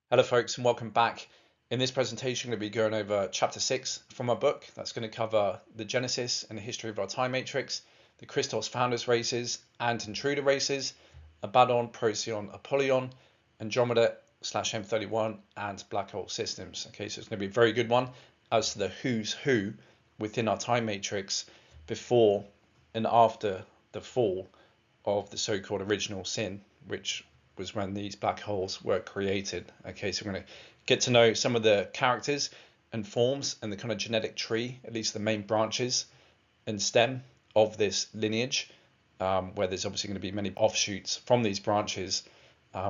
Hello folks and welcome back. In this presentation, I'm going to be going over chapter 6 from my book. That's going to cover the genesis and the history of our time matrix, the Christos founders races and Intruder races, Abaddon, Procyon, Apollyon, Andromeda / M31 and black hole systems. Okay, so it's going to be a very good one as to the who's who within our time matrix before and after the fall of the so-called original sin, which was when these black holes were created. Okay, so we're going to get to know some of the characters and forms and the kind of genetic tree, at least the main branches and stem of this lineage, where there's obviously going to be many offshoots from these branches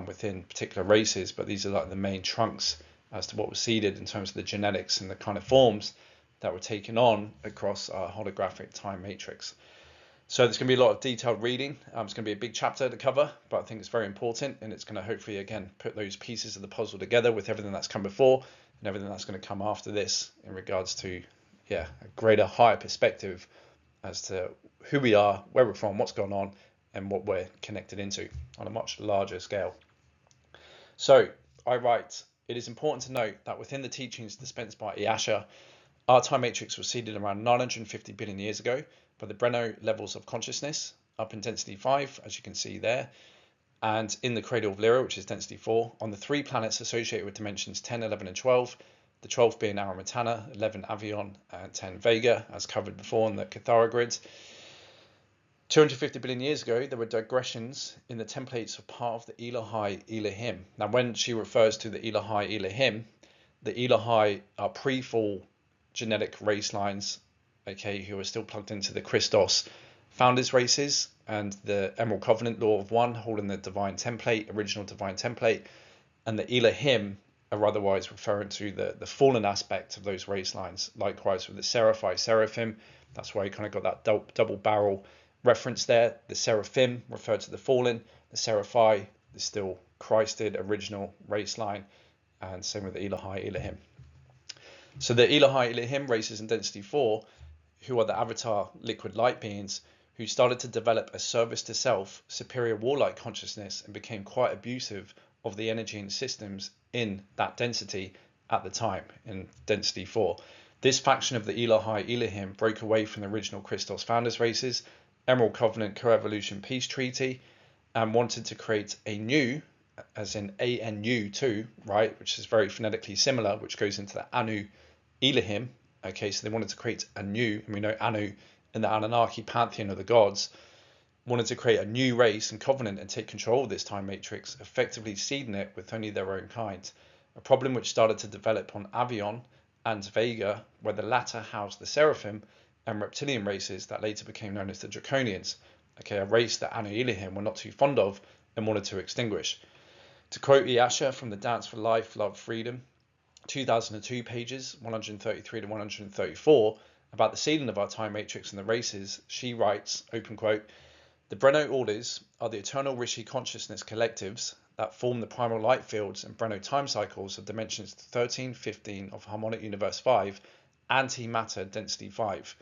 within particular races, but these are like the main trunks as to what was seeded in terms of the genetics and the kind of forms that were taken on across our holographic time matrix. So there's going to be a lot of detailed reading. It's going to be a big chapter to cover, but I think it's very important, and it's going to hopefully, again, put those pieces of the puzzle together with everything that's come before and everything that's going to come after this in regards to, a greater, higher perspective as to who we are, where we're from, what's going on, and what we're connected into on a much larger scale. So I write, it is important to note that within the teachings dispensed by Iasha, our time matrix was seeded around 950 billion years ago by the Breno levels of consciousness up in density 5, as you can see there, and in the cradle of Lyra, which is density 4, on the 3 planets associated with dimensions 10, 11, and 12, the 12 being Aramitana, 11 Avion, and 10 Vega, as covered before in the Cathara grids. 250 billion years ago, there were digressions in the templates of part of the Elohai Elohim. Now, when she refers to the Elohai Elohim, the Elohai are pre-fall genetic race lines, okay, who are still plugged into the Christos founders races and the Emerald Covenant law of one, holding the divine template, original divine template, and the Elohim are otherwise referring to the fallen aspect of those race lines. Likewise with the Seraphi, Seraphim, that's why you kind of got that double barrel reference there. The Seraphim referred to the fallen, the Seraphi is still Christed original race line, and same with the Elohai Elohim. So the Elohai Elohim races in density 4, who are the avatar liquid light beings, who started to develop a service to self, superior warlike consciousness, and became quite abusive of the energy and systems in that density at the time, in density 4. This faction of the Elohai Elohim broke away from the original Christos founders races, Emerald Covenant Co-Evolution Peace Treaty, and wanted to create a new, as in ANU2, right, which is very phonetically similar, which goes into the Anu Elohim. Okay, so they wanted to create a new, and we know Anu in the Anunnaki pantheon of the gods, wanted to create a new race and covenant and take control of this time matrix, effectively seeding it with only their own kind. A problem which started to develop on Avion and Vega, where the latter housed the Seraphim and reptilian races that later became known as the Draconians. Okay, a race that Anu Elohim were not too fond of and wanted to extinguish. To quote Iasha from the Dance for Life, Love, Freedom, 2002 pages 133 to 134, about the seeding of our time matrix and the races, she writes, open quote, the Breno orders are the eternal Rishi consciousness collectives that form the primal light fields and Breno time cycles of dimensions 13, 15 of harmonic universe 5, antimatter density 5.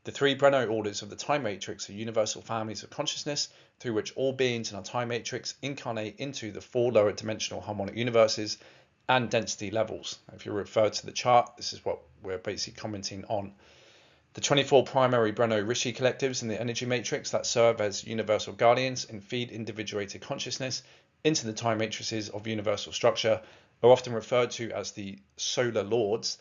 The 3 Breno orders of the time matrix are universal families of consciousness through which all beings in our time matrix incarnate into the 4 lower dimensional harmonic universes and density levels. If you refer to the chart, this is what we're basically commenting on. The 24 primary Breno Rishi collectives in the energy matrix that serve as universal guardians and feed individuated consciousness into the time matrices of universal structure are often referred to as the solar lords.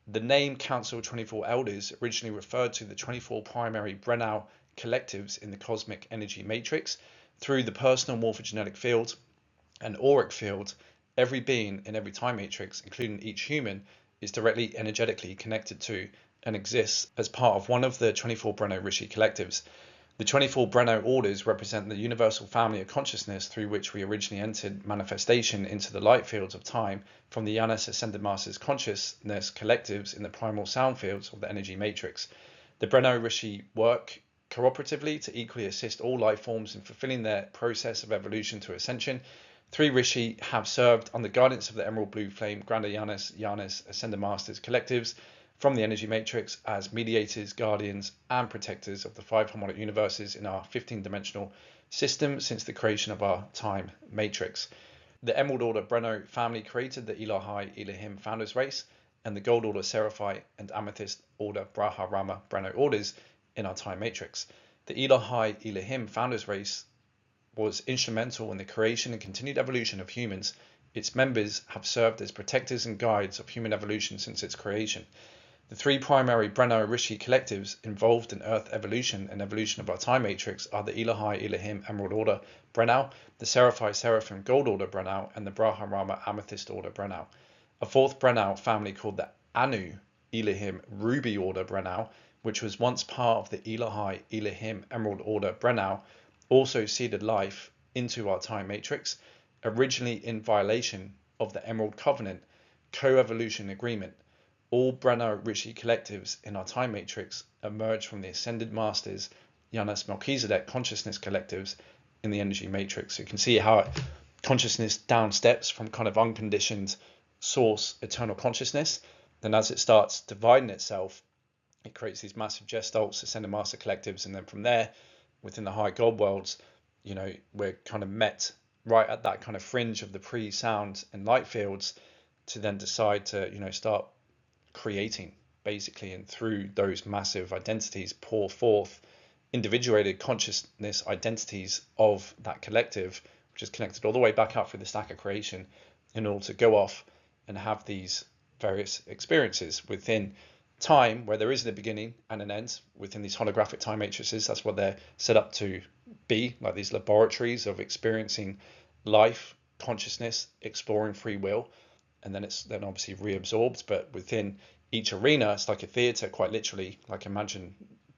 The name Council 24 Elders originally referred to the 24 primary Breno collectives in the cosmic energy matrix. Through the personal morphogenetic field and auric field, every being in every time matrix, including each human, is directly energetically connected to and exists as part of one of the 24 Breno Rishi collectives. The 24 Breno orders represent the universal family of consciousness through which we originally entered manifestation into the light fields of time from the Janus Ascended Masters consciousness collectives in the primal sound fields of the energy matrix. The Breno Rishi work cooperatively to equally assist all life forms in fulfilling their process of evolution to ascension. 3 Rishi have served on the guidance of the Emerald Blue Flame, Grander Janus Ascended Masters collectives from the energy matrix as mediators, guardians, and protectors of the 5 harmonic universes in our 15-dimensional system since the creation of our time matrix. The Emerald Order Breno family created the Elohai Elohim founders race, and the Gold Order Seraphite and Amethyst Order Braha Rama Breno orders in our time matrix. The Elohai Elohim founders race was instrumental in the creation and continued evolution of humans. Its members have served as protectors and guides of human evolution since its creation. The three primary Breno Rishi collectives involved in Earth evolution and evolution of our time matrix are the Elohai Elohim Emerald Order Breno, the Seraphite Seraphim Gold Order Breno, and the Braha Rama Amethyst Order Breno. A fourth Breno family called the Anu Elohim Ruby Order Breno, which was once part of the Elohai Elohim Emerald Order Breno, also seeded life into our time matrix, originally in violation of the Emerald Covenant co-evolution agreement. All Breno Rishi collectives in our time matrix emerge from the Ascended Masters, Janus Melchizedek consciousness collectives in the energy matrix. So you can see how consciousness down steps from kind of unconditioned source, eternal consciousness. Then as it starts dividing itself, it creates these massive gestalts, Ascended Master collectives, and then from there, within the high God worlds, we're kind of met right at that kind of fringe of the pre-sound and light fields to then decide to, start creating basically, and through those massive identities pour forth individuated consciousness identities of that collective, which is connected all the way back up through the stack of creation in order to go off and have these various experiences within time, where there isn't a beginning and an end within these holographic time matrices. That's what they're set up to be, like these laboratories of experiencing life, consciousness, exploring free will, and then it's then obviously reabsorbed. But within each arena, it's like a theater, quite literally. Like imagine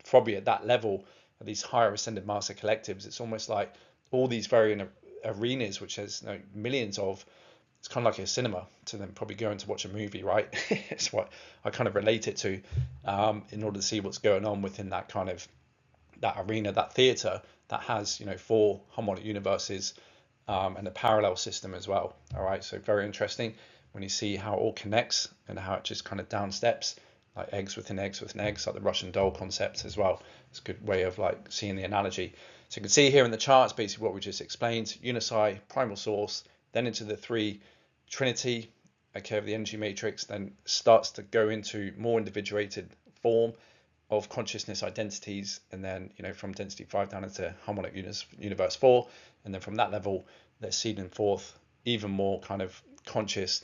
probably at that level of these higher ascended master collectives, it's almost like all these varying arenas, which there's millions of. It's kind of like a cinema to them probably going to watch a movie, right? It's what I kind of relate it to, in order to see what's going on within that kind of that arena, that theater that has 4 harmonic universes, and a parallel system as well. All right, so very interesting when you see how it all connects and how it just kind of down steps, like eggs within eggs within eggs, like the Russian doll concept as well. It's a good way of like seeing the analogy. So you can see here in the charts basically what we just explained: Unify, primal source, then into the 3 Trinity, okay, of the energy matrix, then starts to go into more individuated form of consciousness identities, and then from density 5 down into harmonic universe 4, and then from that level they're seeding forth even more kind of conscious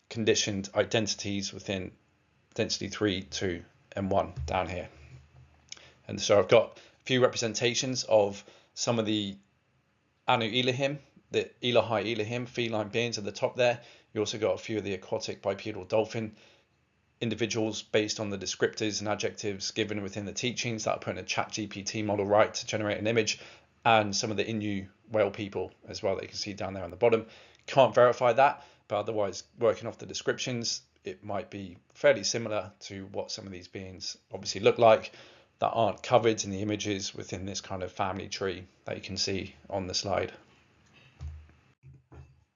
conditioned identities within density 3, 2, and 1 down here. And so I've got a few representations of some of the Anu Elohim, the Elohai Elohim feline beings at the top there. You also got a few of the aquatic bipedal dolphin individuals based on the descriptors and adjectives given within the teachings that are put in a chat GPT model, right, to generate an image, and some of the Inu whale people as well that you can see down there on the bottom. Can't verify that, but otherwise working off the descriptions, it might be fairly similar to what some of these beings obviously look like that aren't covered in the images within this kind of family tree that you can see on the slide.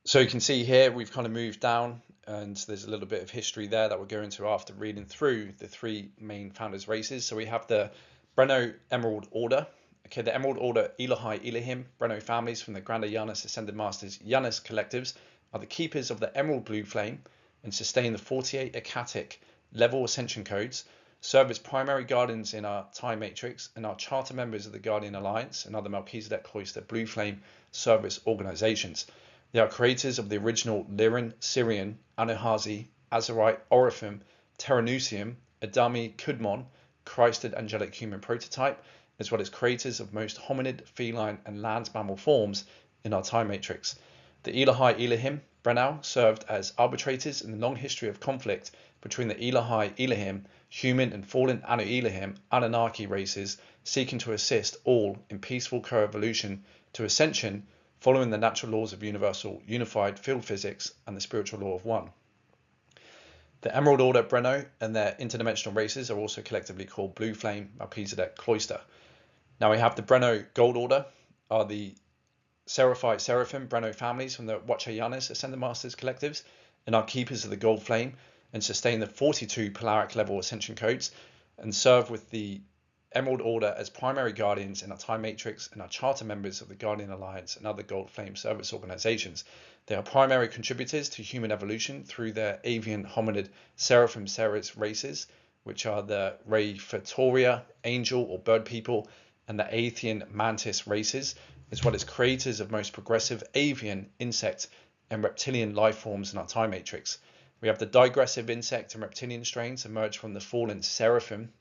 So you can see here we've kind of moved down, and there's a little bit of history there that we'll go into after reading through the 3 main founders races. So we have the Breno Emerald Order. Okay, the Emerald Order Elohai Elohim Breno families from the Grander Janus Ascended Masters Janus collectives are the keepers of the Emerald Blue Flame and sustain the 48 Akatic level ascension codes, serve as primary guardians in our time matrix, and are charter members of the Guardian Alliance and other Melchizedek Cloister Blue Flame service organizations. They are creators of the original Lyran, Syrian, Anuhazi, Azarite, Orifim, Terranusium, Adami, Kudmon, Christed angelic human prototype, as well as creators of most hominid, feline, and land mammal forms in our time matrix. The Elohai Elohim, Brenau, served as arbitrators in the long history of conflict between the Elohai Elohim, human and fallen Anu Elohim, Anunnaki races, seeking to assist all in peaceful co-evolution to ascension, following the natural laws of universal unified field physics and the spiritual law of one. The Emerald Order Breno and their interdimensional races are also collectively called Blue Flame Melchizedek Cloister. Now we have the Breno Gold Order, are the Seraphite Seraphim Breno families from the Wachayanis Ascended Masters collectives, and are keepers of the Gold Flame and sustain the 42 Polaric level ascension codes, and serve with the Emerald Order as primary guardians in our time matrix and are charter members of the Guardian Alliance and other Gold Flame service organizations. They are primary contributors to human evolution through their avian hominid seraphim seres races, which are the Rayfatoria, angel or bird people, and the Athenian mantis races, as well as creators of most progressive avian, insect, and reptilian life forms in our time matrix. We have the digressive insect and reptilian strains emerged from the fallen seraphim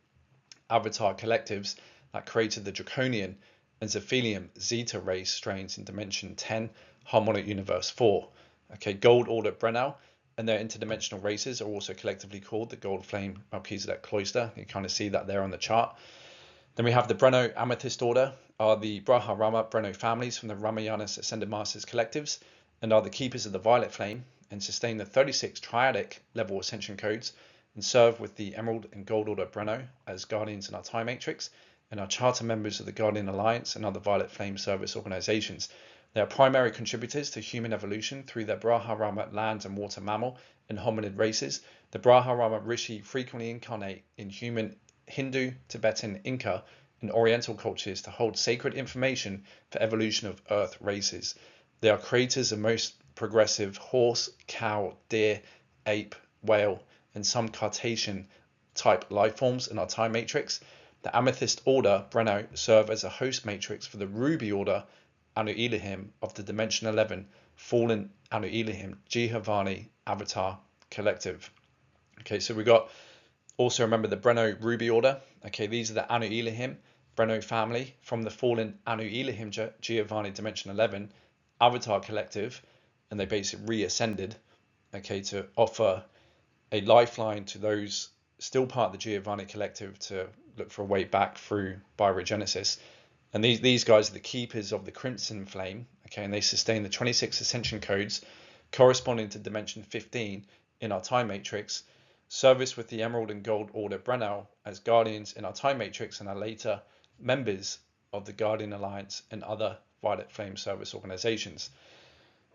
avatar collectives that created the draconian and Zephelium Zeta race strains in dimension 10, harmonic universe 4. Okay, Gold Order Brennau and their interdimensional races are also collectively called the Gold Flame Melchizedek Cloister. You kind of see that there on the chart. Then we have the Breno Amethyst Order, are the Braha Rama Breno families from the Ramayanus Ascended Masters collectives, and are the keepers of the Violet Flame, and sustain the 36 triadic level ascension codes, and serve with the Emerald and Gold Order Breno as guardians in our time matrix, and are charter members of the Guardian Alliance and other Violet Flame service organizations. They are primary contributors to human evolution through their Braha Rama land and water mammal and hominid races. The Braha Rama Rishi frequently incarnate in human, Hindu, Tibetan, Inca, and Oriental cultures to hold sacred information for evolution of Earth races. They are creators of most progressive horse, cow, deer, ape, whale, and some Cartesian type life forms in our time matrix. The Amethyst Order, Breno, serve as a host matrix for the Ruby Order, Anu Elohim, of the Dimension 11, Fallen Anu Elohim, Giovanni Avatar Collective. Okay, so we got, also remember the Breno Ruby Order. Okay, these are the Anu Elohim, Breno family from the Fallen Anu Elohim, Giovanni Dimension 11, Avatar Collective, and they basically reascended, okay, to offer a lifeline to those still part of the Giovanni Collective to look for a way back through biogenesis. And these guys are the keepers of the Crimson Flame, okay, and they sustain the 26 ascension codes corresponding to Dimension 15 in our time matrix, service with the Emerald and Gold Order Brennau as guardians in our time matrix, and are later members of the Guardian Alliance and other Violet Flame service organizations.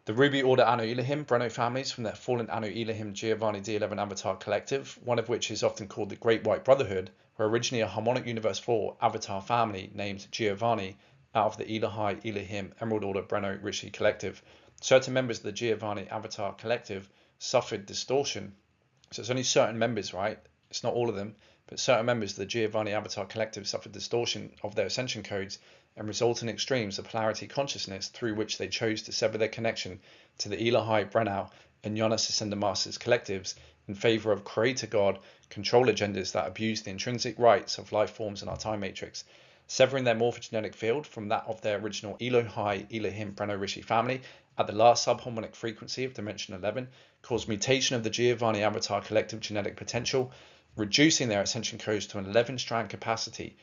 The Ruby Order Anu Elohim, Breno families from their Fallen Anu Elohim Giovanni D11 Avatar Collective, one of which is often called the Great White Brotherhood, were originally a Harmonic Universe 4 Avatar family named Giovanni out of the Elohai Elohim Emerald Order Breno Rishi Collective. Certain members of the Giovanni Avatar Collective suffered distortion. So it's only certain members, right? It's not all of them, but certain members of the Giovanni Avatar Collective suffered distortion of their ascension codes and resulting extremes of polarity consciousness through which they chose to sever their connection to the Elohai Brennau and Jonas Ascended Masters collectives in favor of Creator God control agendas that abuse the intrinsic rights of life forms in our time matrix, severing their morphogenetic field from that of their original Elohai Elohim Breno Rishi family at the last subharmonic frequency of Dimension 11, caused mutation of the Giovanni Avatar collective genetic potential, reducing their ascension codes to an 11-strand capacity.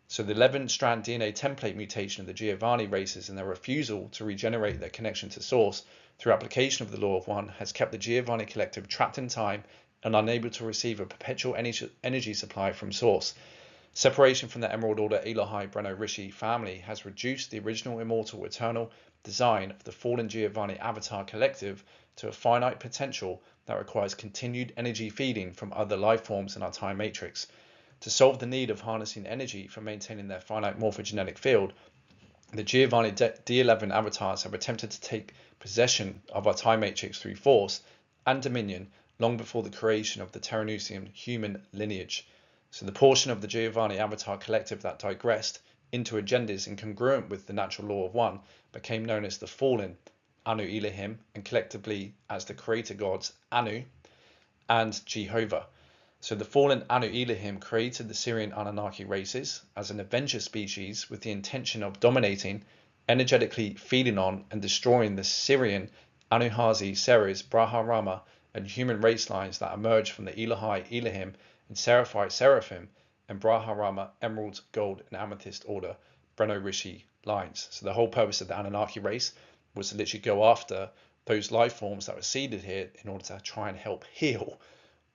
So the 11-strand DNA template mutation of the Giovanni races and their refusal to regenerate their connection to Source through application of the Law of One has kept the Giovanni collective trapped in time and unable to receive a perpetual energy supply from Source. Separation from the Emerald Order Elohai Breno Rishi family has reduced the original immortal eternal design of the fallen Giovanni Avatar collective to a finite potential that requires continued energy feeding from other life forms in our time matrix. To solve the need of harnessing energy for maintaining their finite morphogenetic field, the Giovanni D11 avatars have attempted to take possession of our time matrix through force and dominion long before the creation of the Terranusian human lineage. So the portion of the Giovanni Avatar collective that digressed into agendas incongruent with the natural law of one became known as the fallen Anu Elohim, and collectively as the creator gods Anu and Jehovah. So the fallen Anu Elohim created the Syrian Anunnaki races as an avenger species with the intention of dominating, energetically feeding on and destroying the Syrian Anuhazi, Ceres, Braha Rama and human race lines that emerged from the Elohai Elohim and Seraphite Seraphim and Braha Rama, Emerald, Gold and Amethyst Order, Breno Rishi lines. So the whole purpose of the Anunnaki race was to literally go after those life forms that were seeded here in order to try and help heal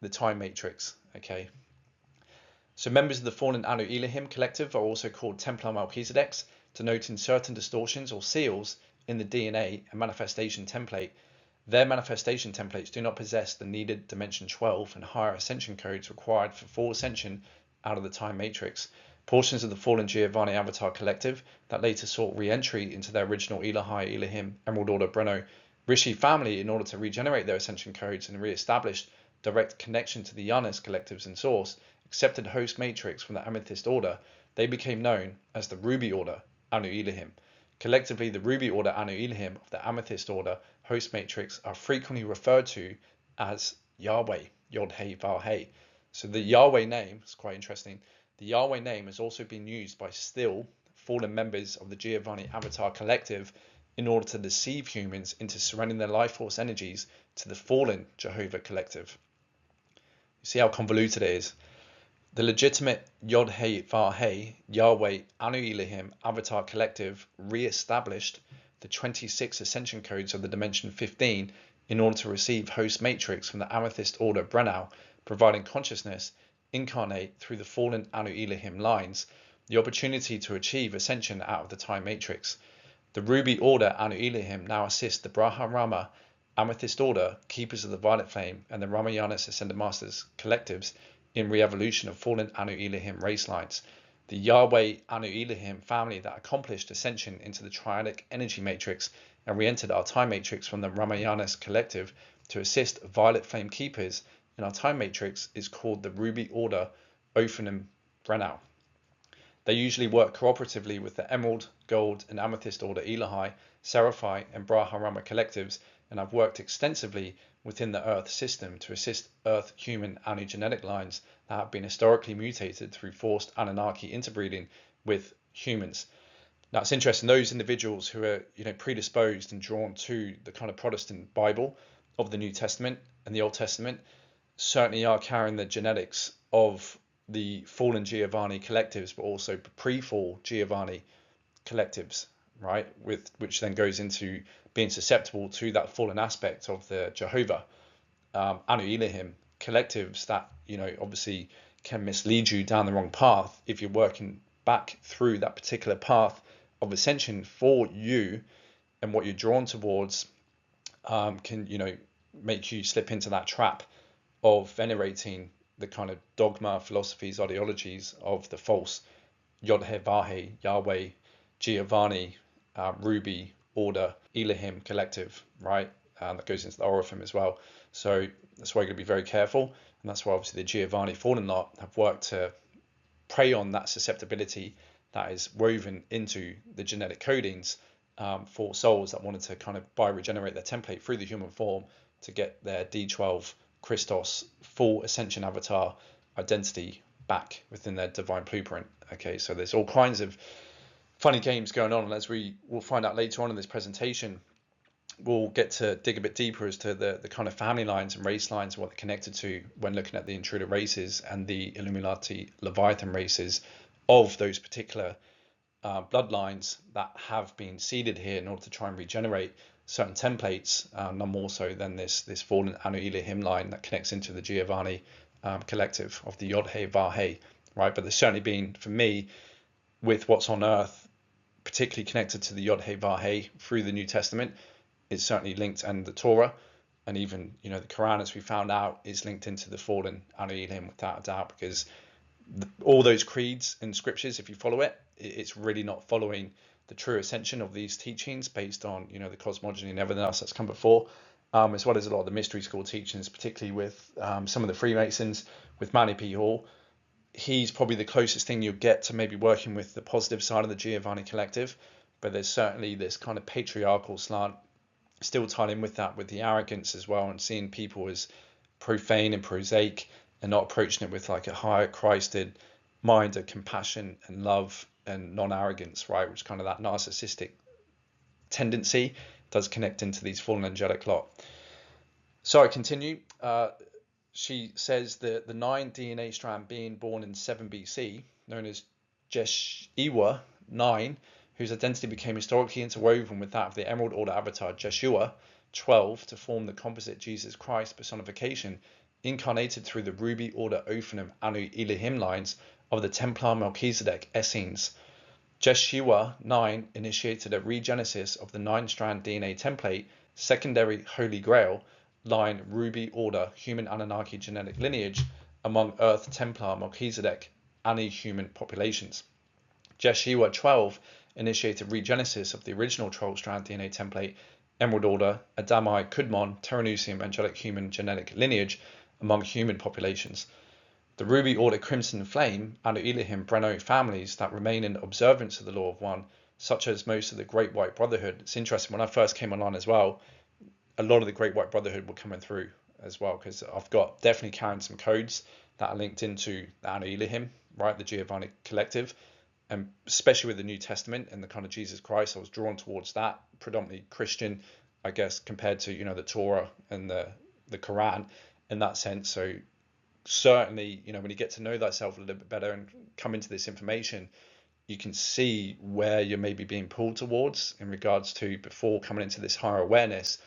the time matrix. Okay, so members of the fallen Anu Elohim collective are also called Templar Melchizedeks, denoting certain distortions or seals in the DNA and manifestation template. Their manifestation templates do not possess the needed Dimension 12 and higher ascension codes required for full ascension out of the time matrix. Portions of the fallen Giovanni Avatar collective that later sought re-entry into their original Elohai Elohim Emerald Order Breno Rishi family, in order to regenerate their ascension codes and re-establish direct connection to the Janus collectives and source, accepted host matrix from the Amethyst Order. They became known as the Ruby Order, Anu Elohim. Collectively, the Ruby Order, Anu Elohim of the Amethyst Order host matrix are frequently referred to as Yahweh, Yod He Vav He. So the Yahweh name is quite interesting. The Yahweh name has also been used by still fallen members of the Giovanni Avatar Collective in order to deceive humans into surrendering their life force energies to the fallen Jehovah Collective. You see how convoluted it is? The legitimate Yod He Vav He, Yahweh, Anu Elohim, Avatar Collective re-established the 26 ascension codes of the Dimension 15 in order to receive host matrix from the Amethyst Order Brennau, providing consciousness incarnate through the fallen Anu Elohim lines the opportunity to achieve ascension out of the time matrix. The Ruby Order Anu Elohim now assist the Braha Rama, Amethyst Order, Keepers of the Violet Flame, and the Ramayanas Ascended Masters collectives in re-evolution of fallen Anu Elohim race lines. The Yahweh Anu Elohim family that accomplished ascension into the triadic energy matrix and re-entered our time matrix from the Ramayanas collective to assist Violet Flame Keepers in our time matrix is called the Ruby Order Ophanim Brennau. They usually work cooperatively with the Emerald, Gold, and Amethyst Order Elohi, Seraphi, and Braha Rama collectives, and have worked extensively within the Earth system to assist Earth human Anu genetic lines that have been historically mutated through forced Anunnaki interbreeding with humans. Now it's interesting, those individuals who are predisposed and drawn to the kind of Protestant Bible of the New Testament and the Old Testament certainly are carrying the genetics of the fallen Giovanni collectives, but also pre-fall Giovanni collectives, right? Which then goes into being susceptible to that fallen aspect of the Jehovah, Anu Elohim collectives that, obviously can mislead you down the wrong path if you're working back through that particular path of ascension for you, and what you're drawn towards can, make you slip into that trap of venerating the kind of dogma, philosophies, ideologies of the false Yod He Vav He, Yahweh, Giovanni, Ruby Order, Elohim collective, right? That goes into the Oraphim as well. So that's why you're going to be very careful. And that's why obviously the Giovanni fallen lot have worked to prey on that susceptibility that is woven into the genetic codings for souls that wanted to kind of bioregenerate their template through the human form to get their D12 Christos full ascension avatar identity back within their divine blueprint. Okay, so there's all kinds of funny games going on, and as we will find out later on in this presentation, we'll get to dig a bit deeper as to the kind of family lines and race lines and what they're connected to when looking at the Intruder races and the Illuminati Leviathan races of those particular bloodlines that have been seeded here in order to try and regenerate certain templates, none more so than this fallen Anu Elohim line that connects into the Giovanni collective of the Yod He Vav He, right? But there's certainly been, for me, with what's on earth, particularly connected to the Yod He Vav He through the New Testament, it's certainly linked, and the Torah, and even the Quran, as we found out, is linked into the fallen Anu Elohim without a doubt, because all those creeds and scriptures, if you follow it, it's really not following the true ascension of these teachings based on the cosmogony and everything else that's come before, as well as a lot of the mystery school teachings, particularly with some of the Freemasons, with Manny P. Hall. He's probably the closest thing you'll get to maybe working with the positive side of the Giovanni collective, but there's certainly this kind of patriarchal slant still tied in with that, with the arrogance as well, and seeing people as profane and prosaic and not approaching it with like a higher Christed mind of compassion and love and non-arrogance, right? Which kind of that narcissistic tendency does connect into these fallen angelic lot. So I continue. She says that the 9 DNA strand being born in 7 BC, known as Jeshiwa 9, whose identity became historically interwoven with that of the Emerald Order avatar Jeshua 12 to form the composite Jesus Christ personification, incarnated through the Ruby Order Ophanim Anu Elohim lines of the Templar Melchizedek Essenes. Jeshua 9 initiated a regenesis of the 9-strand DNA template, secondary Holy Grail line Ruby Order human Anunnaki genetic lineage among Earth Templar Melchizedek Anu human populations. Jeshua 12 initiated regenesis of the original 12-strand DNA template, Emerald Order, Adamai, Kudmon, Terranusium, angelic human genetic lineage among human populations. The Ruby Order, Crimson Flame, Anu Elohim, Breno families that remain in observance of the Law of One, such as most of the Great White Brotherhood. It's interesting, when I first came online as well, a lot of the Great White Brotherhood were coming through as well, because I've got definitely carrying some codes that are linked into the Anu Elohim, right, the Giovanni Collective, and especially with the New Testament and the kind of Jesus Christ, I was drawn towards that, predominantly Christian, I guess, compared to, the Torah and the Quran in that sense. So certainly, when you get to know thyself a little bit better and come into this information, you can see where you're maybe being pulled towards in regards to, before coming into this higher awareness,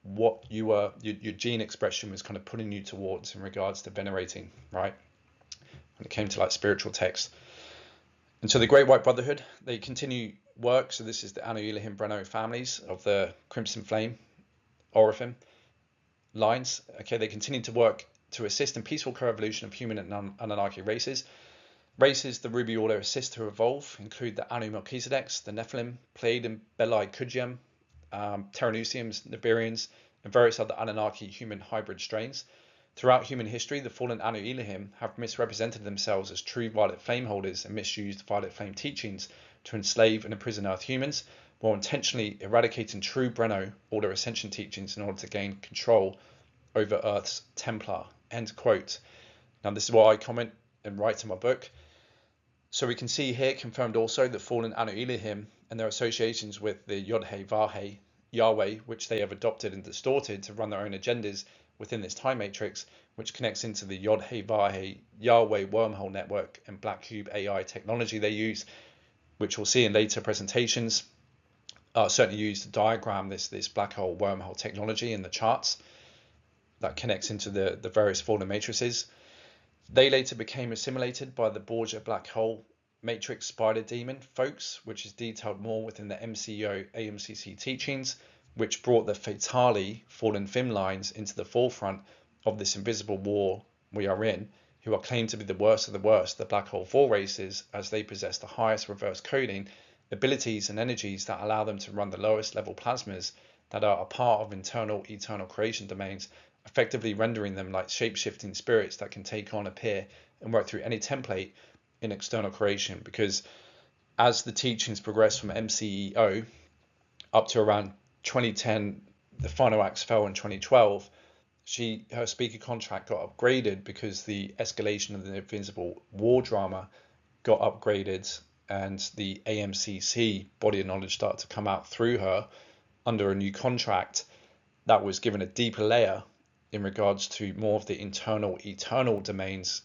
what your gene expression was kind of putting you towards in regards to venerating, right? When it came to like spiritual text. And so the Great White Brotherhood, they continue work. So this is the Anu Elohim Breno families of the Crimson Flame, Orifim lines. Okay, they continue to work to assist in peaceful co-evolution of human and Anunnaki races. Races the Ruby Order assist to evolve include the Anu Melchizedeks, the Nephilim, Pleiad and Belai Kujiam, Terranusiums, Nibirians, and various other Anunnaki human hybrid strains. Throughout human history, the fallen Anu Elohim have misrepresented themselves as true violet flame holders and misused violet flame teachings to enslave and imprison Earth humans, while intentionally eradicating true Breno Order Ascension teachings in order to gain control over Earth's Templar. End quote. Now, this is what I comment and write in my book. So we can see here confirmed also the fallen Anu Elohim and their associations with the Yod-Heh-Vah-Heh, Yahweh, which they have adopted and distorted to run their own agendas within this time matrix, which connects into the Yod-Heh-Vah-Heh Yahweh wormhole network and Black Cube AI technology they use, which we'll see in later presentations. Certainly used to diagram this black hole wormhole technology in the charts that connects into the various fallen matrices. They later became assimilated by the Borgia black hole matrix spider demon folks, which is detailed more within the MCO AMCC teachings, which brought the Fatali fallen Fim lines into the forefront of this invisible war we are in, who are claimed to be the worst of the worst, the black hole 4 races, as they possess the highest reverse coding abilities and energies that allow them to run the lowest level plasmas that are a part of internal eternal creation domains, effectively rendering them like shape-shifting spirits that can take on, appear, and work through any template in external creation. Because as the teachings progress from MCEO up to around 2010, the final axe fell in 2012, her speaker contract got upgraded because the escalation of the invisible war drama got upgraded, and the AMCC body of knowledge started to come out through her under a new contract that was given a deeper layer in regards to more of the internal eternal domains,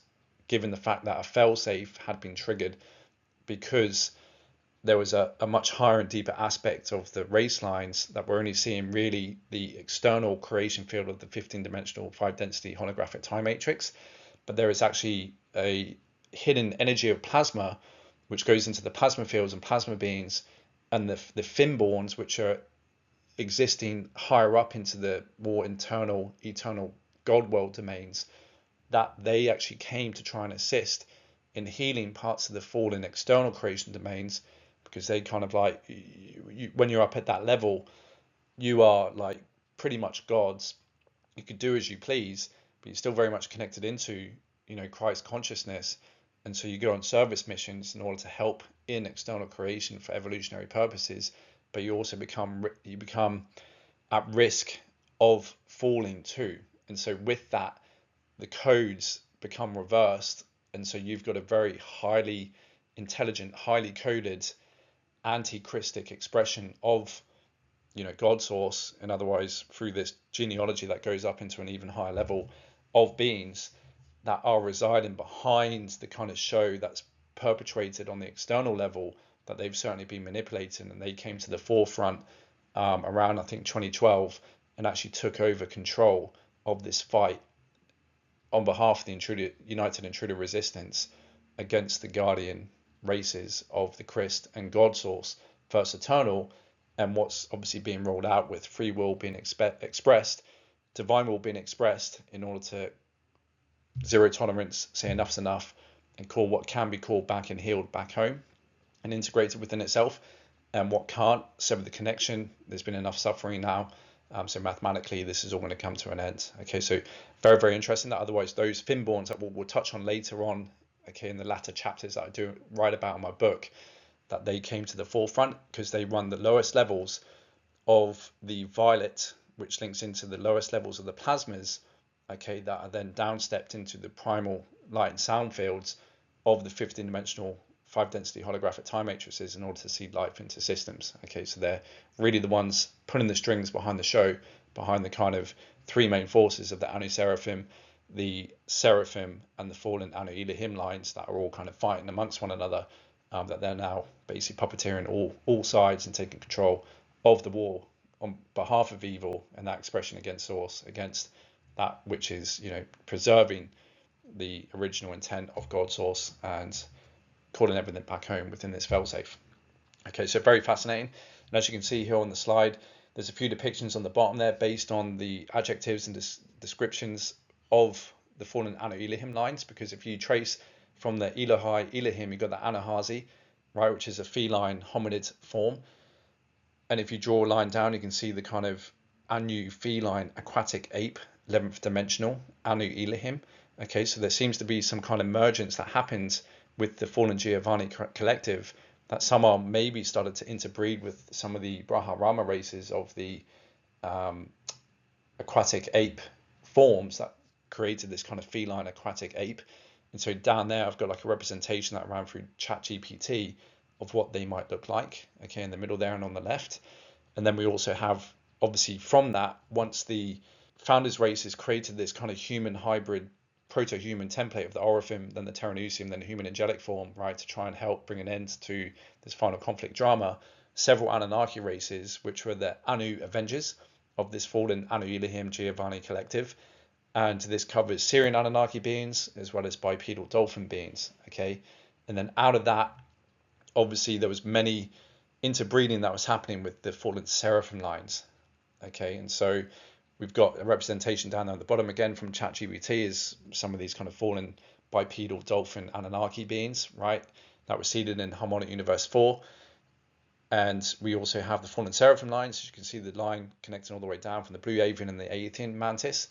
given the fact that a failsafe had been triggered because there was a much higher and deeper aspect of the race lines that we're only seeing really the external creation field of the 15-dimensional 5-density holographic time matrix. But there is actually a hidden energy of plasma which goes into the plasma fields and plasma beings, and the Finborns, which are existing higher up into the more internal eternal God world domains, that they actually came to try and assist in healing parts of the fallen external creation domains, because they kind of like, when you're up at that level, you are like pretty much gods. You could do as you please, but you're still very much connected into, Christ consciousness. And so you go on service missions in order to help in external creation for evolutionary purposes, but you also become at risk of falling too. And so with that, the codes become reversed, and so you've got a very highly intelligent, highly coded anti-Christic expression of, God source, and otherwise through this genealogy that goes up into an even higher level of beings that are residing behind the kind of show that's perpetrated on the external level, that they've certainly been manipulating, and they came to the forefront around, I think, 2012, and actually took over control of this fight on behalf of the United Intruder Resistance against the Guardian races of the Christ and God source, First Eternal, and what's obviously being rolled out with free will being expressed, divine will being expressed, in order to zero tolerance, say enough's enough, and call what can be called back and healed back home and integrated within itself. and what can't sever the connection. There's been enough suffering now. So mathematically, this is all going to come to an end. Okay, so very, very interesting that otherwise those finborns that we'll touch on later on, okay, in the latter chapters that I do write about in my book, that they came to the forefront because they run the lowest levels of the violet, which links into the lowest levels of the plasmas, okay, that are then downstepped into the primal light and sound fields of the 15-dimensional 5-density holographic time matrices in order to seed life into systems. Okay, so they're really the ones pulling the strings behind the show, behind the kind of three main forces of the Anu Seraphim, the Seraphim, and the fallen Anu Elohim lines that are all kind of fighting amongst one another, that they're now basically puppeteering all sides and taking control of the war on behalf of evil and that expression against source, against that which is, preserving the original intent of God's source and calling everything back home within this failsafe. Okay, so very fascinating. And as you can see here on the slide, there's a few depictions on the bottom there based on the adjectives and descriptions of the fallen Anu Elohim lines, because if you trace from the Elohai Elohim, you've got the Anahazi, right, which is a feline hominid form. And if you draw a line down, you can see the kind of Anu feline aquatic ape, 11th dimensional, Anu Elohim. Okay, so there seems to be some kind of emergence that happens with the fallen Giovanni collective, that somehow maybe started to interbreed with some of the Braha Rama races of the aquatic ape forms that created this kind of feline aquatic ape. And so down there, I've got like a representation that ran through ChatGPT of what they might look like, okay, in the middle there and on the left. And then we also have, obviously from that, once the founders races created this kind of human hybrid proto-human template of the Orophim, then the Terranusium, then the human angelic form, right, to try and help bring an end to this final conflict drama, several Anunnaki races, which were the Anu Avengers of this fallen Anu Elohim Giovanni collective, and this covers Syrian Anunnaki beings as well as bipedal dolphin beings, okay, and then out of that, obviously there was many interbreeding that was happening with the fallen Seraphim lines, okay, and so we've got a representation down there at the bottom again from ChatGPT is some of these kind of fallen bipedal dolphin Anunnaki beings, right, that were seeded in Harmonic Universe 4. And we also have the fallen Seraphim lines. As you can see the line connecting all the way down from the Blue Avian and the Aethian Mantis.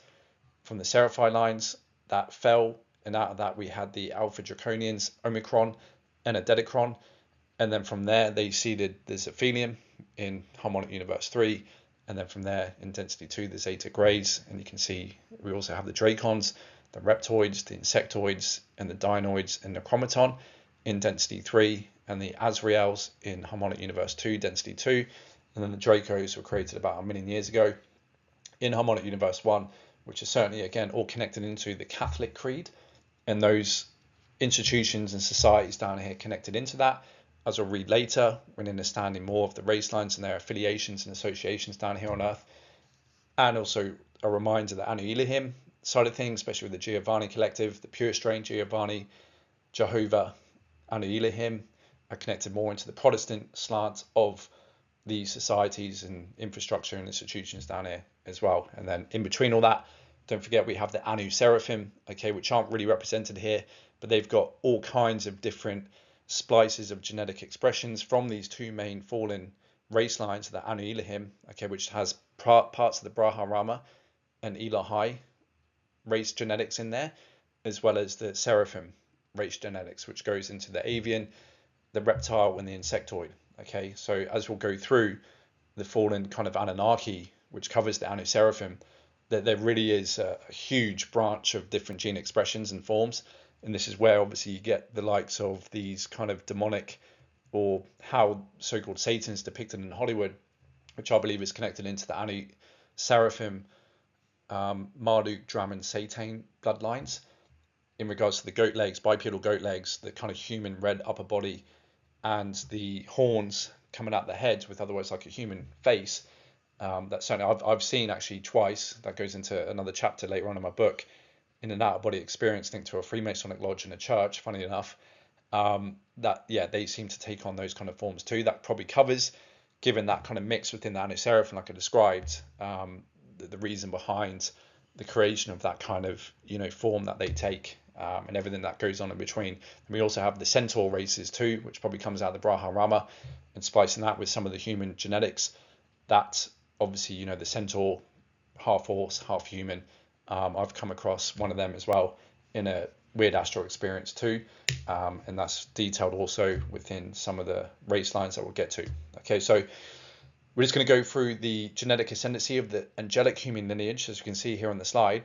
From the Seraphi lines that fell, and out of that we had the Alpha Draconians, Omicron, and Adedicron. And then from there they seeded the Zephelium in Harmonic Universe 3. And then from there in Density 2 the Zeta Greys. And you can see we also have the Dracons, the Reptoids, the Insectoids, and the Dinoids and the Chromaton in Density 3. And the Azraels in Harmonic Universe 2, Density 2. And then the Dracos were created about 1 million years ago in Harmonic Universe 1, which is certainly, again, all connected into the Catholic Creed. And those institutions and societies down here connected into that. As I'll read later, when understanding more of the race lines and their affiliations and associations down here on Earth. And also a reminder that Anu Elohim side of things, especially with the Giovanni collective, the pure strain Giovanni, Jehovah, Anu Elohim, are connected more into the Protestant slant of the societies and infrastructure and institutions down here as well. And then in between all that, don't forget we have the Anu Seraphim, okay, which aren't really represented here, but they've got all kinds of different splices of genetic expressions from these two main fallen race lines, the Anu Elohim, okay, which has parts of the Braha Rama and Elohai race genetics in there, as well as the Seraphim race genetics, which goes into the avian, the reptile, and the insectoid. Okay, so as we'll go through the fallen kind of Anunnaki, which covers the Anu Seraphim, that there really is a huge branch of different gene expressions and forms. And this is where obviously you get the likes of these kind of demonic, or how so-called Satan's depicted in Hollywood, which I believe is connected into the Anu Seraphim, Marduk, Draman, Satan bloodlines, in regards to the goat legs, bipedal goat legs, the kind of human red upper body, and the horns coming out the head with otherwise like a human face. That certainly I've seen actually twice. That goes into another chapter later on in my book, in an out-of-body experience linked to a Freemasonic lodge in a church, funny enough. That, yeah, they seem to take on those kind of forms too. That probably covers, given that kind of mix within the Anu Seraphim, like I described, the reason behind the creation of that kind of, form that they take. and everything that goes on in between. And we also have the centaur races too, which probably comes out of the Braha Rama, and splicing that with some of the human genetics. That obviously, you know, the centaur, half horse, half human. I've come across one of them as well in a weird astral experience too, and that's detailed also within some of the race lines that we'll get to. Okay, so we're just going to go through the genetic ascendancy of the angelic human lineage, as you can see here on the slide.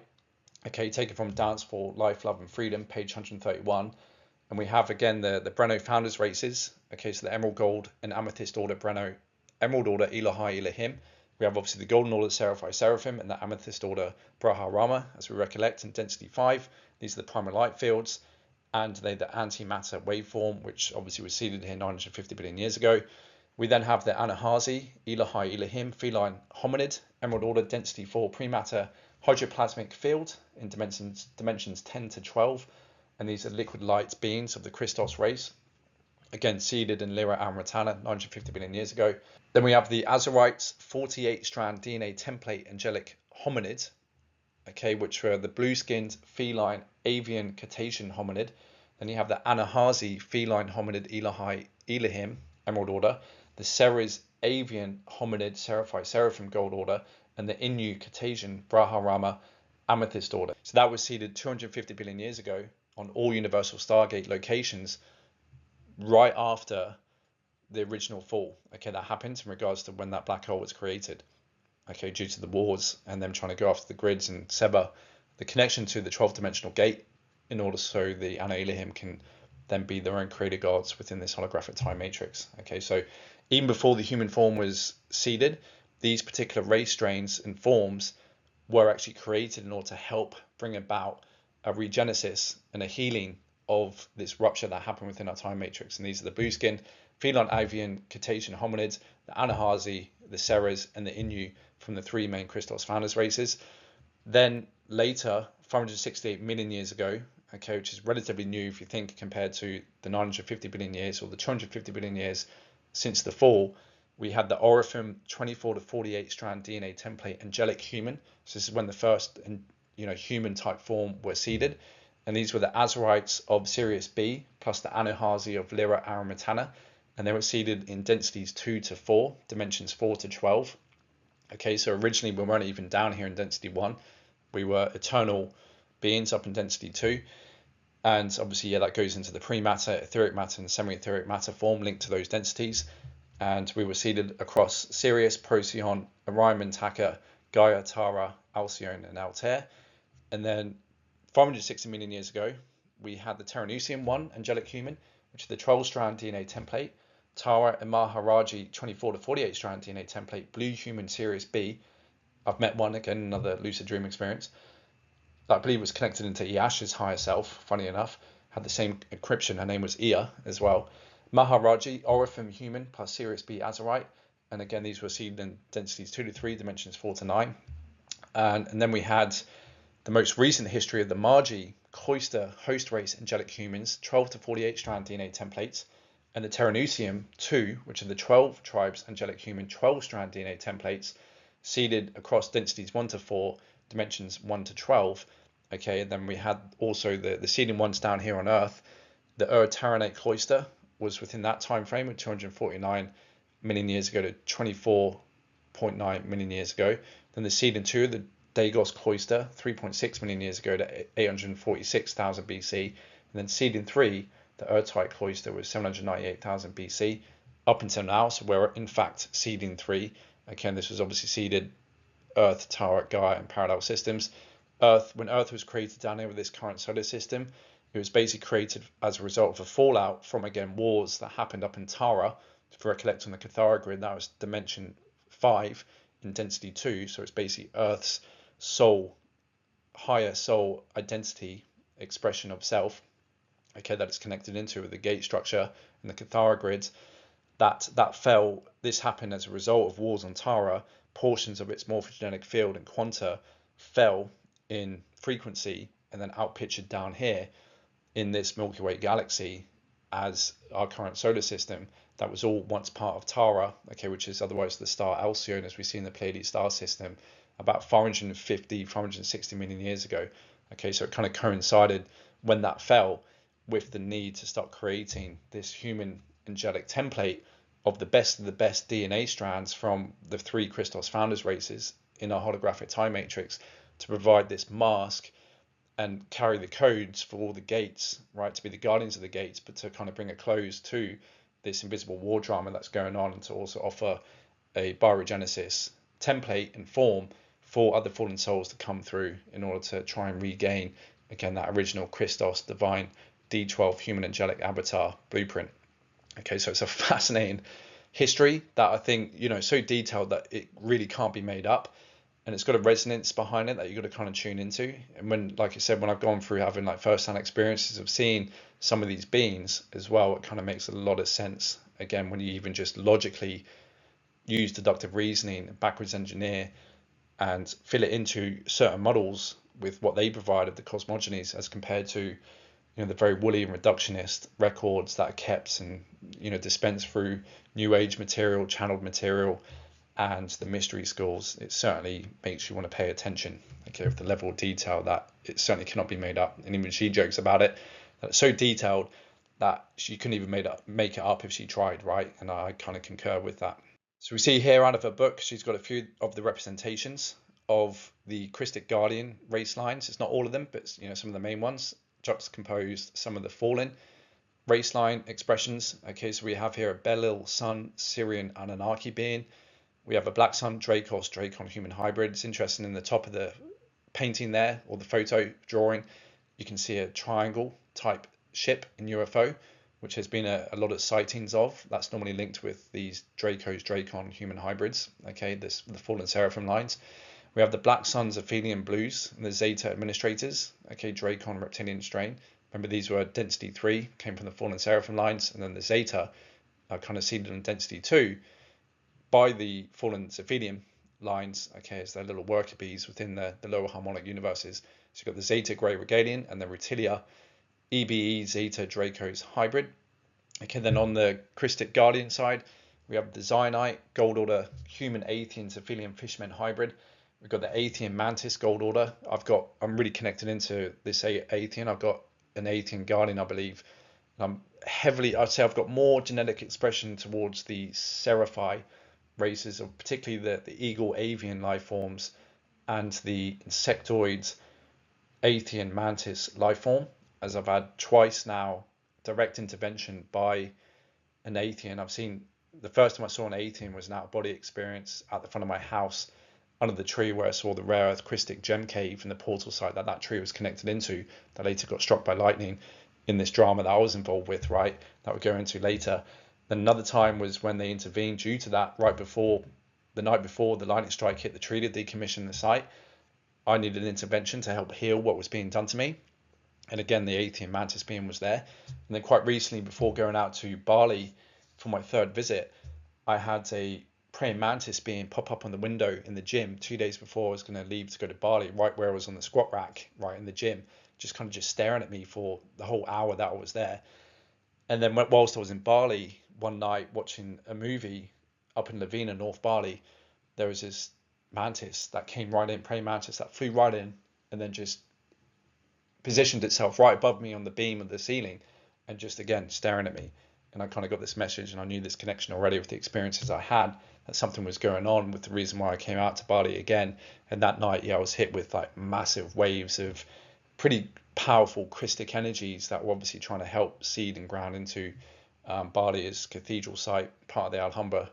Okay, taken from Dance for Life, Love and Freedom, page 131. And we have again the Breno founders races. Okay, so the Emerald, Gold and Amethyst order Breno, Emerald order Elohai Elohim. We have obviously the Golden order Seraphai Seraphim and the Amethyst order Braha Rama, as we recollect, in density 5. These are the primary light fields, and they're the antimatter waveform, which obviously was seeded here 950 billion years ago. We then have the Anahazi, Elohai Elohim, feline hominid, Emerald order density 4 prematter hydroplasmic field in dimensions 10 to 12, and these are liquid light beings of the Christos race, again seeded in Lyra Amritana 950 billion years ago. Then we have the Azarites 48 strand DNA template angelic hominid, okay, which were the blue skinned feline avian cetacean hominid. Then you have the Anahazi feline hominid Elohai Elohim Emerald order, the Ceres avian hominid Seraphai Seraphim gold order, and the Inu cetacean Braha Rama Amethyst order. So that was seeded 250 billion years ago on all universal Stargate locations right after the original fall. Okay, that happened in regards to when that black hole was created. Okay, due to the wars and them trying to go after the grids and sever the connection to the 12th dimensional gate in order so the Ana Elohim can then be their own creator gods within this holographic time matrix. Okay, so even before the human form was seeded, these particular race strains and forms were actually created in order to help bring about a regenesis and a healing of this rupture that happened within our time matrix. And these are the blue skinned feline avian cetacean hominids, the Anahazi, the Ceres, and the Inu from the three main Christos founders races. Then later, 568 million years ago, okay, which is relatively new if you think compared to the 950 billion years or the 250 billion years since the fall, we had the Orifim 24 to 48 strand DNA template angelic human. So this is when the first human type form were seeded. And these were the Azarites of Sirius B plus the Anahazi of Lyra Aramitana. And they were seeded in densities 2 to 4, dimensions 4 to 12. Okay, so originally we weren't even down here in density 1. We were eternal beings up in density 2. And obviously, yeah, that goes into the pre-matter, etheric matter, and semi-etheric matter form linked to those densities. And we were seeded across Sirius, Procyon, Orion, Mintaka, Gaia, Tara, Alcyone, and Altair. And then 560 million years ago, we had the Terranusian 1, angelic human, which is the 12-strand DNA template. Tara and Maharaji 24 to 48 strand DNA template, blue human Sirius B. I've met one, again, another lucid dream experience. That I believe was connected into Iash's higher self, funny enough. Had the same encryption, her name was Ia as well. Maharaji, Orifim human plus Sirius B Azarite. And again, these were seeded in densities 2 to 3, dimensions 4 to 9. And then we had the most recent history of the Margi cloister host race angelic humans, 12 to 48 strand DNA templates, and the Terranusium 2, which are the 12 tribes angelic human 12 strand DNA templates, seeded across densities 1 to 4, dimensions 1 to 12. Okay, and then we had also the seeding ones down here on Earth. The Ur-Terranate cloister was within that time frame of 249 million years ago to 24.9 million years ago. Then the seeding 2, the Dagos cloister, 3.6 million years ago to 846,000 BC. And then seeding 3, the Urtite cloister, was 798,000 BC. Up until now, so we're in fact seeding 3. Again, this was obviously seeded Earth, Tara, Gaia, and parallel systems. When Earth was created down here with this current solar system, it was basically created as a result of a fallout from, again, wars that happened up in Tara. If you recollect on the Cathara grid, that was dimension 5 in density 2. So it's basically Earth's soul, higher soul identity expression of self, okay, that it's connected into with the gate structure and the Cathara grids. That fell. This happened as a result of wars on Tara. Portions of its morphogenetic field and quanta fell in frequency and then outpitched down here in this Milky Way galaxy as our current solar system. That was all once part of Tara, okay, which is otherwise the star Alcyone, as we see in the Pleiades star system, about 550, 560 million years ago. Okay, so it kind of coincided when that fell, with the need to start creating this human angelic template of the best DNA strands from the 3 Christos founders races in our holographic time matrix to provide this mask and carry the codes for all the gates, right, to be the guardians of the gates, but to kind of bring a close to this invisible war drama that's going on, and to also offer a biogenesis template and form for other fallen souls to come through in order to try and regain, again, that original Christos divine D12 human angelic avatar blueprint. Okay, so it's a fascinating history that I think, so detailed that it really can't be made up. And it's got a resonance behind it that you've got to kind of tune into. And when, like I said, when I've gone through having like first-hand experiences of seeing some of these beings as well, it kind of makes a lot of sense. Again, when you even just logically use deductive reasoning, backwards engineer, and fill it into certain models with what they provide of the cosmoegenies, as compared to, the very woolly and reductionist records that are kept and, dispensed through New Age material, channeled material, and the mystery schools, it certainly makes you want to pay attention, okay, with the level of detail that it certainly cannot be made up. And even she jokes about it, that it's so detailed that she couldn't even make it up if she tried, right? And I kind of concur with that. So we see here out of her book, she's got a few of the representations of the Christic Guardian race lines. It's not all of them, but some of the main ones, juxtaposed some of the fallen race line expressions. Okay, so we have here a Belil Sun Syrian Anunnaki being. We have a Black Sun Dracos Dracon human hybrid. It's interesting, in the top of the painting there, or the photo drawing, you can see a triangle type ship in UFO, which has been a lot of sightings of. That's normally linked with these Dracos Dracon human hybrids, okay, the fallen seraphim lines. We have the Black Suns Aphelion Blues and the Zeta Administrators, okay, Dracon Reptilian strain. Remember, these were density 3, came from the fallen seraphim lines, and then the Zeta are kind of seeded on density 2 by the fallen Zephelium lines, okay, as their little worker bees within the lower harmonic universes. So you've got the Zeta Grey Regalian and the Retilia EBE Zeta Dracos hybrid. Okay, then on the Christic Guardian side, we have the Zionite Gold Order Human Athean Zephelium Fishman hybrid. We've got the Athean Mantis Gold Order. I'm really connected into this Athean. I've got an Athean Guardian, I believe. I'd say I've got more genetic expression towards the Seraphi races, of particularly the eagle avian life forms and the insectoid Athean mantis life form, as I've had twice now direct intervention by an Athean. I've seen, the first time I saw an Athean was an out-of-body experience at the front of my house under the tree where I saw the rare earth Christic gem cave and the portal site that tree was connected into, that later got struck by lightning in this drama that I was involved with, right, that we'll go into later. Then another time was when they intervened due to that, the night before the lightning strike hit the tree to decommission the site. I needed an intervention to help heal what was being done to me. And again, the Athean Mantis being was there. And then quite recently, before going out to Bali for my 3rd visit, I had a praying mantis being pop up on the window in the gym 2 days before I was going to leave to go to Bali, right where I was on the squat rack, right in the gym, just staring at me for the whole hour that I was there. And then whilst I was in Bali one night watching a movie up in Lavina, North Bali, there was this mantis that came right in, praying mantis that flew right in and then just positioned itself right above me on the beam of the ceiling and just, again, staring at me. And I kind of got this message, and I knew this connection already with the experiences I had, that something was going on with the reason why I came out to Bali again. And that night, I was hit with like massive waves of pretty powerful Christic energies that were obviously trying to help seed and ground into Bali's cathedral site, part of the Alhambra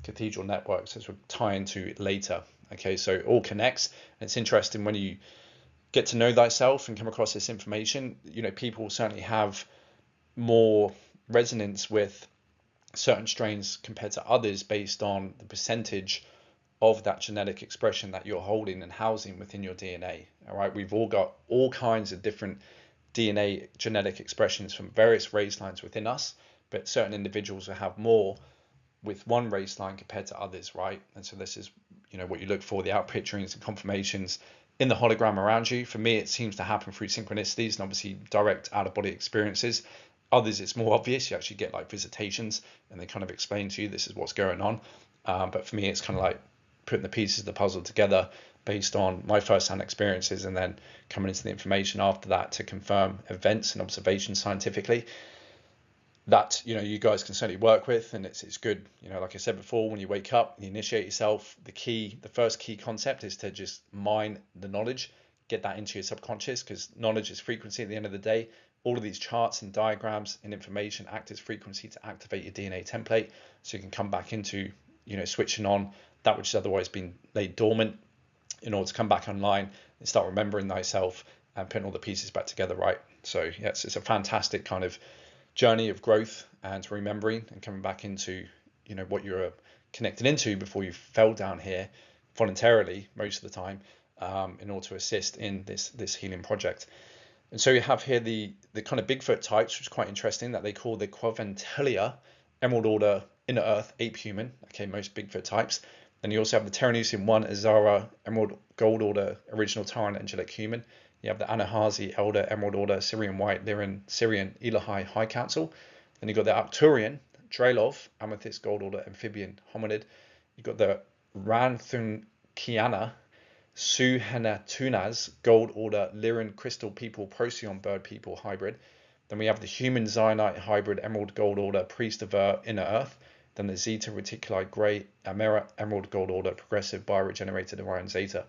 cathedral network, so we'll tie into it later. Okay, so it all connects, and it's interesting when you get to know thyself and come across this information. People certainly have more resonance with certain strains compared to others based on the percentage of that genetic expression that you're holding and housing within your DNA. All right, we've all got all kinds of different DNA genetic expressions from various race lines within us, but certain individuals will have more with one race line compared to others, right? And so this is, what you look for, the outpicturings and confirmations in the hologram around you. For me, it seems to happen through synchronicities and obviously direct out-of-body experiences. Others, it's more obvious. You actually get like visitations and they kind of explain to you this is what's going on. But for me, it's kind of like putting the pieces of the puzzle together based on my first-hand experiences, and then coming into the information after that to confirm events and observations scientifically, that you guys can certainly work with. And it's good, like I said before, when you wake up, you initiate yourself, the first key concept is to just mine the knowledge, get that into your subconscious, because knowledge is frequency at the end of the day. All of these charts and diagrams and information act as frequency to activate your DNA template, so you can come back into switching on that which has otherwise been laid dormant, in order to come back online and start remembering thyself and putting all the pieces back together, right? So yes, it's a fantastic kind of journey of growth and remembering and coming back into what you're connected into before you fell down here voluntarily most of the time, in order to assist in this healing project. And so you have here the kind of Bigfoot types, which is quite interesting, that they call the Quaventelia, Emerald Order, Inner Earth, Ape Human. Okay, most Bigfoot types. Then you also have the Terranusian 1, Azara, Emerald Gold Order, Original Taran, Angelic Human. You have the Anahazi, Elder, Emerald Order, Syrian White, Lyran, Syrian, Elohai, High Council. Then you've got the Arcturian, Drelov, Amethyst, Gold Order, Amphibian, Hominid. You've got the Ranthunkiana, Suhenatunas, Gold Order, Lyran, Crystal People, Procyon, Bird People, Hybrid. Then we have the Human Zionite Hybrid, Emerald Gold Order, Priest of Inner Earth. Then the Zeta Reticuli, Grey, Amera, Emerald Gold Order, Progressive, Bioregenerated, Orion Zeta.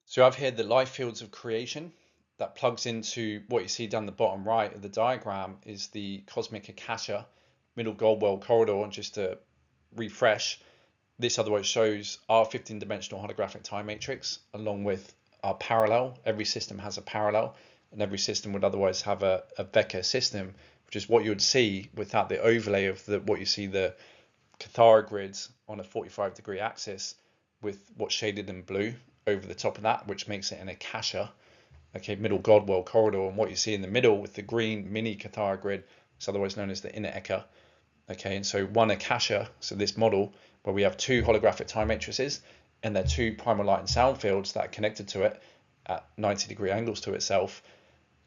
So I have here the life fields of creation that plugs into what you see down the bottom right of the diagram is the cosmic Akasha, middle Goldwell corridor. And just to refresh, this otherwise shows our 15-dimensional holographic time matrix along with our parallel. Every system has a parallel, and every system would otherwise have a Vecca system, which is what you would see without the overlay of what you see, the Cathara grids on a 45-degree axis with what's shaded in blue over the top of that, which makes it an Akasha, okay, middle Godwell corridor. And what you see in the middle with the green mini Cathara grid is otherwise known as the inner Eka. Okay, and so one Akasha, so this model where we have two holographic time matrices and they're two primal light and sound fields that are connected to it at 90-degree angles to itself.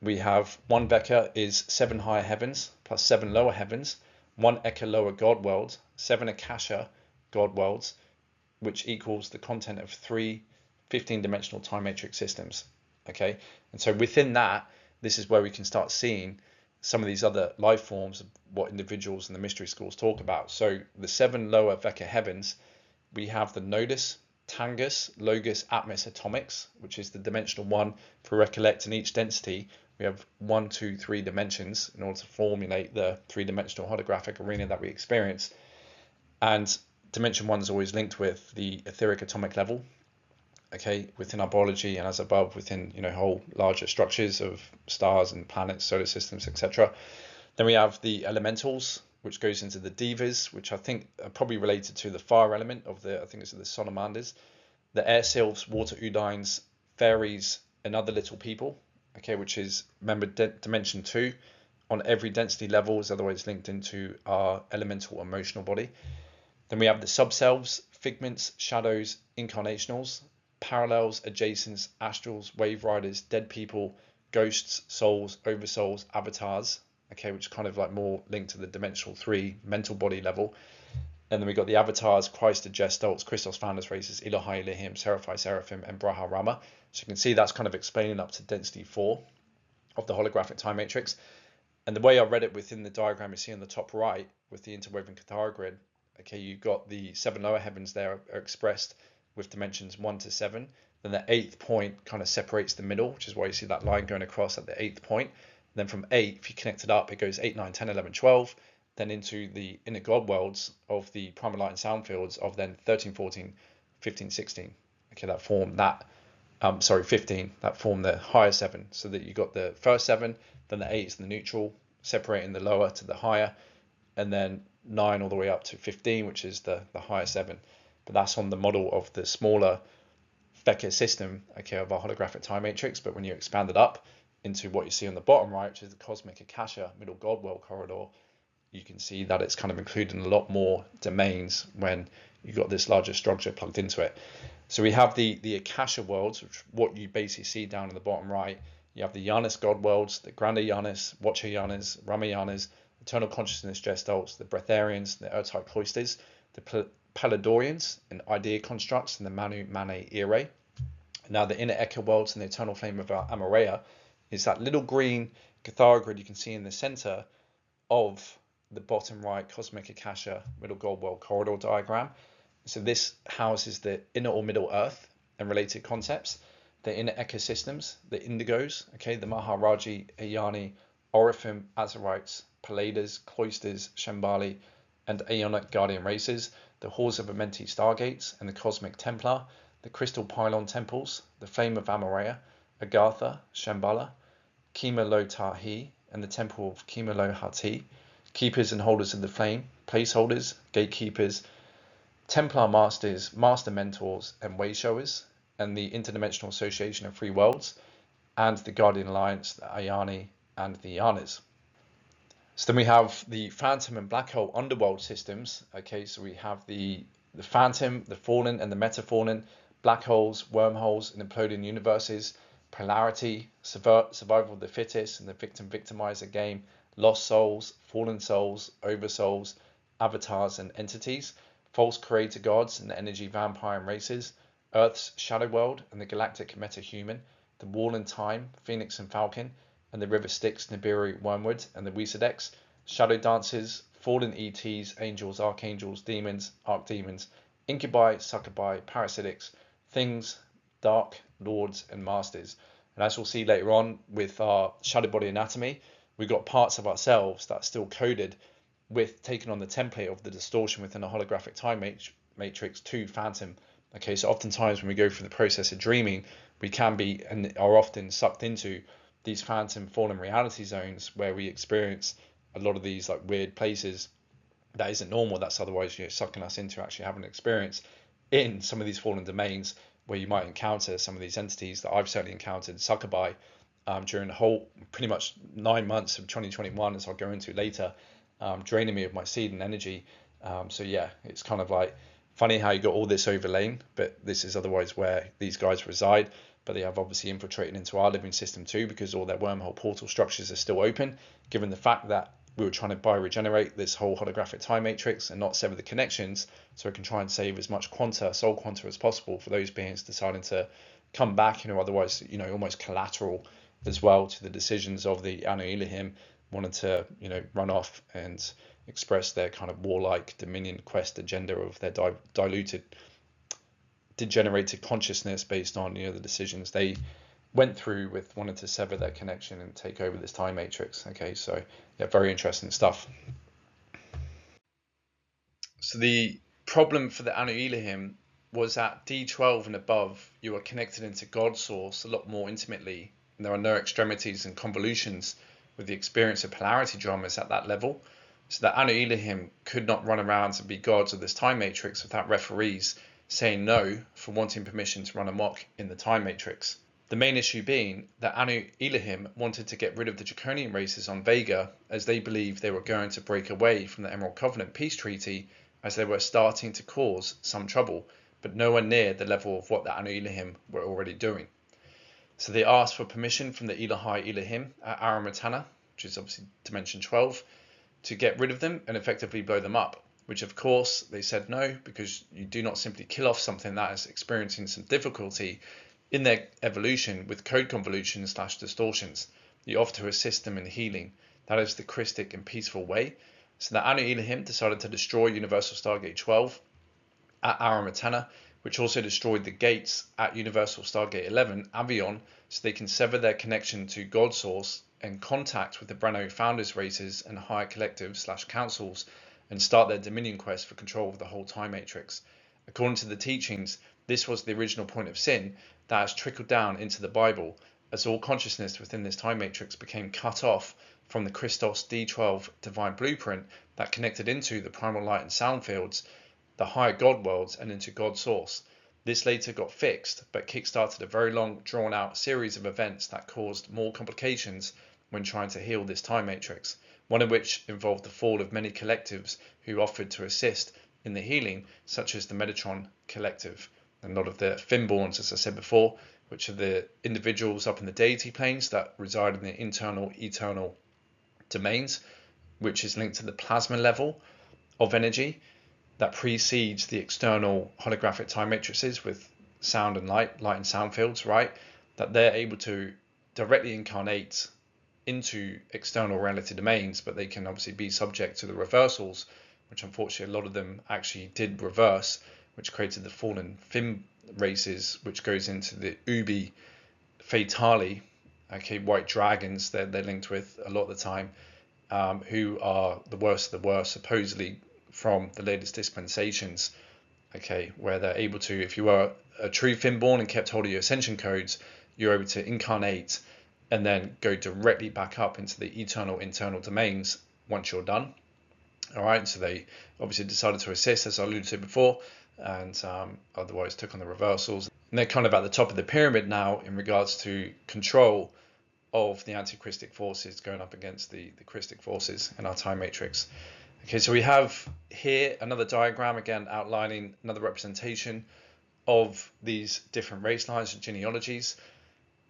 We have one Vecca is 7 higher heavens plus 7 lower heavens, 1 Eka lower God worlds, 7 Akasha God worlds, which equals the content of 3 15-dimensional time matrix systems. Okay, and so within that, this is where we can start seeing some of these other life forms of what individuals in the mystery schools talk about. So the 7 lower Vecca heavens, we have the Nodus, Tangus, Logos, Atmos, Atomics, which is the dimensional one for recollect. In each density, we have 1, 2, 3 dimensions in order to formulate the 3-dimensional holographic arena that we experience. And dimension 1 is always linked with the etheric atomic level, okay, within our biology and as above within whole larger structures of stars and planets, solar systems, etc. Then we have the elementals, which goes into the divas, which I think are probably related to the fire element of I think it's the salamanders, the air sylphs, water udines, fairies, and other little people, okay, which is, remember, dimension 2 on every density level is otherwise linked into our elemental emotional body. Then we have the subselves, figments, shadows, incarnationals, parallels, adjacents, astrals, wave riders, dead people, ghosts, souls, oversouls, avatars, okay, which is kind of like more linked to the dimensional 3 mental body level. And then we got the avatars, Christ, Gestalt, Christos, Founders Races, Elohai, Elihim, Seraphai, Seraphim, and Braha Rama. So you can see that's kind of explaining up to density 4 of the holographic time matrix. And the way I read it within the diagram you see on the top right with the interwoven Cathara grid, okay, you've got the 7 lower heavens there are expressed with dimensions 1 to 7. Then the 8th point kind of separates the middle, which is why you see that line going across at the 8th point. And then from 8, if you connect it up, it goes 8, 9, 10, 11, 12, then into the inner God worlds of the primal light and sound fields of then 13, 14, 15, 16. Okay, that form that, 15, that form the higher 7. So that you got the first 7, then the 8 is the neutral, separating the lower to the higher, and then 9 all the way up to 15, which is the higher 7. But that's on the model of the smaller Vecca system, okay, of our holographic time matrix. But when you expand it up into what you see on the bottom right, which is the cosmic Akasha, middle Godwell corridor, you can see that it's kind of including a lot more domains when you've got this larger structure plugged into it. So we have the Akasha worlds, which what you basically see down in the bottom right. You have the Janus God worlds, the Granda Janus, Watcher Janus, Rama Janus, Eternal Consciousness Gestalts, the Breatharians, the Urtite Cloisters, the Palladorians and idea constructs, and the Manu Mane Ere. Now the inner echo worlds and the eternal flame of Amareya is that little green Cathara grid you can see in the center of the bottom right cosmic Akasha middle gold world corridor diagram. So this houses the inner or middle earth and related concepts, the inner ecosystems, the indigos, okay, the Maharaji, Ayani, Orifim, Azarites, Pallades, Cloisters, Shambhali, and Aeonic Guardian races, the halls of Amenti stargates and the cosmic Templar, the crystal pylon temples, the flame of Amareya, Agartha, Shambhala, Kima Lo Tahi, and the temple of Kima Lo Hati, keepers and holders of the flame, placeholders, gatekeepers, Templar masters, master mentors, and way showers, and the Interdimensional Association of Free Worlds, and the Guardian Alliance, the Ayani, and the Yanas. So then we have the Phantom and Black Hole underworld systems. Okay, so we have the Phantom, the Fallen, and the Metafallen, black holes, wormholes, and imploding universes, polarity, survival of the fittest, and the victim-victimizer game, lost souls, fallen souls, oversouls, avatars and entities, false creator gods and the energy vampire and races, Earth's shadow world and the galactic metahuman, the wall and time, Phoenix and Falcon, and the river Styx, Nibiru, Wormwood, and the Weesadex, shadow dancers, fallen ETs, angels, archangels, demons, archdemons, incubi, succubi, parasitics, things, dark, lords, and masters. And as we'll see later on with our shadow body anatomy, we've got parts of ourselves that are still coded with taking on the template of the distortion within a holographic time matrix to Phantom. Okay, so oftentimes when we go through the process of dreaming, we can be and are often sucked into these Phantom fallen reality zones where we experience a lot of these like weird places that isn't normal, that's otherwise sucking us into actually having an experience in some of these fallen domains where you might encounter some of these entities that I've certainly encountered succubi during the whole pretty much 9 months of 2021, as I'll go into later, draining me of my seed and energy. So yeah, it's kind of like funny how you got all this overlain, but this is otherwise where these guys reside. But they have obviously infiltrated into our living system too, because all their wormhole portal structures are still open, given the fact that we were trying to bioregenerate this whole holographic time matrix and not sever the connections, so we can try and save as much quanta, soul quanta as possible for those beings deciding to come back, otherwise, almost collateral as well to the decisions of the Anu Elohim wanting to, run off and express their kind of warlike dominion quest agenda of their diluted, degenerated consciousness based on, the decisions they went through with wanting to sever their connection and take over this time matrix. Okay, so yeah, very interesting stuff. So the problem for the Anu Elohim was at D12 and above, you are connected into God's source a lot more intimately, and there are no extremities and convolutions with the experience of polarity dramas at that level. So that Anu Elohim could not run around and be gods of this time matrix without referees saying no for wanting permission to run amok in the time matrix. The main issue being that Anu Elohim wanted to get rid of the Draconian races on Vega, as they believed they were going to break away from the Emerald Covenant peace treaty, as they were starting to cause some trouble, but nowhere near the level of what the Anu Elohim were already doing. So they asked for permission from the Elohai Elohim at Aramatana, which is obviously Dimension 12, to get rid of them and effectively blow them up, which of course they said no, because you do not simply kill off something that is experiencing some difficulty in their evolution with code convolutions / distortions. You offer to assist them in healing. That is the Christic and peaceful way. So the Anu Elohim decided to destroy Universal Stargate 12 at Aramatana, which also destroyed the gates at Universal Stargate 11, Avion, so they can sever their connection to God Source and contact with the Brano founders races and higher collectives / councils and start their dominion quest for control of the whole time matrix. According to the teachings, this was the original point of sin that has trickled down into the Bible, as all consciousness within this time matrix became cut off from the Christos D12 divine blueprint that connected into the primal light and sound fields, the higher God worlds, and into God's source. This later got fixed, but kickstarted a very long, drawn-out series of events that caused more complications when trying to heal this time matrix, one of which involved the fall of many collectives who offered to assist in the healing, such as the Metatron Collective. A lot of the Finborns, as I said before, which are the individuals up in the deity planes that reside in the internal eternal domains, which is linked to the plasma level of energy that precedes the external holographic time matrices with sound and light and sound fields, right? That they're able to directly incarnate into external reality domains, but they can obviously be subject to the reversals, which unfortunately a lot of them actually did reverse, which created the fallen Finn races, which goes into the Ubi Fatali, okay, white dragons they're linked with a lot of the time, who are the worst of the worst, supposedly from the latest dispensations, okay, where they're able to, if you are a true Finnborn and kept hold of your ascension codes, you're able to incarnate and then go directly back up into the eternal internal domains once you're done. All right, so they obviously decided to assist, as I alluded to before, and otherwise took on the reversals. And they're kind of at the top of the pyramid now in regards to control of the anti-Christic forces going up against the Christic forces in our time matrix. Okay, so we have here another diagram, again outlining another representation of these different race lines and genealogies,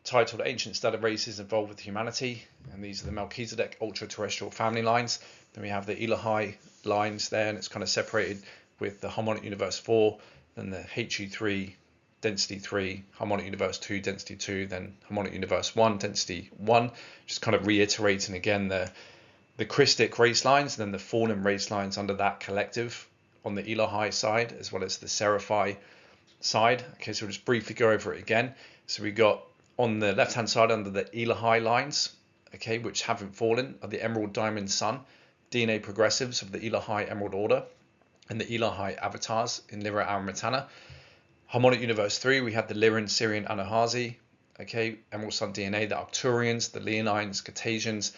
titled Ancient Stellar Races Involved with Humanity, and these are the Melchizedek ultra-terrestrial family lines. Then we have the Elohai lines there, and it's kind of separated with the harmonic universe 4, then the HU3 density 3, harmonic universe 2 density 2, then harmonic universe 1 density 1, just kind of reiterating again the Christic race lines, and then the fallen race lines under that collective on the Elohai side, as well as the Seraphi side. Okay, so we'll just briefly go over it again. So we got on the left hand side under the Elohai lines, okay, which haven't fallen, are the Emerald Diamond Sun DNA progressives of the Elohai Emerald Order and the Elohai avatars in Lyra Aramitana. Harmonic Universe 3, we had the Lyran Syrian Anahazi, okay, Emerald Sun DNA, the Arcturians, the Leonines, Caucasians,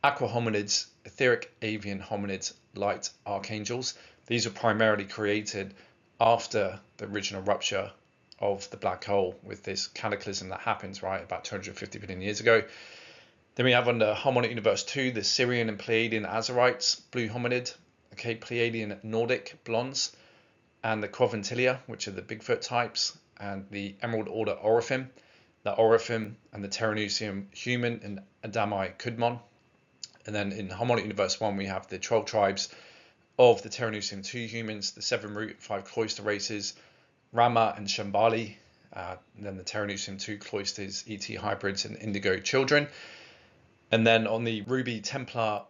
Aqua Hominids, Etheric Avian Hominids, Light Archangels. These were primarily created after the original rupture of the black hole with this cataclysm that happens, right, about 250 billion years ago. Then we have under Harmonic Universe 2, the Syrian and Pleiadian Azarites, Blue Hominid, okay, Pleiadian Nordic Blondes, and the Quavantilia, which are the Bigfoot types, and the Emerald Order Orophim, the Orophim and the Terranusium Human and Adamai Kudmon. And then in Harmonic Universe 1, we have the 12 tribes of the Terranusium 2 humans, the 7 root, 5 cloister races, Rama and Shambhali, and then the Terranusium 2 cloisters, ET hybrids, and Indigo children. And then on the Ruby Templar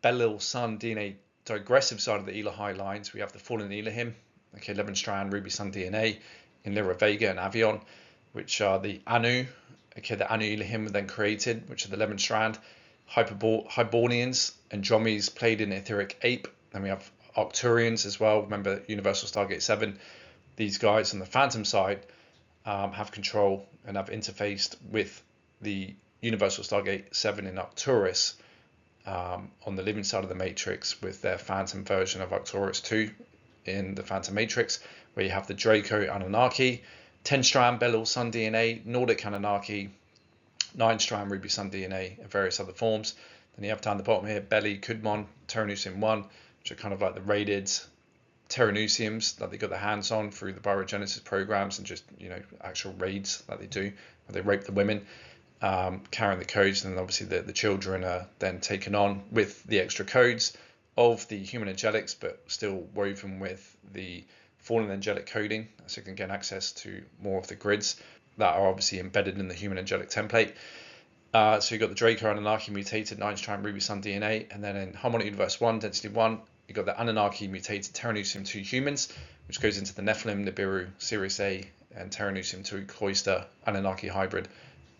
Belil Sun DNA digressive side of the Elohai lines, we have the Fallen Elohim, okay, 11 strand Ruby Sun DNA in Lyra Vega and Avion, which are the Anu, okay, the Anu Elohim were then created, which are the 11 strand Hibernians, Andromes played in Etheric Ape. Then we have Arcturians as well. Remember Universal Stargate 7. These guys on the Phantom side have control and have interfaced with the Universal Stargate 7 in Arcturus on the living side of the Matrix with their Phantom version of Arcturus 2 in the Phantom Matrix, where you have the Draco Anunnaki, 10-strand Belil Sun DNA, Nordic Anunnaki, 9-strand Ruby Sun DNA, and various other forms. Then you have down the bottom here Belly Kudmon, Terranusium 1, which are kind of like the raided Terranusiums that they got their hands on through the biogenesis programs and just, you know, actual raids that they do, where they rape the women, carrying the codes, and then obviously the children are then taken on with the extra codes of the human angelics, but still woven with the fallen angelic coding, so you can get access to more of the grids that are obviously embedded in the human angelic template. So you've got the Draco Anunnaki mutated 9-strand Ruby Sun DNA, and then in Harmonic Universe 1, Density 1, you've got the Anunnaki mutated Terranusium 2 humans, which goes into the Nephilim, Nibiru, Sirius A, and Terranusium 2 Cloister Anunnaki hybrid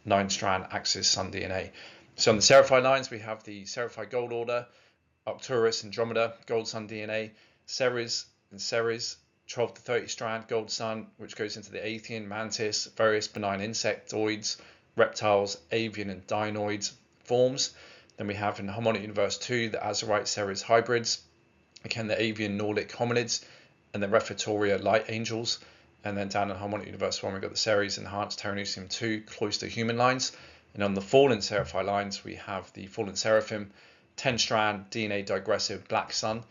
9-strand Axis Sun DNA. So on the Seraphi lines, we have the Seraphi Gold Order, Arcturus, Andromeda, Gold Sun DNA, Ceres and Ceres, 12 to 30 strand Gold Sun, which goes into the Athean, Mantis, various benign insectoids, reptiles, avian and dinoids forms. Then we have in Harmonic Universe 2 the Azarite Ceres hybrids, again the avian Nordic hominids, and the Refractoria light angels. And then down in Harmonic Universe 1 we've got the Ceres enhanced Terranusium 2 cloister human lines. And on the Fallen Seraphi lines we have the Fallen Seraphim, 10-strand DNA digressive Black Sun.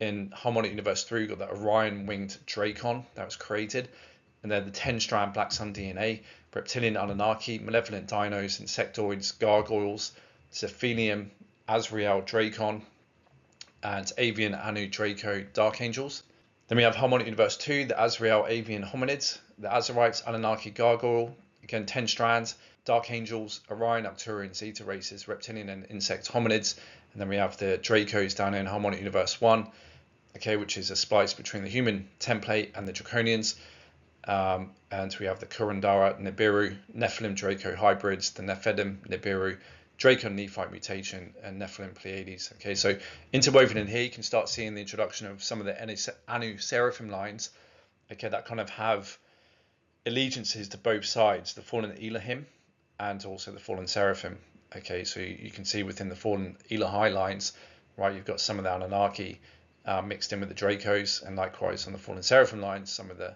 In Harmonic Universe 3 we've got the Orion winged Dracon that was created. And then the 10-strand Black Sun DNA, Reptilian Anunnaki, Malevolent Dinos, Insectoids, Gargoyles, Zephelium, Azrael Dracon, and Avian Anu Draco Dark Angels. Then we have Harmonic Universe 2, the Azrael Avian Hominids, the Azarites, Anunnaki, Gargoyle, again 10 strands, Dark Angels, Orion, Arcturian, Zeta races, reptilian and insect hominids, and then we have the Dracos down in Harmonic Universe 1, okay, which is a splice between the human template and the Draconians. And we have the Kurandara, Nibiru, Nephilim, Draco hybrids, the Nephilim, Nibiru, Draco Nephite mutation, and Nephilim Pleiades. Okay, so interwoven in here, you can start seeing the introduction of some of the Anu Seraphim lines, okay, that kind of have allegiances to both sides, the fallen Elohim and also the fallen Seraphim. Okay, so you can see within the fallen Elohi lines, right, you've got some of the Anunnaki mixed in with the Dracos, and likewise on the fallen Seraphim lines, some of the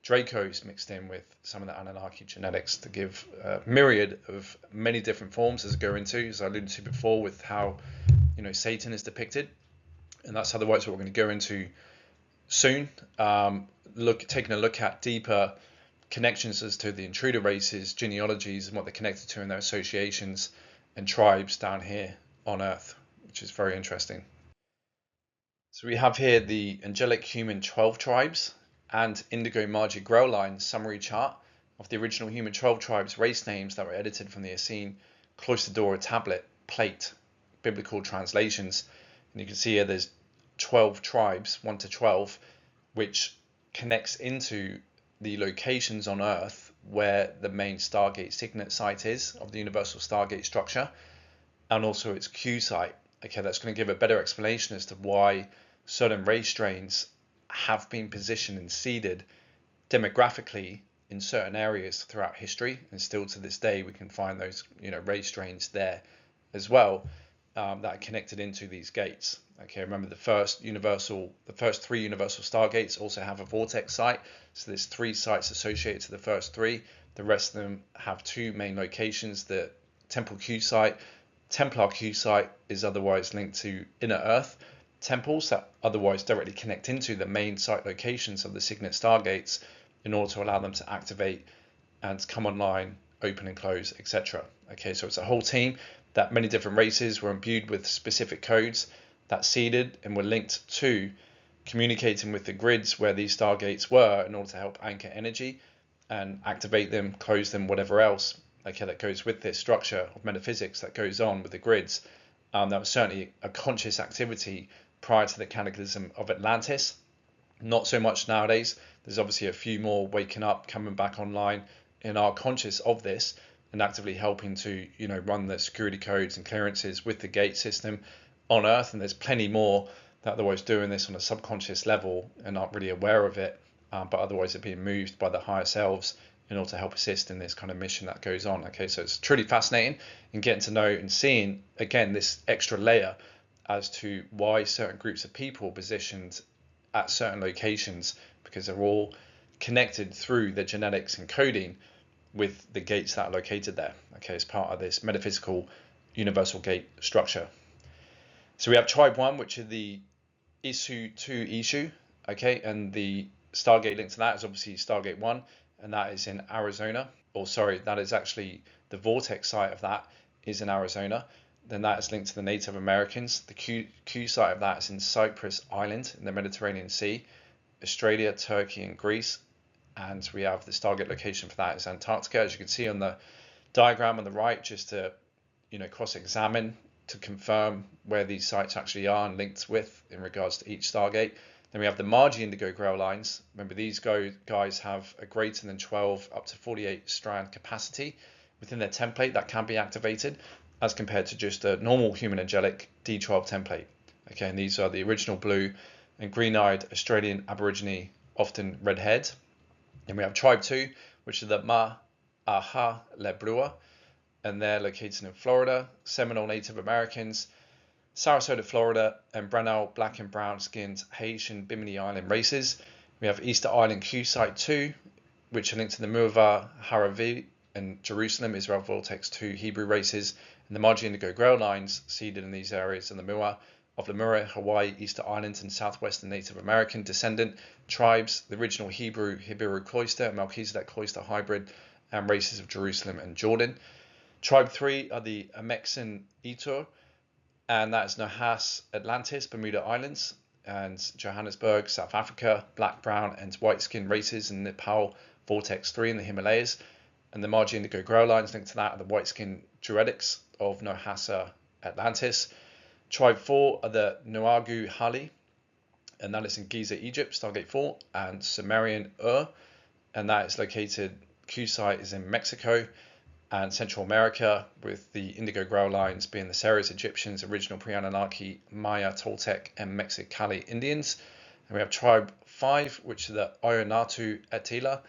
Dracos mixed in with some of the Anunnaki genetics to give a myriad of many different forms, as I go into, as I alluded to before, with how, you know, Satan is depicted, and that's otherwise what we're going to go into soon. Taking a look at deeper connections as to the intruder races, genealogies, and what they're connected to in their associations and tribes down here on Earth, which is very interesting. So we have here the angelic human 12 tribes and Indigo Margie Grail line summary chart of the original human 12 tribes race names that were edited from the Essene Cloister Dora tablet plate biblical translations. And you can see here there's 12 tribes, 1 to 12, which connects into the locations on Earth where the main Stargate signet site is of the universal Stargate structure, and also its Q site. Okay, that's going to give a better explanation as to why certain race strains have been positioned and seeded demographically in certain areas throughout history, and still to this day we can find those, you know, race strains there as well, that are connected into these gates. Okay, remember the first three universal stargates also have a vortex site, so there's 3 sites associated to the first 3. The rest of them have 2 main locations. The Temple Q site, Templar Q site, is otherwise linked to inner Earth temples that otherwise directly connect into the main site locations of the signet stargates in order to allow them to activate and come online, open and close, etc. Okay, so it's a whole team that many different races were imbued with specific codes that seeded and were linked to communicating with the grids where these stargates were in order to help anchor energy and activate them, close them, whatever else, okay, that goes with this structure of metaphysics that goes on with the grids. That was certainly a conscious activity prior to the cataclysm of Atlantis. Not so much nowadays. There's obviously a few more waking up, coming back online, and are conscious of this and actively helping to, you know, run the security codes and clearances with the gate system on Earth. And there's plenty more that otherwise doing this on a subconscious level and aren't really aware of it, but otherwise are being moved by the higher selves in order to help assist in this kind of mission that goes on. Okay, so it's truly fascinating in getting to know and seeing again this extra layer as to why certain groups of people are positioned at certain locations, because they're all connected through the genetics and coding with the gates that are located there. Okay, as part of this metaphysical universal gate structure. So we have tribe 1, which is the Isu 2 Ishu, okay, and the Stargate link to that is obviously Stargate 1, and that is in Arizona. Or sorry, that is actually the vortex site of that is in Arizona. Then that is linked to the Native Americans. The Q site of that is in Cyprus Island in the Mediterranean Sea, Australia, Turkey, and Greece. And we have the Stargate location for that is Antarctica, as you can see on the diagram on the right, just to, you know, cross-examine to confirm where these sites actually are and linked with in regards to each Stargate. Then we have the Margie Indigo Grail lines. Remember, these guys have a greater than 12 up to 48 strand capacity within their template that can be activated, as compared to just a normal human angelic D12 template. Okay, and these are the original blue and green-eyed Australian Aborigine, often red-haired. And we have tribe 2, which are the Ma'aha Lebrua, and they're located in Florida. Seminole Native Americans, Sarasota, Florida, and Brunel black and brown skinned Haitian Bimini Island races. We have Easter Island Q Site 2, which are linked to the Muava Haravi and Jerusalem, Israel Vortex 2 Hebrew races, and the Margie Indigo Grail lines seeded in these areas, and the Mu'a of Lemuria, Hawaii, Easter Islands, and southwestern Native American descendant tribes, the original Hebrew cloister, Melchizedek cloister hybrid, and races of Jerusalem and Jordan. Tribe 3 are the Amexan Etur, and that is Nahas, Atlantis, Bermuda Islands, and Johannesburg, South Africa, black, brown, and white skin races in Nepal, Vortex 3 in the Himalayas. And the Margi Indigo grow lines linked to that are the white skin Druidics of Nohasa, Atlantis. Tribe 4 are the Nuagu Hali, and that is in Giza, Egypt, Stargate 4, and Sumerian and that is located, Q site is in Mexico and Central America, with the indigo grow lines being the Ceres Egyptians, original pre-Anunnaki, Maya, Toltec, and Mexicali Indians. And we have tribe 5, which are the Oyonatu Atila,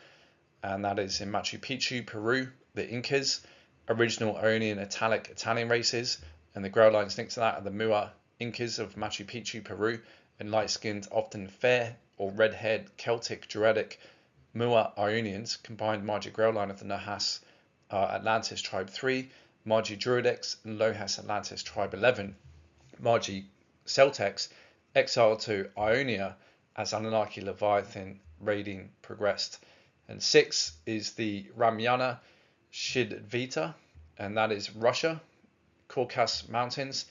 and that is in Machu Picchu, Peru, the Incas, original Ionian Italic Italian races, and the grow lines linked to that are the Mua Incas of Machu Picchu, Peru, and light-skinned, often fair or red-haired Celtic Druidic Mua Ionians, combined Margi grow line of the Nahas Atlantis tribe 3, Margi Druidics, and Lohas Atlantis tribe 11, Margi Celtecs, exiled to Ionia as Anunnaki Leviathan raiding progressed. And 6 is the Ramyana Shidvita, and that is Russia, Caucasus Mountains,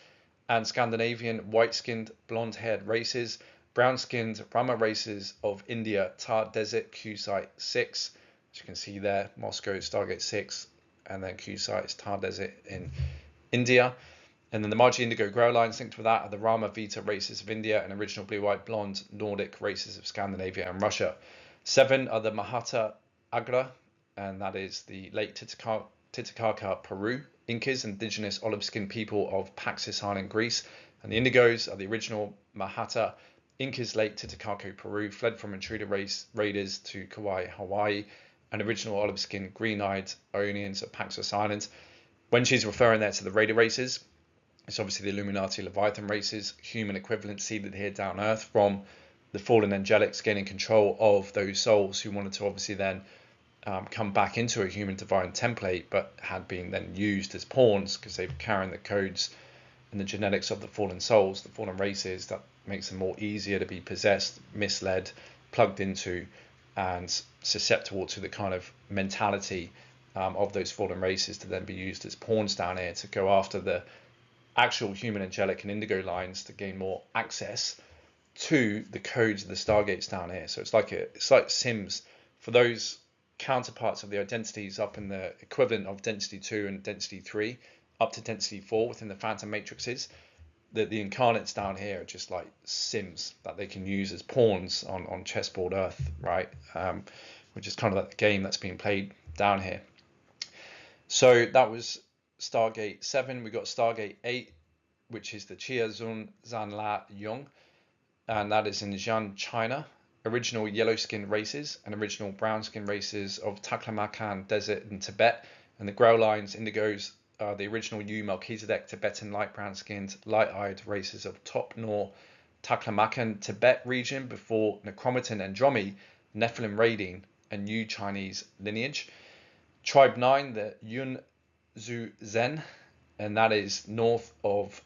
and Scandinavian white-skinned, blonde-haired races, brown-skinned Rama races of India, Thar Desert, Q Site 6, as you can see there, Moscow, Stargate 6, and then Q Site is Thar Desert in India. And then the Margi Indigo grow lines linked with that are the Rama Vita races of India and original blue-white blonde Nordic races of Scandinavia and Russia. 7 are the Mahata Agra, and that is the Lake Titicaca, Peru, Incas, indigenous olive-skinned people of Paxos Island, Greece. And the Indigos are the original Mahata Incas, Lake Titicaca, Peru, fled from Intruder raiders to Kauai, Hawaii, and original olive-skinned, green-eyed Ionians of Paxos Island. When she's referring there to the raider races, it's obviously the Illuminati Leviathan races, human equivalent seeded here down Earth from the fallen angelics gaining control of those souls who wanted to obviously then come back into a human divine template, but had been then used as pawns because they were carrying the codes and the genetics of the fallen souls, the fallen races, that makes them more easier to be possessed, misled, plugged into, and susceptible to the kind of mentality of those fallen races to then be used as pawns down here to go after the actual human angelic and indigo lines to gain more access to the codes of the stargates down here. So it's like Sims for those counterparts of the identities up in the equivalent of density 2 and density 3 up to density 4 within the phantom matrices. The incarnates down here are just like Sims that they can use as pawns on chessboard Earth, right? Which is kind of like the game that's being played down here. So that was Stargate 7. We got Stargate 8, which is the Chia Zun Zanla Yong, and that is in Xi'an, China. Original yellow-skinned races and original brown-skinned races of Taklamakan Desert in Tibet, and the grow lines, indigos, are the original Yu Melchizedek Tibetan light brown-skinned, light-eyed races of Top Nor Taklamakan Tibet region before Necromaton and Dromi, Nephilim raiding, and Yu Chinese lineage. Tribe 9, the Yun Zhu Zen, and that is north of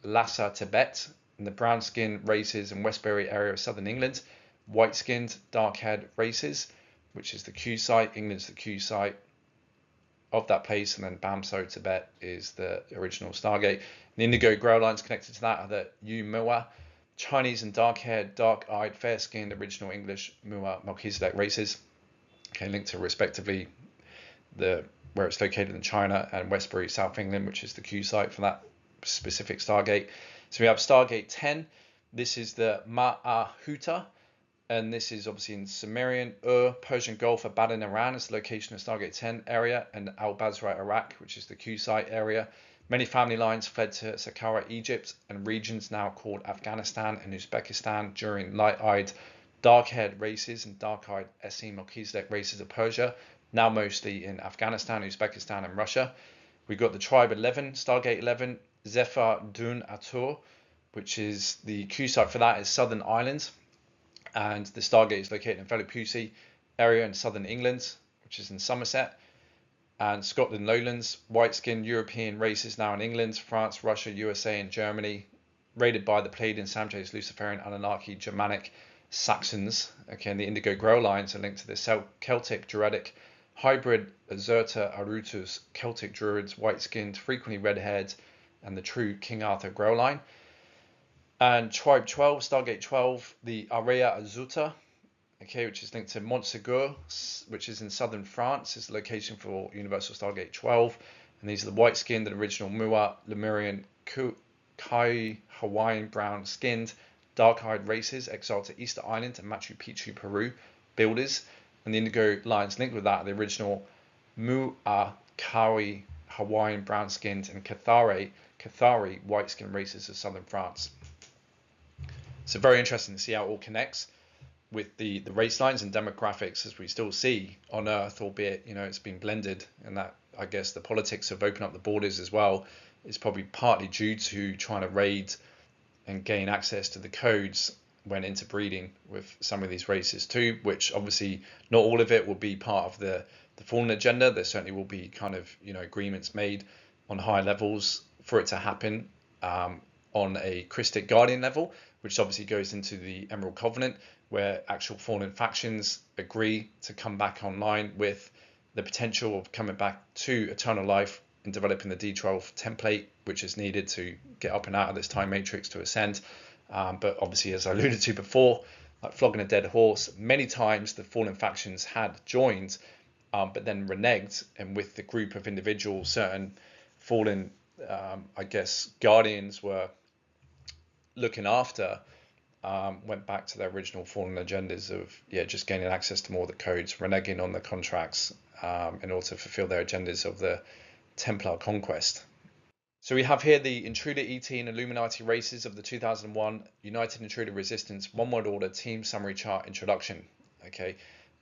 Lhasa, Tibet, and the brown-skinned races in Westbury area of southern England. White-skinned, dark-haired races, which is the Q site. England's the Q site of that place, and then Bamso, Tibet, is the original Stargate. The indigo grow lines connected to that are the Yu Mua, Chinese and dark-haired, dark-eyed, fair-skinned, original English Mua Melchizedek races. Okay, linked to respectively where it's located in China and Westbury, South England, which is the Q site for that specific Stargate. So we have Stargate 10. This is the Ma'ahuta, and this is obviously in Sumerian, Persian Gulf, Abadan, Iran is the location of Stargate 10 area, and Al-Basra, Iraq, which is the Q site area. Many family lines fled to Saqqara, Egypt, and regions now called Afghanistan and Uzbekistan during light-eyed, dark-haired races and dark-eyed Essenes Melchizedek races of Persia, now mostly in Afghanistan, Uzbekistan, and Russia. We've got the Tribe 11, Stargate 11, Zephyr Dun Atur, which is the Q site for that is Southern Islands, and the Stargate is located in Fellupusi area in southern England, which is in Somerset, and Scotland Lowlands, white-skinned European races now in England, France, Russia, USA, and Germany, raided by the Pleiadian, Samjays, Luciferian, Anunnaki, Germanic, Saxons. Okay, and the indigo grow lines are linked to the Celtic Druidic hybrid Azurta Arutus, Celtic Druids, white-skinned, frequently red-haired, and the true King Arthur grow line. And Tribe 12, Stargate 12, the Area Azuta, okay, which is linked to Montsegur, which is in southern France, is the location for Universal Stargate 12. And these are the white-skinned and original Mua, Lemurian, Kai, Hawaiian brown-skinned, dark-eyed races exiled to Easter Island and Machu Picchu, Peru, builders. And the indigo lines linked with that are the original Mua, Kawi, Hawaiian brown-skinned, and Cathari white-skinned races of southern France. So very interesting to see how it all connects with the race lines and demographics as we still see on Earth, albeit, you know, it's been blended, and that, I guess, the politics of opening up the borders as well is probably partly due to trying to raid and gain access to the codes when interbreeding with some of these races too, which obviously not all of it will be part of the Fallen agenda. There certainly will be kind of, you know, agreements made on high levels for it to happen on a Christic Guardian level, which obviously goes into the Emerald Covenant, where actual fallen factions agree to come back online with the potential of coming back to eternal life and developing the D12 template, which is needed to get up and out of this time matrix to ascend. But obviously, as I alluded to before, like flogging a dead horse, many times the fallen factions had joined, but then reneged, and with the group of individuals, certain fallen, I guess, guardians were looking after, went back to their original fallen agendas of just gaining access to more of the codes, reneging on the contracts in order to fulfill their agendas of the Templar conquest. So we have here the Intruder, ET, and Illuminati races of the 2001 United Intruder Resistance One World Order Team Summary Chart Introduction. Okay,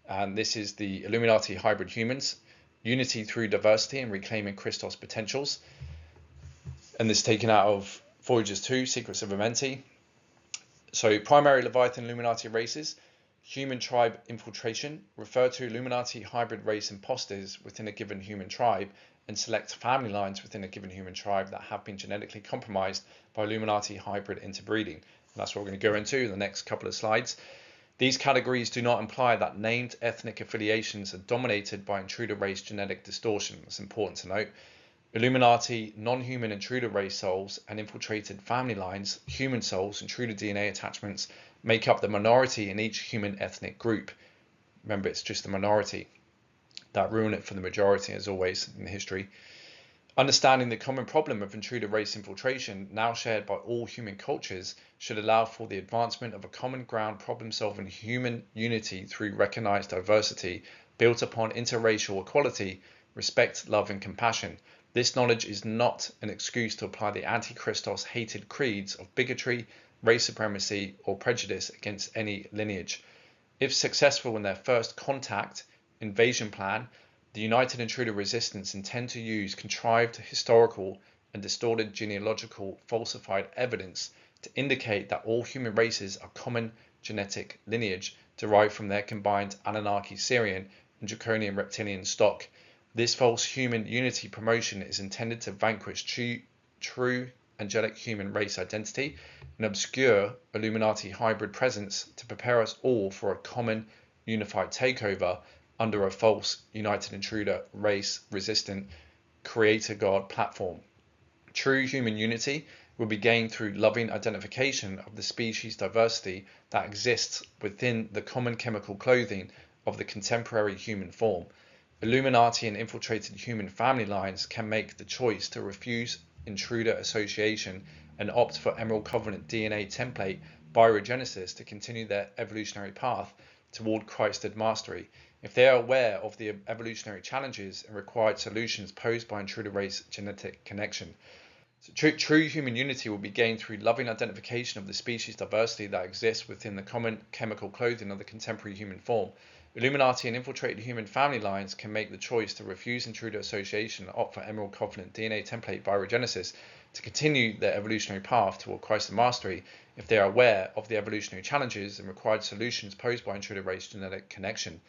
and this is the Illuminati hybrid humans, unity through diversity and reclaiming Christos potentials. And this is taken out of Voyagers 2, Secrets of Amenti. So primary Leviathan Illuminati races, human tribe infiltration, refer to Illuminati hybrid race imposters within a given human tribe, and select family lines within a given human tribe that have been genetically compromised by Illuminati hybrid interbreeding. And that's what we're going to go into in the next couple of slides. These categories do not imply that named ethnic affiliations are dominated by intruder race genetic distortion. That's important to note. Illuminati non-human intruder race souls and infiltrated family lines, human souls, intruder DNA attachments make up the minority in each human ethnic group. Remember, it's just the minority that ruin it for the majority, as always in history. Understanding the common problem of intruder race infiltration, now shared by all human cultures, should allow for the advancement of a common ground problem-solving human unity through recognized diversity built upon interracial equality, respect, love, and compassion. This knowledge is not an excuse to apply the anti-Christos hated creeds of bigotry, race supremacy, or prejudice against any lineage. If successful in their first contact invasion plan, the United Intruder Resistance intend to use contrived historical and distorted genealogical falsified evidence to indicate that all human races are common genetic lineage derived from their combined Anunnaki Syrian and Draconian reptilian stock. This false human unity promotion is intended to vanquish true angelic human race identity and obscure Illuminati hybrid presence to prepare us all for a common unified takeover under a false United Intruder race resistant creator God platform. True human unity will be gained through loving identification of the species diversity that exists within the common chemical clothing of the contemporary human form. Illuminati and infiltrated human family lines can make the choice to refuse intruder association and opt for Emerald Covenant DNA template biogenesis to continue their evolutionary path toward Christed mastery. If they are aware of the evolutionary challenges and required solutions posed by intruder race genetic connection. So true human unity will be gained through loving identification of the species diversity that exists within the common chemical clothing of the contemporary human form. Illuminati and infiltrated human family lines can make the choice to refuse intruder association and opt for Emerald Covenant DNA template biogenesis to continue their evolutionary path toward Christed mastery if they are aware of the evolutionary challenges and required solutions posed by intruder race genetic connection.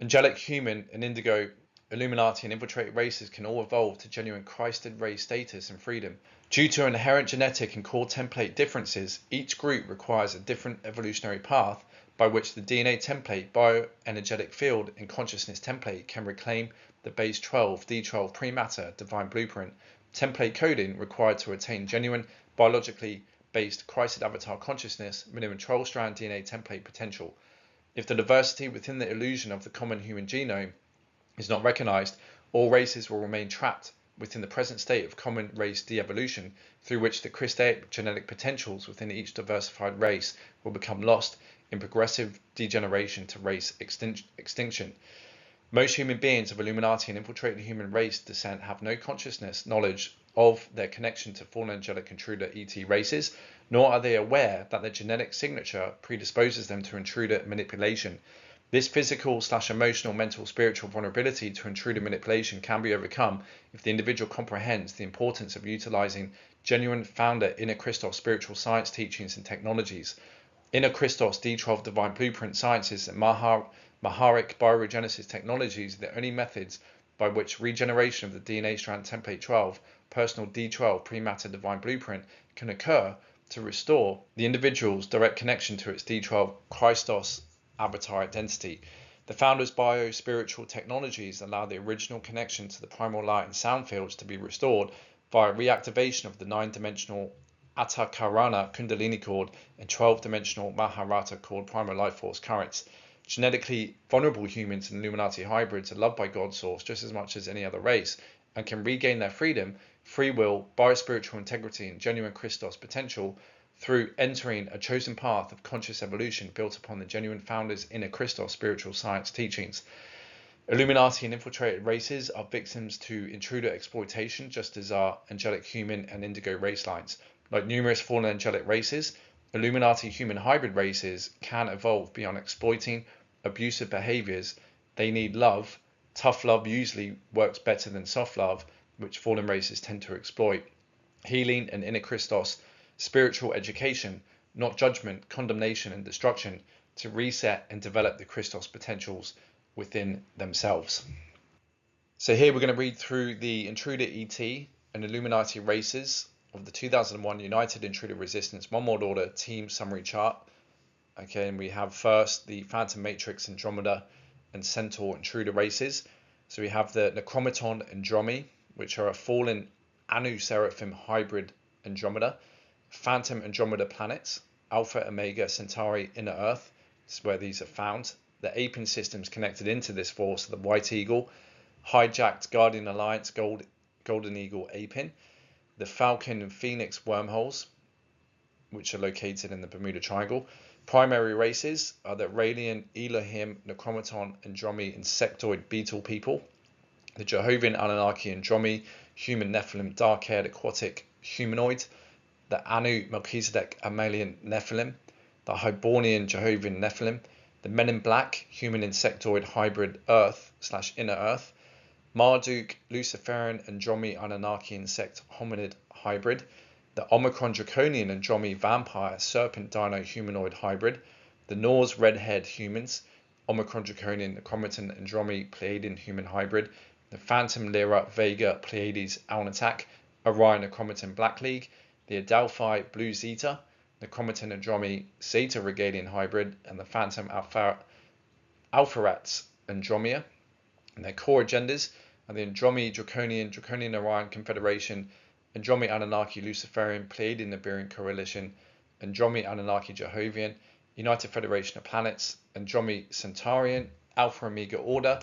Angelic, human, and indigo, Illuminati, and infiltrated races can all evolve to genuine Christed race status and freedom. Due to inherent genetic and core template differences, each group requires a different evolutionary path by which the DNA template, bioenergetic field, and consciousness template can reclaim the base 12, D12 pre-matter divine blueprint template coding required to attain genuine biologically based Christed avatar consciousness, minimum 12-strand DNA template potential. If the diversity within the illusion of the common human genome is not recognized, all races will remain trapped within the present state of common race de-evolution, through which the Christaic genetic potentials within each diversified race will become lost in progressive degeneration to race extinction. Most human beings of Illuminati and infiltrated human race descent have no consciousness, knowledge of their connection to fallen angelic intruder ET races, nor are they aware that their genetic signature predisposes them to intruder manipulation. This physical/emotional, mental, spiritual vulnerability to intruder manipulation can be overcome if the individual comprehends the importance of utilizing genuine founder inner Christos spiritual science teachings and technologies. Inner Christos D12 divine blueprint sciences and Maharic bioregenesis technologies are the only methods by which regeneration of the DNA strand template 12, personal D12 pre-matter divine blueprint, can occur to restore the individual's direct connection to its D12 Christos avatar identity. The founder's bio-spiritual technologies allow the original connection to the primal light and sound fields to be restored via reactivation of the 9-dimensional Atakarana Kundalini cord and 12-dimensional Maharata cord primal life force currents. Genetically vulnerable humans and Illuminati hybrids are loved by God's source just as much as any other race and can regain their freedom, free will, biospiritual integrity, and genuine Christos potential through entering a chosen path of conscious evolution built upon the genuine founder's inner Christos spiritual science teachings. Illuminati and infiltrated races are victims to intruder exploitation, just as are angelic human and indigo race lines. Like numerous fallen angelic races, Illuminati human hybrid races can evolve beyond exploiting abusive behaviors. They need love. Tough love usually works better than soft love, which fallen races tend to exploit. Healing and inner Christos spiritual education, not judgment, condemnation, and destruction, to reset and develop the Christos potentials within themselves. So here we're going to read through the Intruder ET and Illuminati races of the 2001 United Intruder Resistance One World Order Team Summary Chart. Okay, and we have first the Phantom Matrix Andromeda and Centaur Intruder races. So we have the Necromaton Andromi, which are a fallen Anu Seraphim hybrid Andromeda. Phantom Andromeda planets, Alpha Omega Centauri Inner Earth, this is where these are found. The aping systems connected into this force are the White Eagle, hijacked Guardian Alliance Golden Eagle aping, the Falcon and Phoenix wormholes, which are located in the Bermuda Triangle. Primary races are the Raelian, Elohim, Necromaton, Andromi, insectoid beetle people, the Jehovian Anunnaki Andromi, human Nephilim, dark-haired aquatic humanoid, the Anu Melchizedek Amalian Nephilim, the Hibernian Jehovian Nephilim, the Men in Black human insectoid hybrid Earth/Inner Earth, Marduk Luciferian Andromi Anunnaki insect hominid hybrid, the Omicron Draconian Andromi vampire serpent dino humanoid hybrid, the Norse redhead humans, Omicron Draconian Necromaton Andromi Pleiadian human hybrid, the Phantom Lyra Vega Pleiades Alnitak Orion Necromaton Black League, the Adelphi Blue Zeta, the Necromaton Andromi Zeta Regalian hybrid, and the Phantom Alpharats Andromeda. And their core agendas are the Andromi Draconian Orion Confederation, Andromi Anunnaki Luciferian Pleiadian Iberian Coalition, Andromi Anunnaki Jehovian, United Federation of Planets, Andromi Centaurian, Alpha Omega Order,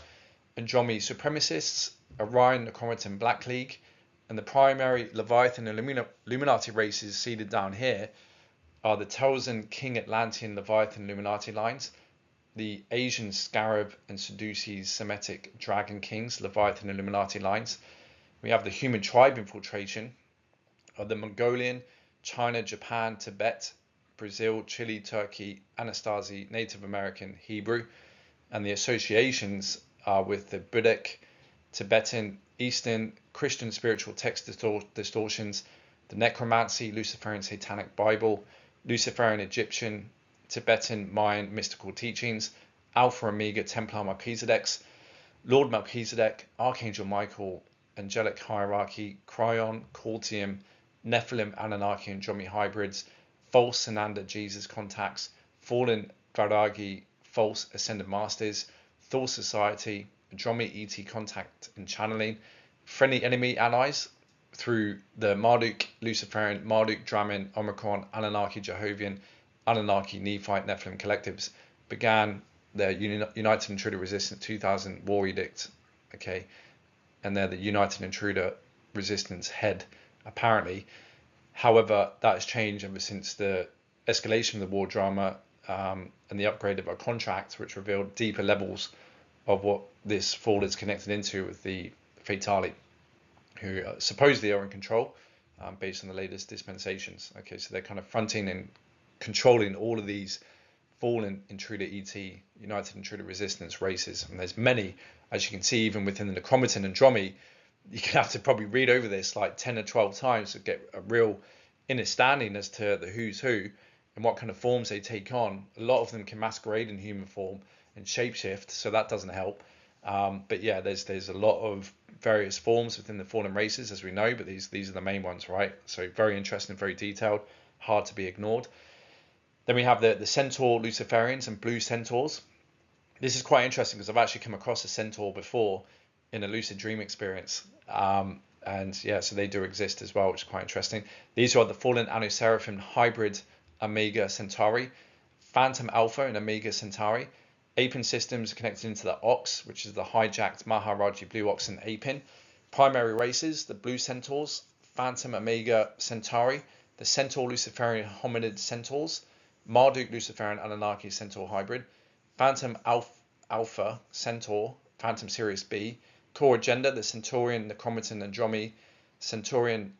Andromi Supremacists, Orion Necromaton Black League, and the primary Leviathan and Illuminati races seeded down here are the Telzan King Atlantean Leviathan Illuminati lines, the Asian Scarab and Sadducees Semitic Dragon Kings Leviathan Illuminati lines. We have the human tribe infiltration of the Mongolian, China, Japan, Tibet, Brazil, Chile, Turkey, Anasazi, Native American, Hebrew, and the associations are with the Buddhic, Tibetan, Eastern, Christian spiritual text distortions, the Necromancy, Luciferian Satanic Bible, Luciferian Egyptian, Tibetan, Mayan mystical teachings, Alpha Omega Templar Melchizedeks, Lord Melchizedek, Archangel Michael, Angelic Hierarchy, Cryon, Cortium, Nephilim, Anunnaki, and Andromi hybrids, false Sananda Jesus contacts, fallen Varagi, false Ascended Masters, Thor Society, Andromi ET contact and channeling, friendly enemy allies through the Marduk Luciferian, Marduk, Dramin, Omicron, Anunnaki, Jehovian, Anunnaki, Nephite, Nephilim collectives began their United Intruder Resistance 2000 War Edict, okay, and they're the United Intruder Resistance head, apparently. However, that has changed ever since the escalation of the war drama and the upgrade of our contract, which revealed deeper levels of what this fall is connected into with the Fatali, who supposedly are in control based on the latest dispensations. Okay, so they're kind of fronting and controlling all of these fallen intruder ET, United Intruder Resistance races. And there's many, as you can see, even within the Necromatin and Dromi. You can have to probably read over this like 10 or 12 times to get a real understanding as to the who's who and what kind of forms they take on. A lot of them can masquerade in human form and shapeshift, so that doesn't help. But yeah, there's a lot of various forms within the fallen races, as we know, but these are the main ones, right? So very interesting, very detailed, hard to be ignored. Then we have the Centaur Luciferians and Blue Centaurs. This is quite interesting because I've actually come across a Centaur before in a lucid dream experience. And yeah, so they do exist as well, which is quite interesting. These are the fallen Anu Seraphim hybrid Omega Centauri, Phantom Alpha and Omega Centauri. Apin systems are connected into the Ox, which is the hijacked Maharaji Blue Ox and Apin. Primary races, the Blue Centaurs, Phantom Omega Centauri, the Centaur Luciferian Hominid Centaurs, Marduk Luciferian Anunnaki Centaur Hybrid, Phantom Alpha Centaur, Phantom Sirius B, Core Agenda, the Centaurian, Necromatin and Dromi, Centaurian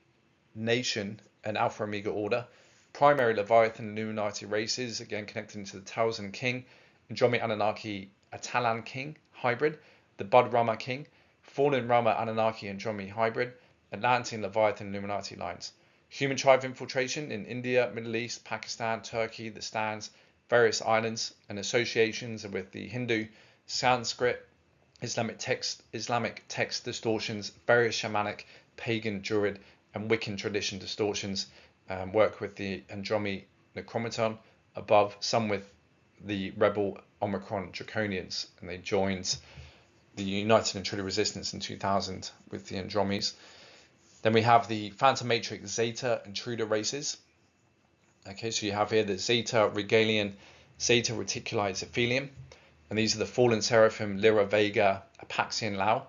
Nation and Alpha Omega Order, Primary Leviathan and Illuminati races, again connected into the Tausen King, Andromi Anunnaki Atalan King Hybrid, the Bud Rama King, Fallen Rama Anunnaki and Dromi Hybrid, Atlantean Leviathan Illuminati lines. Human tribe infiltration in India, Middle East, Pakistan, Turkey, the Stans, various islands, and associations with the Hindu, Sanskrit, Islamic text distortions, various shamanic, pagan, Druid, and Wiccan tradition distortions. Work with the Andromi Necromaton above, some with the rebel Omicron Draconians, and they joined the United Intruder Resistance in 2000 with the Andromes. Then we have the Phantom Matrix Zeta Intruder races. Okay, so you have here the Zeta Regalian, Zeta Reticuli Zephelium, and these are the fallen Seraphim Lyra Vega Apaxian Lao,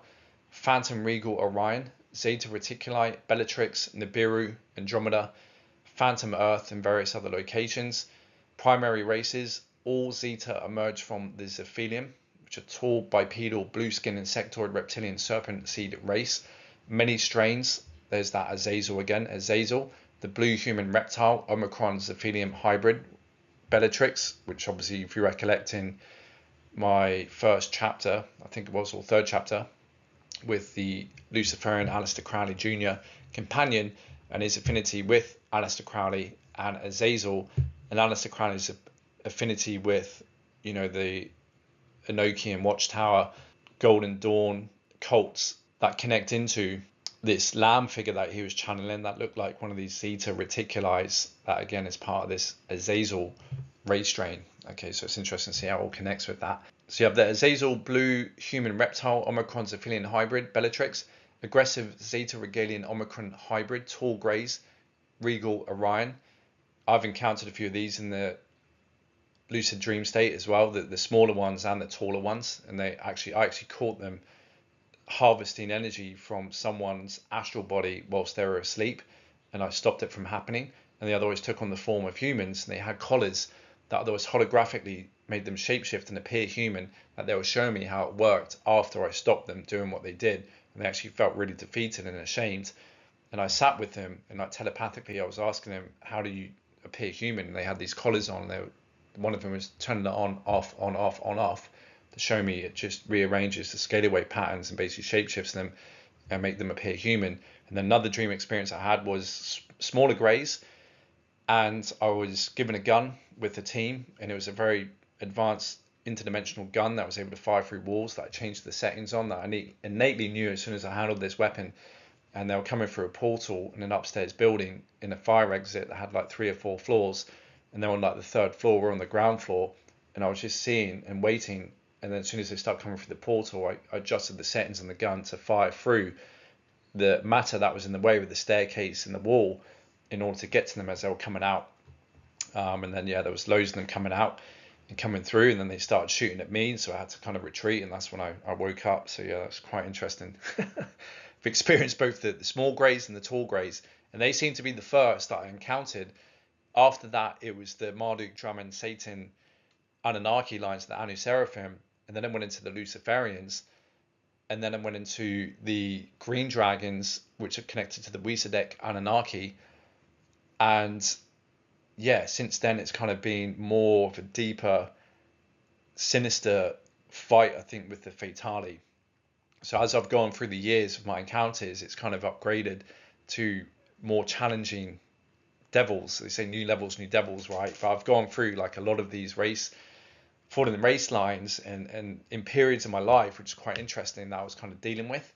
Phantom Regal Orion, Zeta Reticuli, Bellatrix, Nibiru, Andromeda, Phantom Earth, and various other locations. Primary races, all Zeta emerge from the Zephelium, which are tall, bipedal, blue-skinned, insectoid, reptilian, serpent seed race. Many strains. There's that Azazel again, Azazel, the blue human reptile, Omicron Zephelium hybrid, Bellatrix, which obviously, if you recollect in my first chapter, I think it was, or third chapter, with the Luciferian Aleister Crowley Jr. companion and his affinity with Aleister Crowley and Azazel, and Aleister Crowley's affinity with, you know, the Enochian Watchtower, Golden Dawn cults that connect into this lamb figure that he was channeling that looked like one of these Zeta Reticuli that again is part of this Azazel race strain. Okay, so it's interesting to see how it all connects with that. So you have the Azazel blue human reptile Omicron Zephelian hybrid Bellatrix, aggressive Zeta Regalian Omicron hybrid tall greys Regal Orion. I've encountered a few of these in the lucid dream state as well, the smaller ones and the taller ones, and I actually caught them harvesting energy from someone's astral body whilst they were asleep, and I stopped it from happening. And they otherwise took on the form of humans, and they had collars that otherwise holographically made them shapeshift and appear human, that they were showing me how it worked after I stopped them doing what they did. And they actually felt really defeated and ashamed. And I sat with them, and like telepathically I was asking them, how do you appear human? And they had these collars on, and one of them was turning it on, off, on, off, on, off, to show me it just rearranges the scalar wave patterns and basically shapeshifts them and make them appear human. And another dream experience I had was smaller greys, and I was given a gun with the team, and it was a very advanced interdimensional gun that was able to fire through walls that I changed the settings on, that I innately knew as soon as I handled this weapon. And they were coming through a portal in an upstairs building in a fire exit that had like 3 or 4 floors, and they were on like the 3rd floor, we're on the ground floor, and I was just seeing and waiting. And then as soon as they start coming through the portal, I adjusted the settings on the gun to fire through the matter that was in the way with the staircase and the wall, in order to get to them as they were coming out. And then, yeah, there was loads of them coming out and coming through, and then they started shooting at me, so I had to kind of retreat, and that's when I woke up. So yeah, that's quite interesting. I've experienced both the small greys and the tall greys, and they seem to be the first that I encountered. After that, it was the Marduk, Drummond, Satan, Anunnaki lines, the Anu Seraphim, and then I went into the Luciferians, and then I went into the Green Dragons, which are connected to the Wisadek Anunnaki, and yeah, since then it's kind of been more of a deeper, sinister fight, I think, with the Fatali. So as I've gone through the years of my encounters, it's kind of upgraded to more challenging devils. They say new levels, new devils, right? But I've gone through like a lot of these fallen race lines and in periods of my life, which is quite interesting, that I was kind of dealing with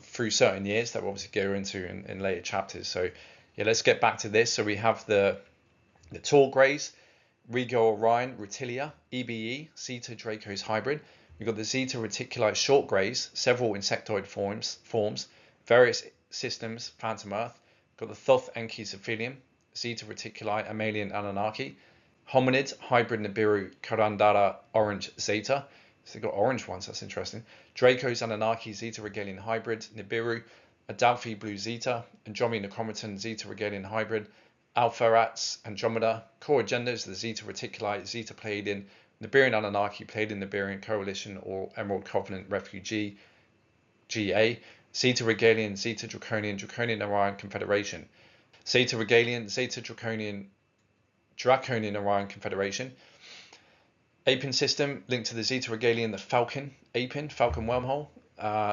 through certain years that we'll obviously go into in later chapters. So yeah, let's get back to this. So we have the tall greys, Regal Orion Rutilia, EBE, Zeta Draco's hybrid. We've got the Zeta Reticuli short greys, several insectoid forms, various systems, Phantom Earth. We've got the Thoth Enki Cephalium, Zeta Reticuli, Amalian Anunnaki. Hominid, hybrid Nibiru, Karandara, orange Zeta. So they've got orange ones, that's interesting. Draco's Anunnaki, Zeta Regalian hybrid, Nibiru, Adelphi Blue Zeta, Andromi Necromaton, Zeta Regalian hybrid, Alpha-Rats, Andromeda. Core agendas, the Zeta Reticuli, Zeta Pleiadian, Nibirian Anunnaki, Pleiadian Nibirian Coalition or Emerald Covenant Refugee, GA, Zeta Regalian, Zeta Draconian, Draconian Orion Confederation, Zeta Regalian, Zeta Draconian Orion Confederation. Apin system linked to the Zeta Regalian, the Falcon Apin, Falcon Wormhole,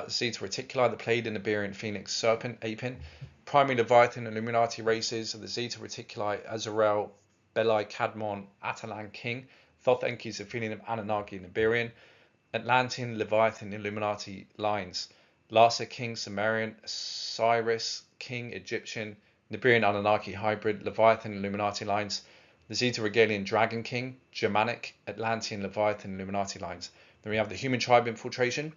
Zeta Reticuli, the Pleiadian Nibirian Phoenix Serpent Apin. Primary Leviathan Illuminati races of the Zeta Reticuli, Azrael, Belai, Cadmon, Atalan King, Thoth Enki, Zephanium, Anunnaki, Nibirian, Atlantean Leviathan Illuminati lines, Larsa King, Sumerian, Cyrus King, Egyptian, Nibirian Anunnaki hybrid, Leviathan Illuminati lines, the Zeta Regalian Dragon King, Germanic, Atlantean Leviathan Illuminati lines. Then we have the human tribe infiltration.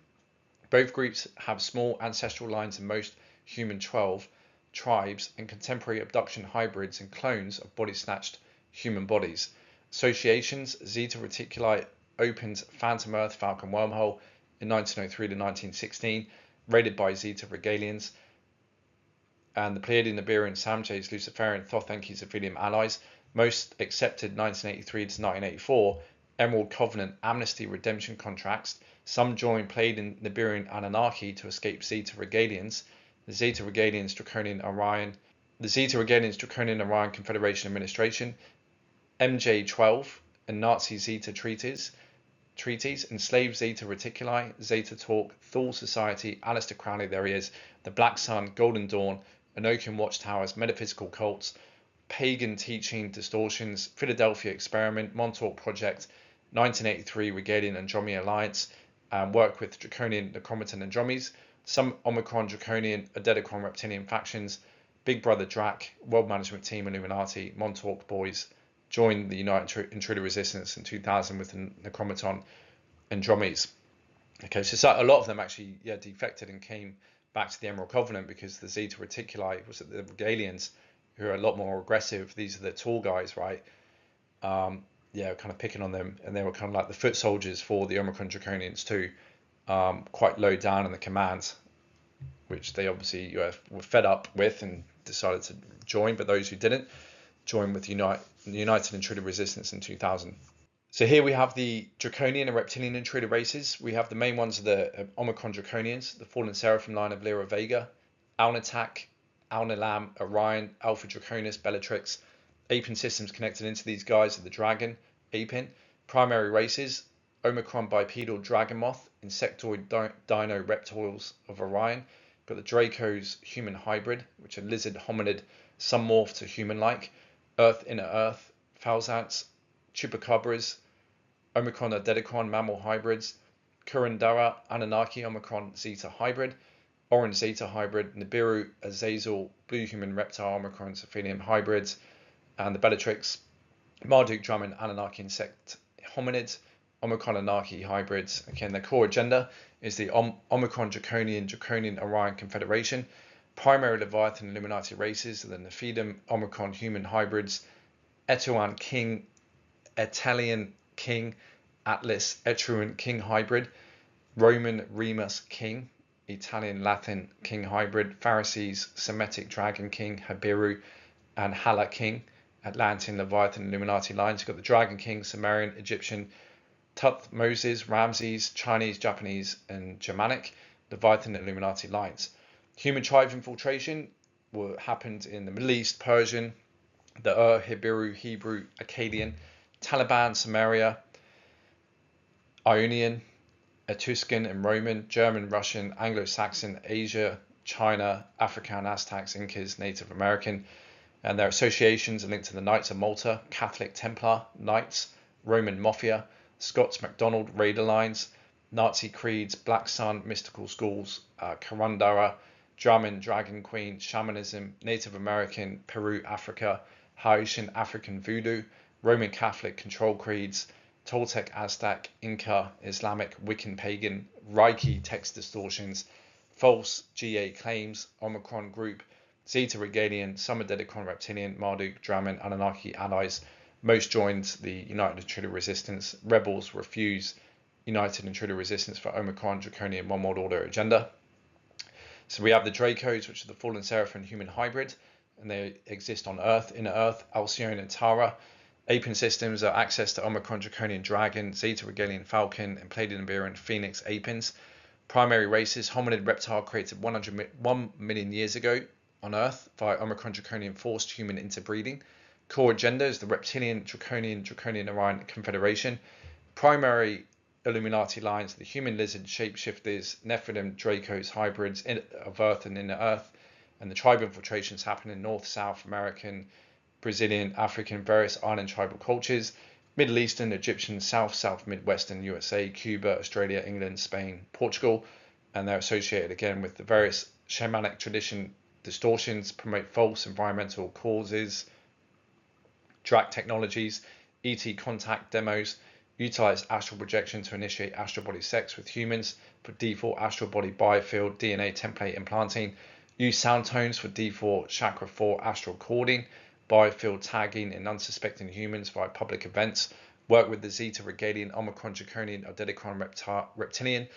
Both groups have small ancestral lines in most human 12 tribes and contemporary abduction hybrids and clones of body-snatched human bodies. Associations, Zeta Reticuli opened Phantom Earth Falcon Wormhole in 1903 to 1916, raided by Zeta Regalians, and the Pleiadian Nibirian Samjays, Luciferian, Thoth Enki, Zephanium allies. Most accepted 1983 to 1984 Emerald Covenant amnesty redemption contracts. Some joined Pleiadian Nibirian Anunnaki to escape Zeta Regalians. The Zeta Regalians Draconian Orion Confederation Administration, MJ12 and Nazi Zeta treaties, enslaved Zeta Reticuli, Zeta Talk, Thule Society, Aleister Crowley, there he is, the Black Sun, Golden Dawn, Enochian Watchtowers, metaphysical cults, pagan teaching distortions, Philadelphia Experiment, Montauk Project, 1983 Regalian Andromi Alliance, work with Draconian Necromaton Andromes, some Omicron Draconian Adedicron Reptilian factions, Big Brother Drac, World Management Team Illuminati, Montauk Boys, joined the United Intruder Resistance in 2000 with the Necromaton Andromes. Okay, so a lot of them actually defected and came back to the Emerald Covenant because the Zeta Reticuli was the Regalians, who are a lot more aggressive. These are the tall guys, right? Kind of picking on them, and they were kind of like the foot soldiers for the Omicron Draconians too, quite low down in the command, which they obviously were fed up with and decided to join, but those who didn't joined with the United Intruder Resistance in 2000. So here we have the Draconian and Reptilian Intruder races. We have the main ones are the Omicron Draconians, the Fallen Seraphim line of Lyra Vega, Alnitak, Alnilam, Orion, Alpha Draconis, Bellatrix. Apin systems connected into these guys are the Dragon, Apin. Primary races, Omicron Bipedal Dragon Moth, Insectoid Dino Reptiles of Orion. Got the Draco's Human Hybrid, which are lizard hominid, some morph to human-like. Earth Inner Earth, Falzants, Chupacabras, Omicron Adedicron Mammal Hybrids, Kurandara Anunnaki Omicron Zeta Hybrid, Orange Zeta Hybrid, Nibiru Azazel Blue Human Reptile Omicron Cephalium Hybrids, and the Bellatrix, Marduk Drummond Anunnaki Insect Hominids, Omicron Anunnaki Hybrids. Again, their core agenda is the Omicron Draconian Orion Confederation. Primary Leviathan Illuminati races are the Nephilim, Omicron human hybrids, Etuan King, Italian King, Atlas Etruan King hybrid, Roman Remus King, Italian Latin King hybrid, Pharisees, Semitic Dragon King, Habiru, and Hala King, Atlantean Leviathan Illuminati lines. You've got the Dragon King, Sumerian, Egyptian, Thutmoses, Ramses, Chinese, Japanese, and Germanic Leviathan Illuminati lines. Human tribe infiltration happened in the Middle East, Persian, the Hibiru, Hebrew, Akkadian, Taliban, Samaria, Ionian, Etruscan and Roman, German, Russian, Anglo-Saxon, Asia, China, African, Aztecs, Incas, Native American, and their associations are linked to the Knights of Malta, Catholic Templar Knights, Roman Mafia, Scots MacDonald Raider lines, Nazi creeds, Black Sun, mystical schools, Karandara, Dramin, Dragon Queen, Shamanism, Native American, Peru, Africa, Haitian, African Voodoo, Roman Catholic control creeds, Toltec, Aztec, Inca, Islamic, Wiccan, Pagan, Reiki text distortions, false GA claims, Omicron group, Zeta Regalian, some Dedicon Reptilian, Marduk, Dramin, Anunnaki allies. Most joined the United Intruder Resistance. Rebels refuse United Intruder Resistance for Omicron, Draconian, One World Order agenda. So we have the Dracos, which are the fallen seraphim human hybrid, and they exist on Earth, Inner Earth, Alcyone and Tara. Apin systems are access to Omicron, Draconian Dragon, Zeta Regalian Falcon, and Pleiadian Nibiran Phoenix Apins. Primary races, hominid reptile created 1 million years ago on Earth via Omicron, Draconian forced human interbreeding. Core agenda is the Reptilian, Draconian Orion Confederation. Primary Illuminati lines, the human lizard shapeshifters, Nephilim, Dracos, hybrids of Earth and Inner Earth, and the tribe infiltrations happen in North, South American, Brazilian, African, various island tribal cultures, Middle Eastern, Egyptian, South Midwestern, USA, Cuba, Australia, England, Spain, Portugal, and they're associated again with the various shamanic tradition distortions, promote false environmental causes, Drac technologies, ET contact demos, utilize astral projection to initiate astral body sex with humans for default astral body biofield DNA template implanting, use sound tones for default chakra 4 astral cording, biofield tagging in unsuspecting humans via public events, work with the Zeta Regalian, Omicron, Draconian, Odedicron, Reptilian,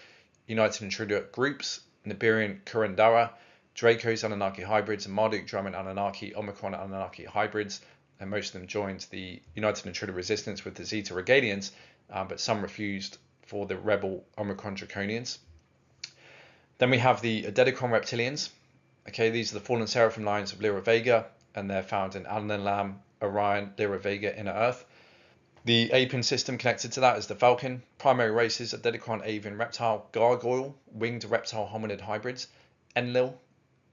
United Intruder groups, Nibirian, Kurandara, Dracos, Anunnaki hybrids, and Marduk, Dramin, Anunnaki, Omicron, Anunnaki hybrids, and most of them joined the United Intruder Resistance with the Zeta Regalians, but some refused for the rebel Omicron Draconians. Then we have the Odedicron Reptilians. Okay, these are the fallen seraphim lines of Lyra Vega, and they're found in Adonam, Orion, Lyra Vega, Inner Earth. The Apin system connected to that is the Falcon. Primary races are Odedicron, Avian, Reptile, Gargoyle, Winged Reptile Hominid hybrids, Enlil,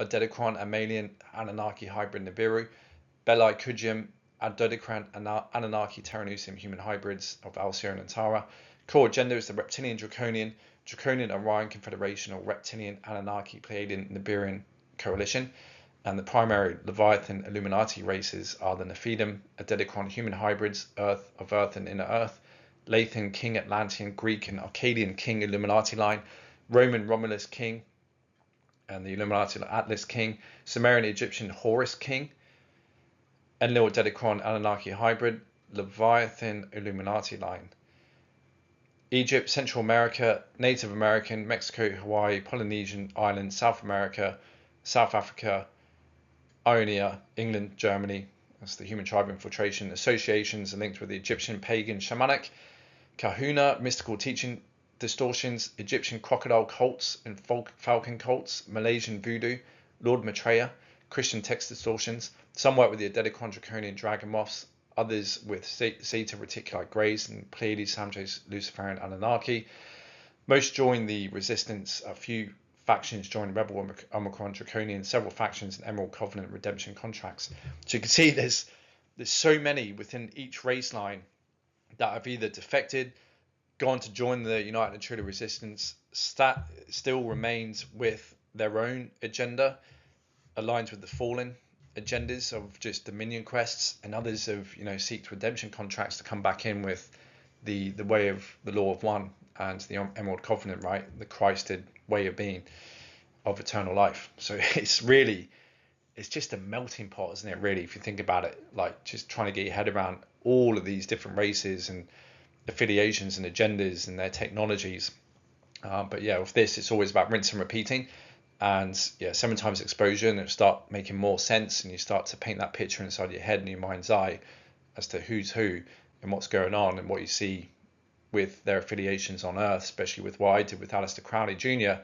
Odedicron, Amalian, Anunnaki hybrid Nibiru, Belli Kujium, Odedicron, Anunnaki, Terranusium human hybrids of Alcyone and Tara. Core agenda is the Reptilian, Draconian, Draconian Orion Confederation or Reptilian, Anunnaki, Pleiadian, Nibirian coalition. And the primary Leviathan Illuminati races are the Nephilim, Odedicron human hybrids, Earth of Earth and Inner Earth, Lathan King, Atlantean, Greek and Akkadian King Illuminati line, Roman Romulus King, and the Illuminati Atlas King, Sumerian Egyptian Horus King, Enlil Odedicron Anunnaki hybrid, Leviathan Illuminati line. Egypt, Central America, Native American, Mexico, Hawaii, Polynesian Islands, South America, South Africa, Ionia, England, Germany. That's the human tribe infiltration. Associations are linked with the Egyptian pagan shamanic, kahuna, mystical teaching distortions, Egyptian crocodile cults and falcon cults, Malaysian voodoo, Lord Maitreya, Christian text distortions. Some work with the Odedicron Draconian dragon moths, others with Zeta Reticuli Greys and Pleiades, Samjos, Luciferian Anunnaki. Most join the resistance. A few factions join Rebel Omicron Draconian, several factions in Emerald Covenant redemption contracts. So you can see there's so many within each race line that have either defected, gone to join the United Intruder Resistance, still remains with their own agenda, aligns with the fallen agendas of just dominion quests, and others have seeked redemption contracts to come back in with the way of the law of one and the Emerald Covenant, right? The Christed way of being. of eternal life. So it's just a melting pot, isn't it, really, if you think about it, like just trying to get your head around all of these different races and affiliations and agendas and their technologies. But yeah, with this, it's always about rinse and repeating. And yeah, 7 times exposure, and it'll start making more sense, and you start to paint that picture inside your head and your mind's eye as to who's who and what's going on and what you see with their affiliations on Earth, especially with what I did with Aleister Crowley Jr.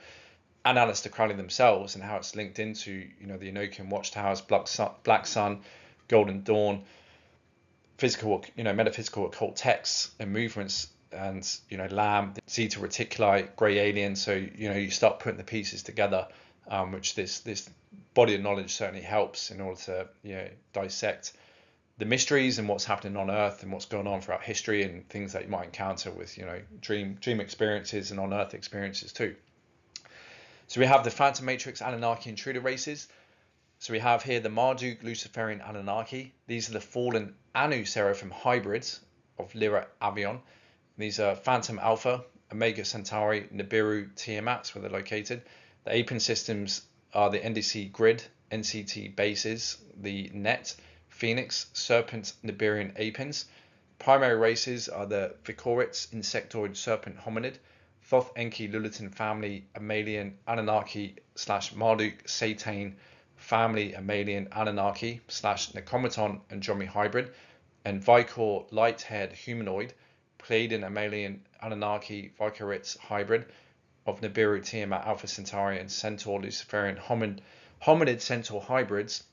and Aleister Crowley themselves, and how it's linked into, the Enochian Watchtowers, Black Sun, Golden Dawn, physical, metaphysical occult texts and movements, and Lamb, Zeta Reticuli, Grey Alien. So you start putting the pieces together, which this body of knowledge certainly helps in order to dissect the mysteries and what's happening on Earth and what's going on throughout history and things that you might encounter with dream experiences and on Earth experiences too. So we have the Phantom Matrix, Anunnaki, Intruder races. So we have here the Marduk, Luciferian, Anunnaki. These are the fallen Anu Seraphim hybrids of Lyra Avion. These are Phantom Alpha, Omega Centauri, Nibiru, Tiamat, where they're located. The Apin systems are the NDC Grid, NCT bases, the Net, Phoenix, Serpent, Nibirian Apins. Primary races are the Vicorites, Insectoid, Serpent, Hominid, Thoth, Enki, Lulatin family, Amalian, Anunnaki / Marduk, Satan family, Amalian, Anunnaki / Necromaton and Dromi hybrid, and Vicor, light-haired humanoid, Pleiadian, Amalian, Anunnaki, Vicorites hybrid of Nibiru, Tiamat, Alpha Centauri, and Centaur, Luciferian, Hominid Centaur hybrids,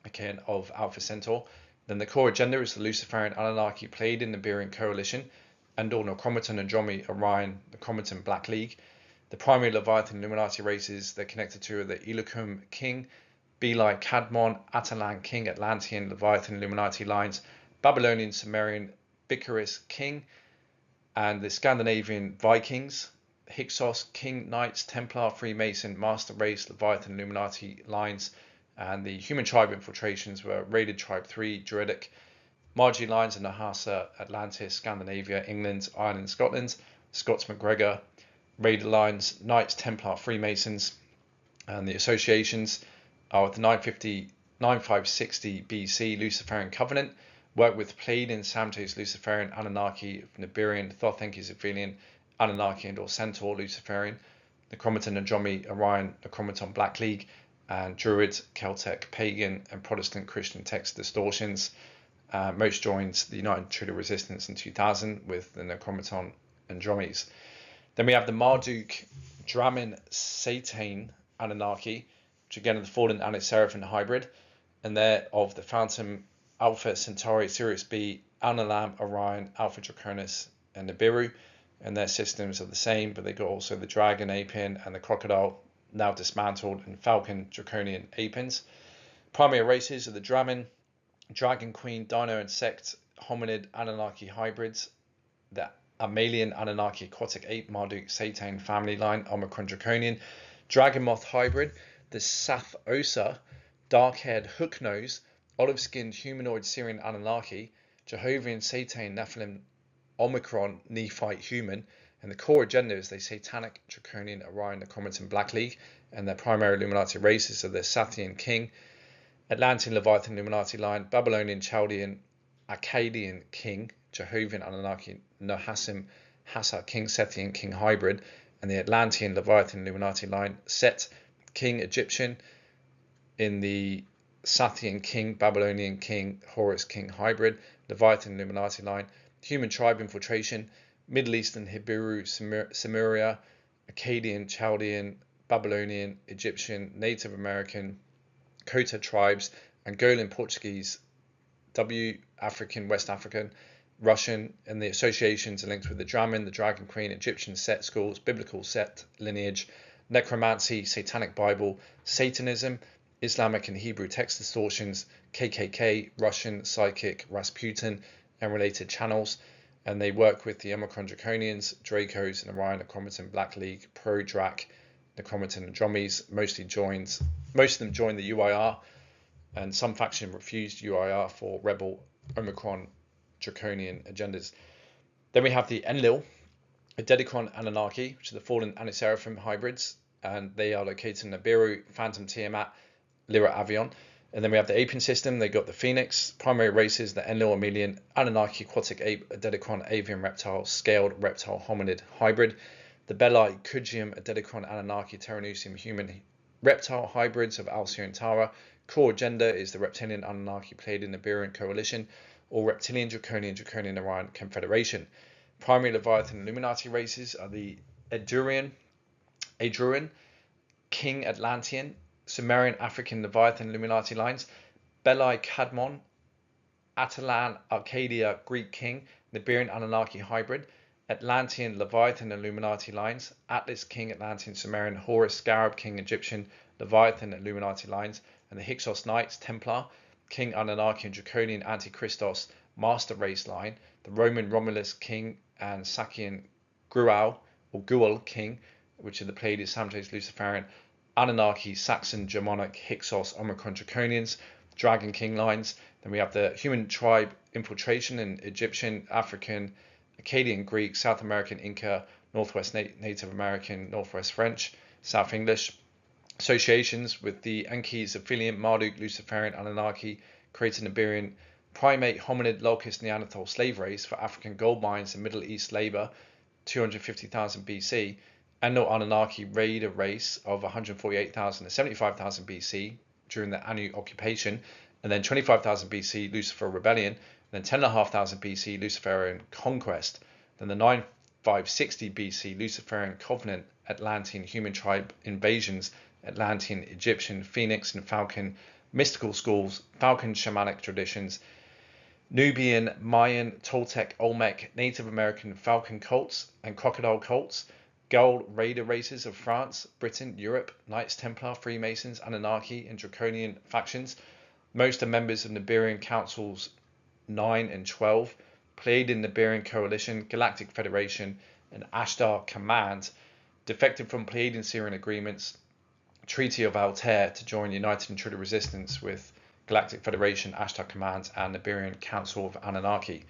again of Alpha Centaur. Then the core agenda is the Luciferian, Anunnaki, Pleiadian, Nibirian coalition, Andor, Necromaton, and Dromi, Orion, Necromaton, Black League. The primary Leviathan Illuminati races they're connected to are the Elokum King, Belai, Cadmon, Atalan King, Atlantean, Leviathan Illuminati lines, Babylonian, Sumerian, Bicaris King, and the Scandinavian Vikings, Hyksos, King, Knights, Templar, Freemason, Master Race, Leviathan Illuminati lines, and the human tribe infiltrations were Raided Tribe 3, Druidic, Margie lines in Nahasa, Atlantis, Scandinavia, England, Ireland, Scotland, Scots MacGregor, Raider lines, Knights, Templar, Freemasons, and the associations are with the 9560 BC Luciferian Covenant, work with Pleiadian, Samtes, Luciferian, Anunnaki, Nibirian, Thoth, Enki, Zephelian, Anunnaki, and or Centaur, Luciferian, Necromaton, Andromi, Orion, Necromaton, Black League, and Druid, Celtic, Pagan, and Protestant Christian text distortions. Most joined the United Intruder Resistance in 2000 with the Necromaton Andromes. Then we have the Marduk, Dramin, Satan, Anunnaki, which again are the fallen Anu Seraphim hybrid, and they're of the Phantom, Alpha Centauri, Sirius B, Anulam, Orion, Alpha Draconis, and Nibiru, and their systems are the same, but they got also the Dragon Apin and the Crocodile, now dismantled, and Falcon Draconian Apins. Primary races are the Dramin, Dragon Queen, Dino and Sect, Hominid, Anunnaki hybrids, the Amalian, Anunnaki, Aquatic Ape, Marduk, Satan family line, Omicron Draconian, Dragon Moth hybrid, the Sathosa, dark-haired hook-nosed, olive-skinned humanoid Syrian Anunnaki, Jehovian, Satan, Nephilim, Omicron, Nephite human, and the core agenda is the Satanic, Draconian, Orion, Necromaton, Black League, and their primary Illuminati races are the Sathian King, Atlantean, Leviathan, Illuminati line, Babylonian, Chaldean, Akkadian King, Jehovian, Anunnaki, Nahasim, Hassa, King, Sethian, King hybrid, and the Atlantean, Leviathan, Illuminati line, Set, King, Egyptian, in the Sathian King, Babylonian King, Horus King hybrid, Leviathan, Illuminati line, human tribe infiltration, Middle Eastern, Hebrew, Samaria, Akkadian, Chaldean, Babylonian, Egyptian, Native American, Kota tribes, Angolan, Portuguese, African, West African, Russian, and the associations are linked with the Dramin, the Dragon Queen, Egyptian Set schools, biblical Set lineage, necromancy, Satanic Bible, Satanism, Islamic and Hebrew text distortions, KKK, Russian, Psychic, Rasputin, and related channels. And they work with the Omicron Draconians, Dracos, and Orion, Necromaton, Black League, Pro-Drac, Necromaton, and Dromies. Most of them joined the UIR, and some faction refused UIR for rebel Omicron Draconian agendas. Then we have the Enlil, a Dedicon Anunnaki, which are the fallen Anu Seraphim hybrids, and they are located in Nibiru, Phantom, Tiamat, Lyra, Avion. And then we have the aping system. They got the Phoenix, primary races, the Enlil, Amelian, Anunnaki, aquatic ape, Adedicron, avian reptile, scaled reptile, hominid, hybrid. The Belli, Kugium, Adedicron, Anunnaki, Terranusium, human, reptile hybrids of Alcyon, Tara. Core gender is the reptilian, Anunnaki, Pleiadian, Nibiruan coalition, or reptilian, Draconian, Orion confederation. Primary Leviathan Illuminati races are the Adruan, King Atlantean, Sumerian, African, Leviathan, Illuminati lines, Belli, Cadmon, Atalan, Arcadia, Greek King, Nibiruan, Anunnaki hybrid, Atlantean, Leviathan, Illuminati lines, Atlas, King, Atlantean, Sumerian, Horus, Scarab, King, Egyptian, Leviathan, Illuminati lines, and the Hyksos Knights, Templar, King, Anunnaki, and Draconian, Anti-Christos, Master Race line, the Roman, Romulus, King, and Sakian, Grual, or Gual, King, which are the Pleiades, Samtes, Luciferian, Anunnaki, Saxon, Germanic, Hyksos, Omicron, Draconians, Dragon King lines. Then we have the human tribe infiltration in Egyptian, African, Akkadian, Greek, South American, Inca, Northwest Native American, Northwest French, South English. Associations with the Ankis, Aphelion, Marduk, Luciferian, Anunnaki, created Nibiruan, primate, hominid, locust, Neanderthal slave race for African gold mines and Middle East labor, 250,000 BC. Enlil Anunnaki raider race of 148,000 to 75,000 BC during the Anu occupation, and then 25,000 BC Lucifer rebellion, and then 10,500 BC Luciferian conquest, then the 9560 BC Luciferian covenant, Atlantean human tribe invasions, Atlantean, Egyptian, Phoenix and Falcon mystical schools, Falcon shamanic traditions, Nubian, Mayan, Toltec, Olmec, Native American Falcon cults and crocodile cults, Gold raider races of France, Britain, Europe, Knights Templar, Freemasons, Anunnaki, and Draconian factions. Most are members of Nibiruan Councils 9 and 12, Pleiadian Nibiruan Coalition, Galactic Federation, and Ashtar Command, defected from Pleiadian Syrian agreements, Treaty of Altair to join United Intruder Resistance with Galactic Federation, Ashtar Command, and Nibiruan Council of Anunnaki.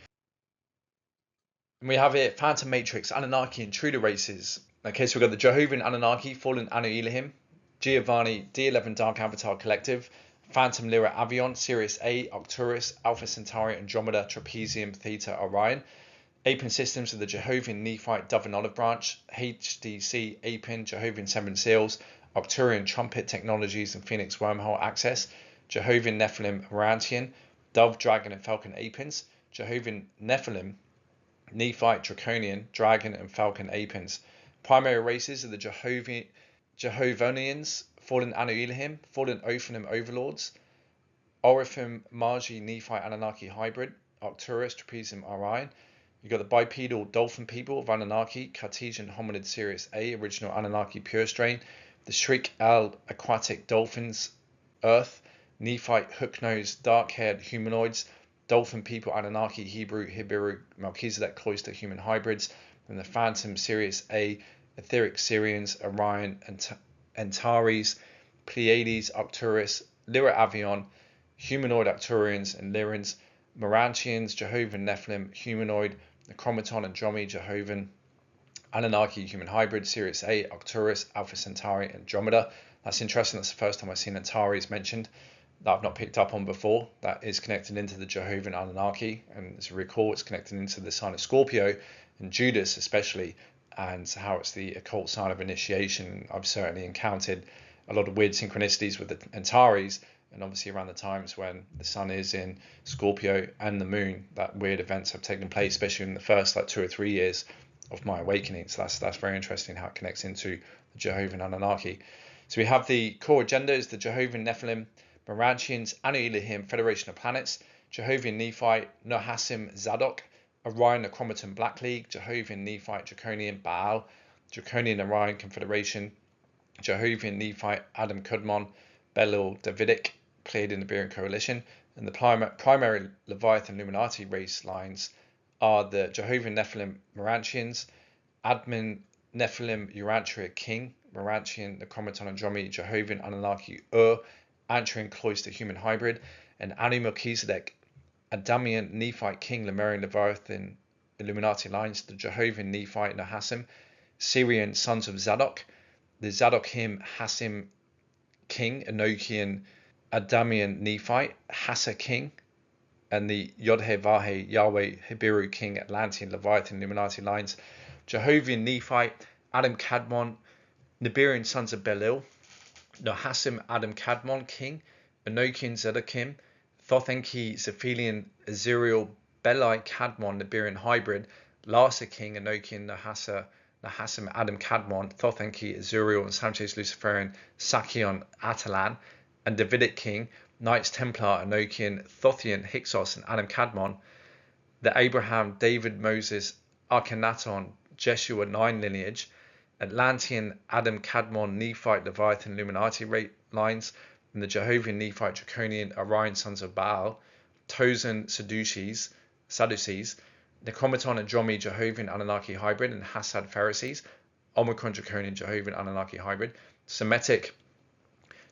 And we have here Phantom Matrix, Anunnaki, Intruder races. Okay, so we've got the Jehovah Anunnaki, Fallen Anu Elohim, Giovanni, D11 Dark Avatar Collective, Phantom Lyra Avion, Sirius A, Arcturus, Alpha Centauri, Andromeda, Trapezium, Theta, Orion. Apin Systems of the Jehovah Nephite, Dove and Olive Branch, HDC, Apin, Jehovah Seven Seals, Arcturian Trumpet Technologies and Phoenix Wormhole Access, Jehovah Nephilim Orantian, Dove, Dragon and Falcon Apins, Jehovah Nephilim, Nephite, Draconian, Dragon and Falcon Apins. Primary races are the Jehovonians, Fallen Anu Elohim, Fallen Ophanim Overlords, Orifim, Magi, Nephite, Anunnaki Hybrid, Arcturus, Trapezium, Orion. You've got the bipedal dolphin people of Anunnaki, Cartesian Hominid Sirius A, original Anunnaki pure strain, the Shrik Al Aquatic Dolphins, Earth, Nephite, hook-nosed, dark-haired humanoids, dolphin people, Anunnaki, Hebrew, Hibiru, Melchizedek, cloister human hybrids, and the Phantom Sirius A, Etheric Syrians, Orion, Antares, Pleiades, Arcturus, Lyra Avion, humanoid Arcturians and Lyrans, Morantians, Jehovah Nephilim, humanoid, Necromaton, Andromi, Jehovah, Anunnaki, human hybrid, Sirius A, Arcturus, Alpha Centauri, Andromeda. That's interesting. That's the first time I've seen Antares mentioned that I've not picked up on before. That is connected into the Jehovah Anunnaki, and as you recall, it's connected into the sign of Scorpio and Judas especially, and how it's the occult sign of initiation. I've certainly encountered a lot of weird synchronicities with the Antares, and obviously around the times when the sun is in Scorpio and the moon, that weird events have taken place, especially in the first 2 or 3 years of my awakening. So that's very interesting how it connects into the Jehovah Anunnaki. So we have the core agenda is the Jehovah Nephilim, Morantians, Anu Elohim, Federation of Planets, Jehovah Nephite, Nohassim, Zadok, Orion, the Chromaton Black League, Jehovah Nephite, Draconian, Baal, Draconian Orion Confederation, Jehovah Nephite, Adam Kudmon, Belil Davidic, Pleiadian Nibiruan Coalition, and the primary Leviathan Illuminati race lines are the Jehovah Nephilim Morantians, Admin Nephilim Urantria King, Morantian, the Chromaton Andromi, Jehovah Anunnaki Antrian Cloister Human Hybrid, and Anu Melchizedek, Adamian Nephite King, Lemurian Leviathan Illuminati lines, the Jehovah Nephite Nahassim, Syrian Sons of Zadok, the Zadokim Hassim king, Enochian Adamian Nephite, Hassa king, and the Yodhe Vahe Yahweh Hebiru king, Atlantean Leviathan Illuminati lines, Jehovian Nephite, Adam Kadmon, Nibirian sons of Belil, Nohassim Adam Kadmon king, Enochian Zedekim, Thothenki Zephelian Aziriel Belai Kadmon Nibirian hybrid, Larsa king, Enochian Nahassim Adam Kadmon, Thothenki Aziriel and Sanchez Luciferian Sakion Atalan, and Davidic king, Knights Templar Enochian Thothian Hyksos and Adam Kadmon, the Abraham David Moses Akhenaton Jeshua 9 lineage, Atlantean Adam Kadmon Nephite Leviathan Illuminati lines, and the Jehovian Nephite Draconian Orion sons of Baal, Tozan Sadducees, Necromaton Andromi Jehovian Anunnaki hybrid, and Hassad Pharisees, Omicron Draconian Jehovian Anunnaki hybrid, Semitic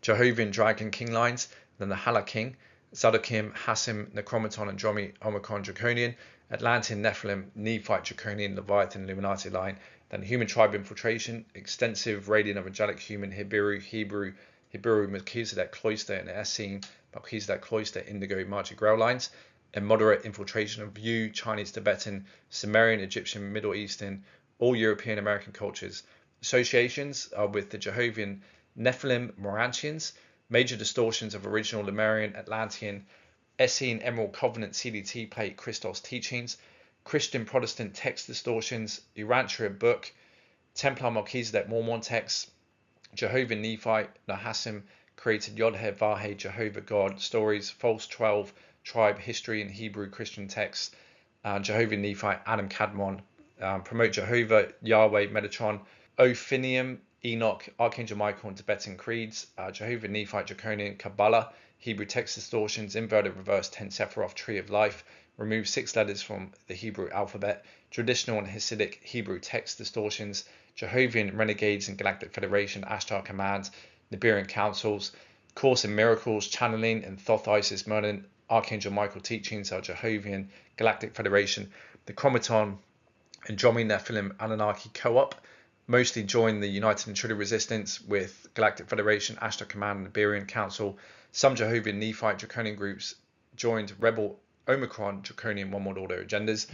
Jehovian Dragon King lines, then the Hala King, Zadokim, Hassim, Necromaton Andromi, Omicron Draconian, Atlantean Nephilim, Nephite Draconian Leviathan Illuminati line, then human tribe infiltration, extensive radiant evangelic human Hebrew Melchizedek cloister and Essene Melchizedek cloister indigo Margie Grail lines, and moderate infiltration of Yu, Chinese, Tibetan, Sumerian, Egyptian, Middle Eastern, all European American cultures. Associations are with the Jehovian Nephilim Morantians, major distortions of original Lemurian, Atlantean, Essene Emerald Covenant CDT plate Christos teachings, Christian Protestant text distortions, Urantia book, Templar Melchizedek Mormon texts, Jehovah Nephite, Nahassim created Yodhe Vahe Jehovah God stories, false 12 tribe history and Hebrew Christian texts, Jehovah Nephite Adam Kadmon, promote Jehovah Yahweh Metatron, Ophinium Enoch Archangel Michael and Tibetan creeds, Jehovah Nephite Draconian Kabbalah, Hebrew text distortions, inverted reverse 10 Sephiroth tree of life, remove 6 letters from the Hebrew alphabet, traditional and Hasidic Hebrew text distortions, Jehovian renegades and Galactic Federation, Ashtar commands, Nibirian councils, Course in miracles, channeling and Thoth Isis Merlin, Archangel Michael teachings are Jehovian Galactic Federation, the Chromaton and Dromi Nephilim Anunnaki co-op, mostly joined the United Intruder Resistance with Galactic Federation, Ashtar Command, and Nibirian Council. Some Jehovian Nephite Draconian groups joined Rebel Omicron Draconian One World Order agendas.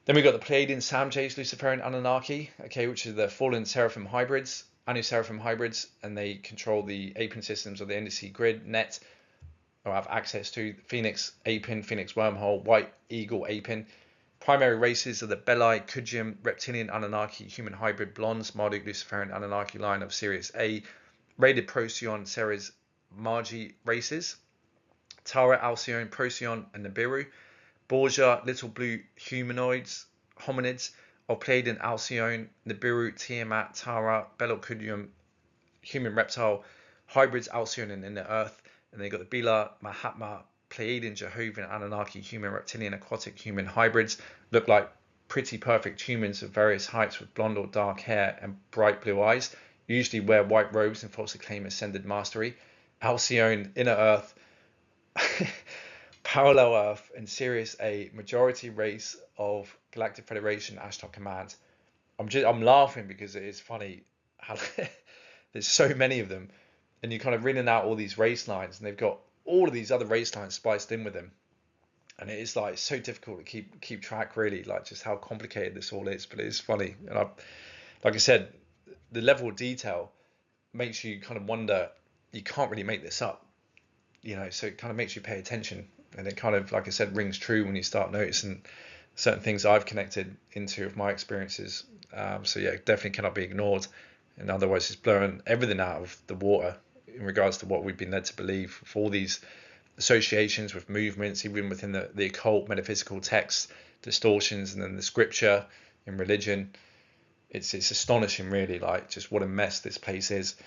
Then we got the Pleiadian Samjays Luciferian Anunnaki, which are the fallen Seraphim hybrids, Anu-Seraphim hybrids, and they control the Apin systems of the NDC grid, net, or have access to Phoenix Apin, Phoenix Wormhole, White Eagle Apin. Primary races are the Belai, Kujium, Reptilian Anunnaki, Human Hybrid, Blondes, Marduk, Luciferian Anunnaki line of Sirius A, Raided Procyon, Ceres, Margi races, Tara, Alcyone, Procyon, and Nibiru, Borgia, Little Blue Humanoids, Hominids, of Pleiadian Alcyone, Nibiru, Tiamat, Tara, Belocudium, Human Reptile, Hybrids, Alcyone, and Inner Earth, and then you got the Bila, Mahatma, Pleiadian, Jehovian, Anunnaki, Human, Reptilian, Aquatic, Human hybrids, look like pretty perfect humans of various heights with blonde or dark hair and bright blue eyes, usually wear white robes and falsely claim ascended mastery. Alcyone, Inner Earth, Parallel Earth, and Sirius A, majority race of Galactic Federation, Ashtar Command. I'm laughing because it is funny how there's so many of them, and you're kind of reading out all these race lines, and they've got all of these other race lines spliced in with them, and it is like so difficult to keep track, really, like just how complicated this all is. But it is funny, and like I said, the level of detail makes you kind of wonder. You can't really make this up, so it kind of makes you pay attention, and it kind of, like I said, rings true when you start noticing certain things I've connected into of my experiences. So yeah, definitely cannot be ignored, and otherwise it's blowing everything out of the water in regards to what we've been led to believe for all these associations with movements, even within the occult, metaphysical texts, distortions, and then the scripture in religion. It's astonishing, really, like just what a mess this place is.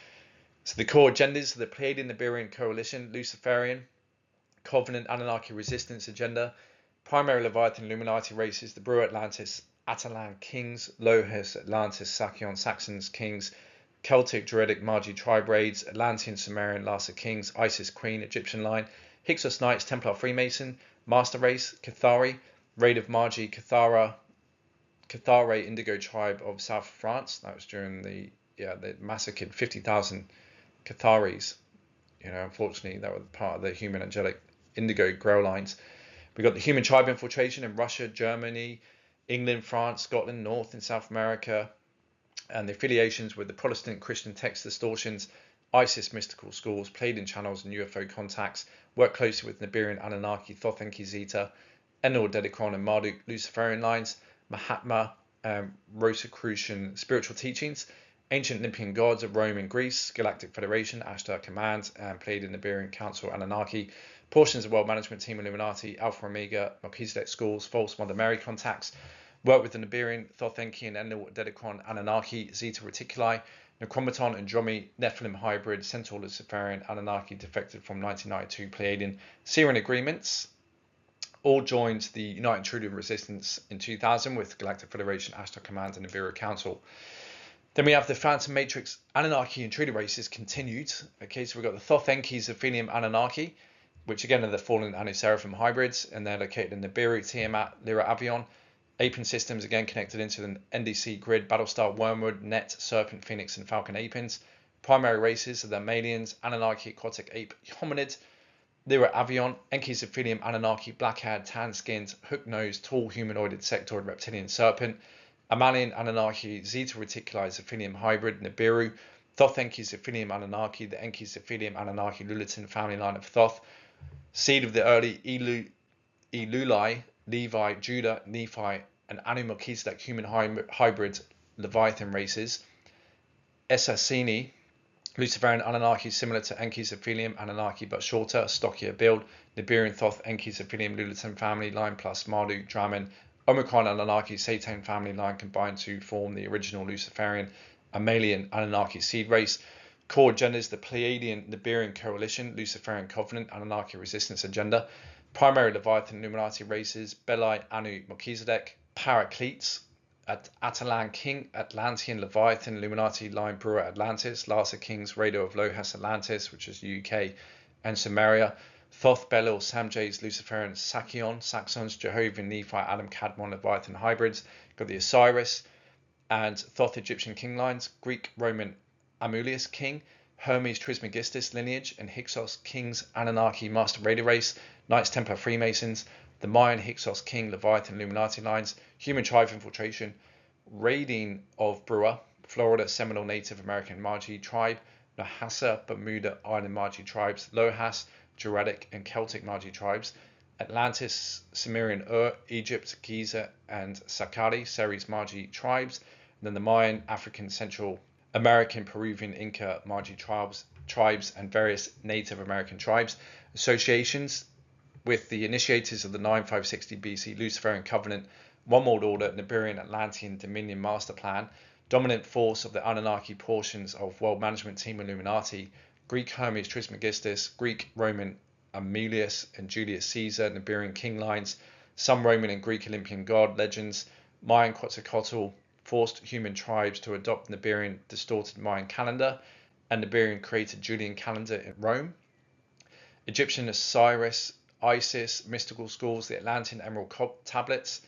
So the core agendas are the Pleiadian Nibirian Coalition, Luciferian, Covenant Anunnaki Resistance agenda, primary Leviathan Illuminati races, the Brewer Atlantis, Atalan Kings, Lohis, Atlantis, Sakion, Saxons Kings, Celtic, Druidic, Margi tribe raids, Atlantean, Sumerian, Lhasa Kings, Isis Queen, Egyptian line, Hyksos Knights, Templar Freemason, Master Race, Cathari, Raid of Margi, Cathare Indigo tribe of South France. That was during the they massacred 50,000 Catharis. Unfortunately, that was part of the human angelic indigo grow lines. We got the human tribe infiltration in Russia, Germany, England, France, Scotland, North and South America, and the affiliations with the Protestant Christian text distortions, ISIS mystical schools, Pleiadian channels and UFO contacts, work closely with Nibirian Anunnaki, Thoth Enki Zeta, Enlil Dedekron and Marduk Luciferian lines, Mahatma, Rosicrucian spiritual teachings, ancient Olympian gods of Rome and Greece, Galactic Federation, Ashtar Command, and Pleiadian Nibirian Council Anunnaki, portions of World Management Team Illuminati, Alpha Omega, Melchizedek schools, false Mother Mary contacts, work with the Nibirian, Thoth Enki and Enlil Dedekron Anunnaki, Zeta Reticuli, Necromaton and Dromi, Nephilim hybrid, Centaur Luciferian, Anunnaki defected from 1992 Pleiadian, Syrian agreements, all joined the United Intruder resistance in 2000 with Galactic Federation, Ashtar Command and Nibiru Council. Then we have the Phantom Matrix Anunnaki Intruder races continued. Okay, so we've got the Thoth Enki's Aphelium Anunnaki, which again are the fallen Anu Seraphim hybrids, and they're located in Nibiru, Tiamat, Lyra Avion. Apin systems again connected into the NDC grid, Battlestar, Wormwood, Net, Serpent, Phoenix, and Falcon Apins. Primary races are the Malians, Anunnaki, Aquatic Ape, Hominid, Lyra Avion, Enki's Aphelium Anunnaki, black-haired, tan-skinned, hook-nosed, tall, humanoided, sectoid, reptilian serpent. Amalian Anunnaki, Zeta Reticuli, Aphelium hybrid, Nibiru. Thoth Enki's Aphelium Anunnaki, the Enki's Aphelium Anunnaki, Lulatin family line of Thoth. Seed of the early Eluli, Levi, Judah, Nephi, and Anu Melchizedek human hybrid Leviathan races. Esasini, Luciferian Anunnaki similar to Enki's Aphelium Anunnaki but shorter, stockier build. Nibirian Thoth, Enki's Aphelium Lulatin family line plus Marduk, Draman, Omicron Anunnaki, Satan family line combined to form the original Luciferian Amalian Anunnaki seed race. Core genders the Pleiadian Nibirian coalition, Luciferian covenant, Anunnaki resistance agenda. Primary Leviathan Illuminati races, Belai, Anu, Melchizedek, Paracletes, Atalan King, Atlantean Leviathan Illuminati line Brewer Atlantis, Larsa Kings, Radio of Lohas Atlantis, which is UK and Samaria, Thoth, Belil, Samjays, Luciferian Sakion, Saxons, Jehovah, Nephi, Adam, Cadmon, Leviathan hybrids. Got the Osiris and Thoth Egyptian king lines, Greek, Roman, Amulius king, Hermes Trismegistus lineage, and Hyksos kings, Anunnaki master raider race, Knights Templar Freemasons, the Mayan Hyksos king, Leviathan Illuminati lines, human tribe infiltration, raiding of Brewer, Florida Seminole Native American Margi tribe, Nahassa, Bermuda Island Margi tribes, Lohas, Juradic and Celtic Margi tribes, Atlantis, Sumerian Ur, Egypt, Giza and Sakari, Ceres Margi tribes, and then the Mayan, African, Central American, Peruvian, Inca, Margi tribes, and various Native American tribes. Associations with the initiators of the 9560 BC Luciferian Covenant, One World Order, Nibirian Atlantean Dominion Master Plan, dominant force of the Anunnaki portions of World Management Team Illuminati, Greek Hermes Trismegistus, Greek Roman Amulius and Julius Caesar, Nibirian king lines, some Roman and Greek Olympian god legends, Mayan Quetzalcoatl, forced human tribes to adopt Nibirian distorted Mayan calendar, and Nibirian created Julian calendar in Rome. Egyptian Osiris, Isis, mystical schools, the Atlantean Emerald tablets,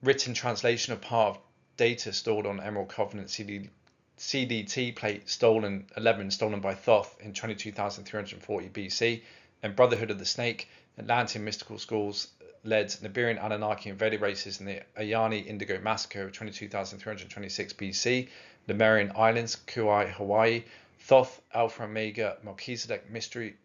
written translation of part of data stored on Emerald Covenant CDT plate stolen by Thoth in 22,340 BC, and Brotherhood of the Snake, Atlantean mystical schools led Nibirian Anunnaki invaded races in the Ayani Indigo Massacre of 22,326 BC, Lemurian Islands, Kauai, Hawaii, Thoth, Alpha Omega, Melchizedek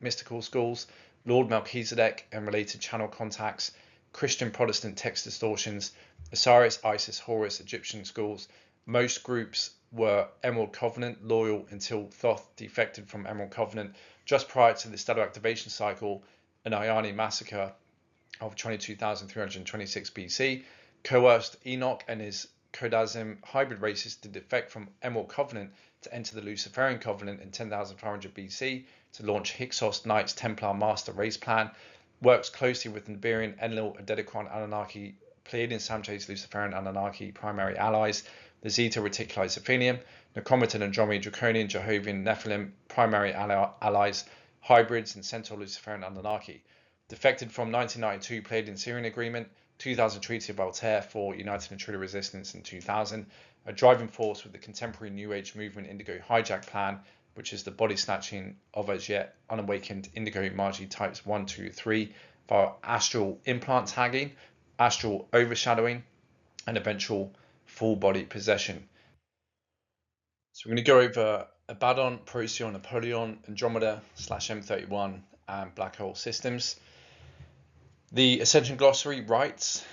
mystical schools, Lord Melchizedek and related channel contacts, Christian Protestant text distortions, Osiris, Isis, Horus, Egyptian schools. Most groups were Emerald Covenant loyal until Thoth defected from Emerald Covenant just prior to the stellar activation cycle, an Ayani massacre of 22,326 BC. Coerced Enoch and his Kodazim hybrid races to defect from Emerald Covenant to enter the Luciferian Covenant in 10,500 BC to launch Hyksos Knights Templar Master Race Plan. Works closely with Nibirian, Enlil, Dedekron, Anunnaki, Pleiadian, Samjays, Luciferian, Anunnaki primary allies, the Zeta Reticuli Aphelium, Necromaton and Dromi, Draconian, Jehovian, Nephilim primary allies, hybrids, and Centaur Luciferian Anunnaki. Defected from 1992 Pleiadian Syrian Agreement, 2000 Treaty of Voltaire for United Intruder Resistance in 2000, a driving force with the contemporary New Age movement Indigo Hijack Plan, which is the body snatching of as yet unawakened Indigo Margie types 1, 2, 3 via astral implant tagging, astral overshadowing, and eventual full body possession. So we're going to go over Abaddon, Procyon, Apollyon, Andromeda / M31, and black hole systems. The Ascension Glossary writes,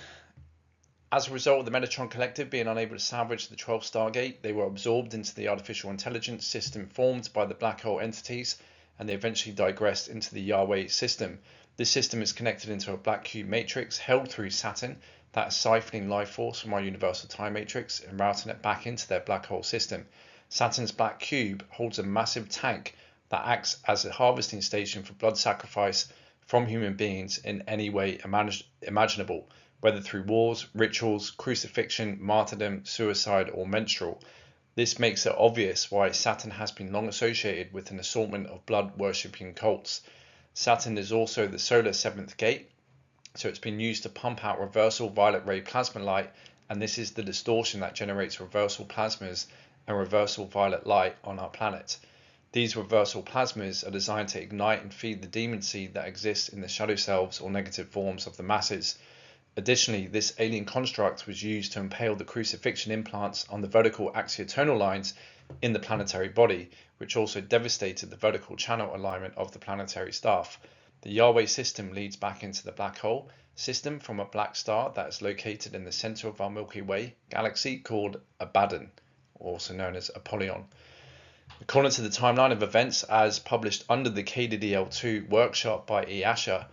as a result of the Metatron Collective being unable to salvage the 12th Stargate, they were absorbed into the artificial intelligence system formed by the black hole entities, and they eventually digressed into the Yahweh system. This system is connected into a black cube matrix held through Saturn that is siphoning life force from our universal time matrix and routing it back into their black hole system. Saturn's black cube holds a massive tank that acts as a harvesting station for blood sacrifice from human beings in any way imaginable, whether through wars, rituals, crucifixion, martyrdom, suicide, or menstrual. This makes it obvious why Saturn has been long associated with an assortment of blood-worshipping cults. Saturn is also the solar seventh gate, so it's been used to pump out reversal violet ray plasma light, and this is the distortion that generates reversal plasmas and reversal violet light on our planet. These reversal plasmas are designed to ignite and feed the demon seed that exists in the shadow selves or negative forms of the masses. Additionally, this alien construct was used to impale the crucifixion implants on the vertical axiotonal lines in the planetary body, which also devastated the vertical channel alignment of the planetary staff. The Yahweh system leads back into the black hole system from a black star that is located in the center of our Milky Way galaxy called Abaddon, also known as Apollyon. According to the timeline of events as published under the KDDL2 workshop by E. Asher,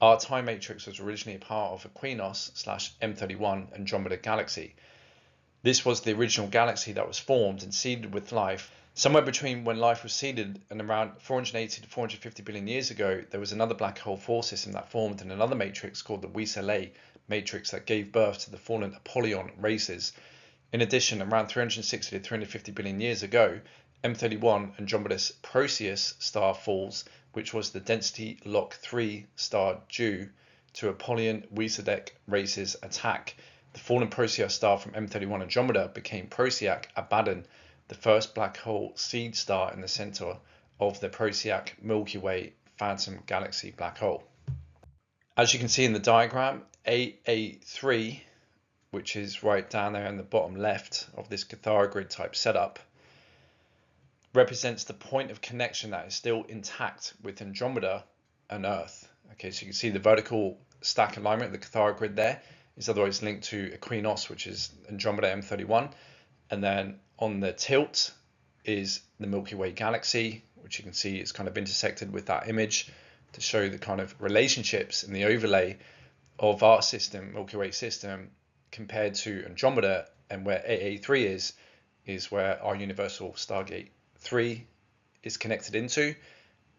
our time matrix was originally a part of Equinos / M31 Andromeda galaxy. This was the original galaxy that was formed and seeded with life. Somewhere between when life was seeded and around 480 to 450 billion years ago, there was another black hole force system that formed in another matrix called the Weaselay matrix that gave birth to the fallen Apollyon races. In addition, around 360 to 350 billion years ago, M31 Andromeda's Proteus star falls, which was the density lock 3 star due to Apollyon Weaseldeck race's attack. The fallen Proteus star from M31 Andromeda became Procyon Abaddon, the first black hole seed star in the center of the Procyon Milky Way phantom galaxy black hole. As you can see in the diagram, AA3, which is right down there in the bottom left of this Cathara grid type setup, represents the point of connection that is still intact with Andromeda and Earth. Okay, so you can see the vertical stack alignment of the Cathara grid there is otherwise linked to Equinos, which is Andromeda M31, and then on the tilt is the Milky Way galaxy, which you can see is kind of intersected with that image to show the kind of relationships in the overlay of our system, Milky Way system, compared to Andromeda, and where AA3 is where our universal Stargate 3 is connected into,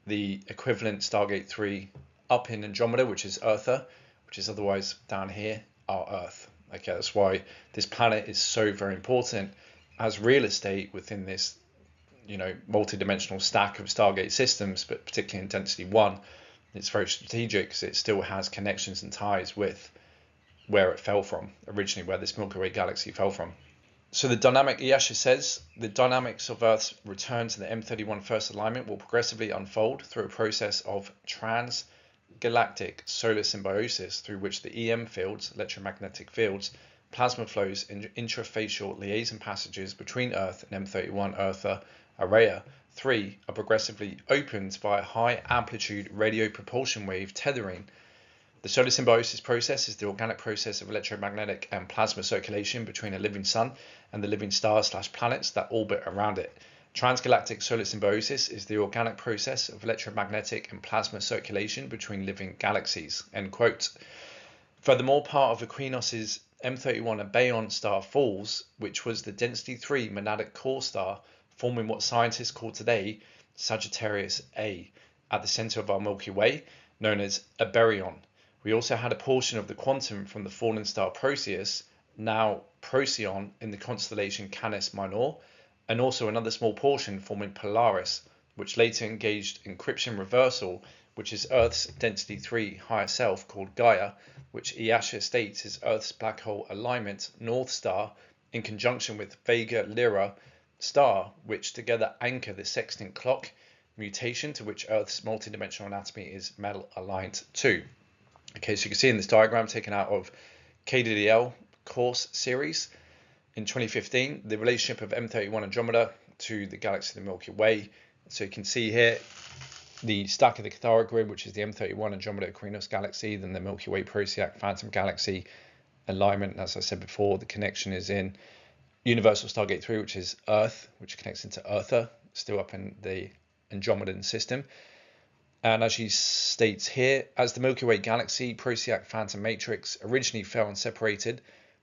the equivalent Stargate 3 up in Andromeda, which is Eartha, which is otherwise down here, our Earth. Okay, that's why this planet is so very important as real estate within this, multi-dimensional stack of Stargate systems, but particularly in Density 1, it's very strategic because it still has connections and ties with where it fell from, originally where this Milky Way galaxy fell from. So the dynamic, Yasha says, the dynamics of Earth's return to the M31 first alignment will progressively unfold through a process of transgalactic solar symbiosis through which the EM fields, electromagnetic fields, plasma flows, and intrafacial liaison passages between Earth and M31 Eartha Araya 3 are progressively opened via high amplitude radio propulsion wave tethering. The solar symbiosis process is the organic process of electromagnetic and plasma circulation between a living sun and the living stars / planets that orbit around it. Transgalactic solar symbiosis is the organic process of electromagnetic and plasma circulation between living galaxies. End quote. Furthermore, part of Equinos's M31 Abaddon star falls, which was the density 3 monadic core star, forming what scientists call today Sagittarius A, at the center of our Milky Way, known as Aberyon. We also had a portion of the quantum from the fallen star Proteus, now Procyon, in the constellation Canis Minor, and also another small portion forming Polaris, which later engaged encryption reversal, which is Earth's density 3 higher self called Gaia, which Easha states is Earth's black hole alignment North Star in conjunction with Vega Lyra star, which together anchor the sextant clock mutation to which Earth's multidimensional anatomy is metal aligned to. Okay, so you can see in this diagram taken out of KDDL course series in 2015, the relationship of M31 Andromeda to the galaxy of the Milky Way. So you can see here the stack of the Cathara grid, which is the M31 Andromeda Christos galaxy, then the Milky Way Procyon Phantom galaxy alignment. As I said before, the connection is in Universal Stargate 3, which is Earth, which connects into Eartha, still up in the Andromedan system. And as she states here, as the Milky Way galaxy Procyon Phantom matrix originally fell and separated,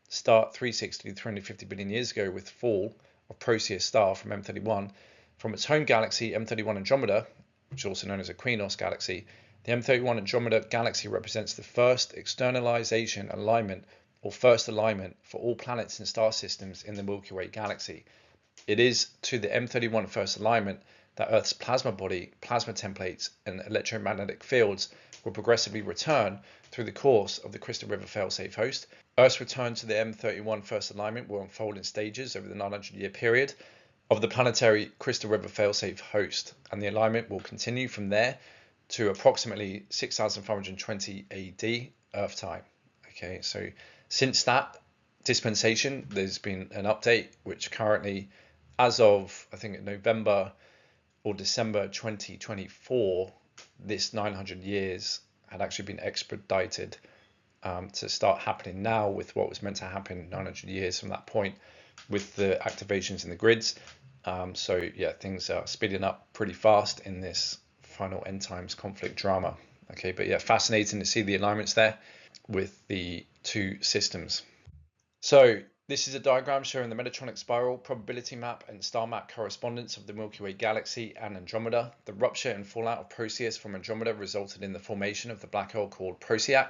start 360 to 350 billion years ago with fall of Procyon star from M31 from its home galaxy M31 Andromeda, which is also known as a Christos galaxy. The M31 Andromeda galaxy represents the first externalization alignment or first alignment for all planets and star systems in the Milky Way galaxy. It is to the M31 first alignment that Earth's plasma body, plasma templates, and electromagnetic fields will progressively return through the course of the Crystal River failsafe host. Earth's return to the M31 first alignment will unfold in stages over the 900-year period of the planetary Crystal River failsafe host, and the alignment will continue from there to approximately 6520 AD Earth time. Okay, so since that dispensation, there's been an update, which currently, as of I think November or December 2024, this 900 years had actually been expedited to start happening now with what was meant to happen 900 years from that point with the activations in the grids. So yeah, things are speeding up pretty fast in this final end times conflict drama. Okay, but yeah, fascinating to see the alignments there with the two systems. So this is a diagram showing the Metatronic spiral, probability map, and star map correspondence of the Milky Way galaxy and Andromeda. The rupture and fallout of Proteus from Andromeda resulted in the formation of the black hole called Procyon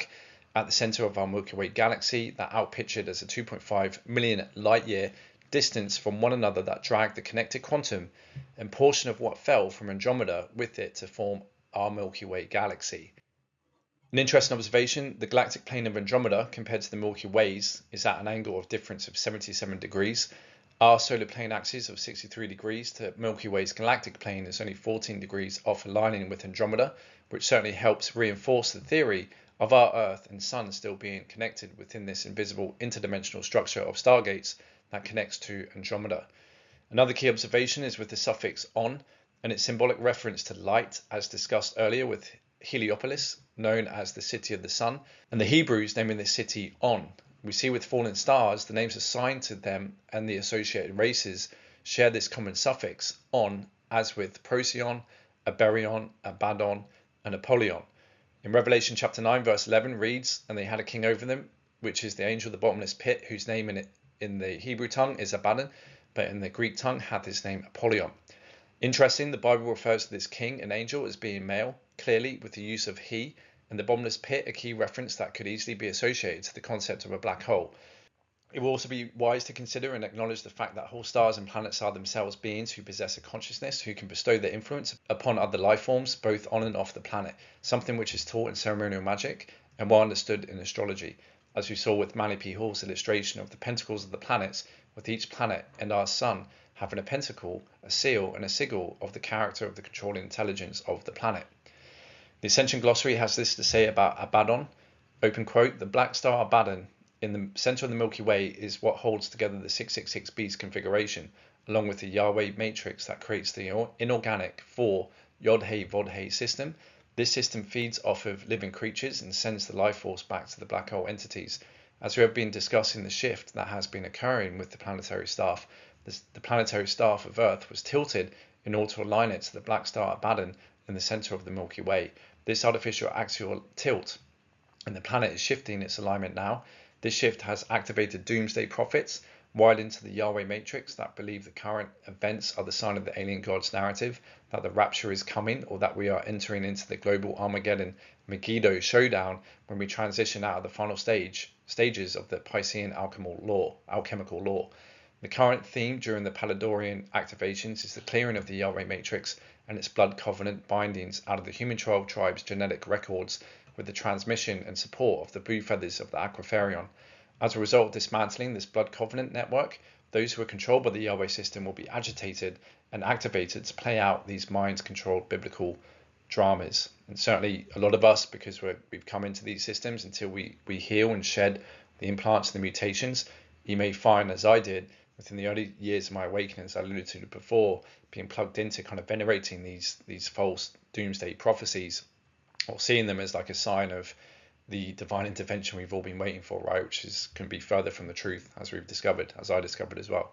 at the center of our Milky Way galaxy that outpictured as a 2.5 million light year distance from one another that dragged the connected quantum and portion of what fell from Andromeda with it to form our Milky Way galaxy. An interesting observation, the galactic plane of Andromeda compared to the Milky Way's is at an angle of difference of 77 degrees. Our solar plane axis of 63 degrees to Milky Way's galactic plane is only 14 degrees off aligning with Andromeda, which certainly helps reinforce the theory of our Earth and Sun still being connected within this invisible interdimensional structure of stargates that connects to Andromeda. Another key observation is with the suffix on and its symbolic reference to light, as discussed earlier with Heliopolis, known as the City of the Sun, and the Hebrews naming this city On. We see with fallen stars, the names assigned to them and the associated races share this common suffix On, as with Procyon, Aberion, Abaddon, and Apollyon. In Revelation chapter 9, verse 11 reads, "And they had a king over them, which is the angel of the bottomless pit, whose name in the Hebrew tongue is Abaddon, but in the Greek tongue hath his name Apollyon." Interesting, the Bible refers to this king and angel as being male, clearly with the use of he, and the bottomless pit, a key reference that could easily be associated to the concept of a black hole. It will also be wise to consider and acknowledge the fact that whole stars and planets are themselves beings who possess a consciousness, who can bestow their influence upon other life forms, both on and off the planet, something which is taught in ceremonial magic and well understood in astrology, as we saw with Manly P. Hall's illustration of the pentacles of the planets, with each planet and our sun having a pentacle, a seal, and a sigil of the character of the controlling intelligence of the planet. The Ascension Glossary has this to say about Abaddon, open quote, "The black star Abaddon in the center of the Milky Way is what holds together the 666 beast configuration, along with the Yahweh matrix that creates the inorganic 4 Yod-He Vod-He system. This system feeds off of living creatures and sends the life force back to the black hole entities. As we have been discussing the shift that has been occurring with the planetary staff, the planetary staff of Earth was tilted in order to align it to the black star Abaddon in the center of the Milky Way. This artificial axial tilt, and the planet is shifting its alignment now. This shift has activated doomsday prophets wired into the Yahweh matrix that believe the current events are the sign of the alien gods narrative, that the rapture is coming, or that we are entering into the global Armageddon Megiddo showdown when we transition out of the final stages of the Piscean alchemical law. The current theme during the Palladorian activations is the clearing of the Yahweh matrix and its blood covenant bindings out of the human 12 tribes' genetic records with the transmission and support of the blue feathers of the Aquatherion. As a result of dismantling this blood covenant network, those who are controlled by the Yahweh system will be agitated and activated to play out these mind-controlled biblical dramas. And certainly a lot of us, because we've come into these systems, until we heal and shed the implants and the mutations, you may find, as I did, within the early years of my awakening, as I alluded to before, being plugged into kind of venerating these false doomsday prophecies, or seeing them as like a sign of the divine intervention we've all been waiting for, right? Which can be further from the truth, as we've discovered, as I discovered as well.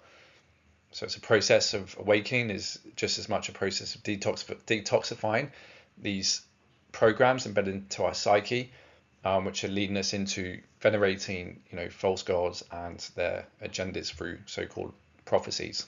So it's a process of awakening, is just as much a process of detoxifying these programs embedded into our psyche, which are leading us into venerating, false gods and their agendas through so-called prophecies.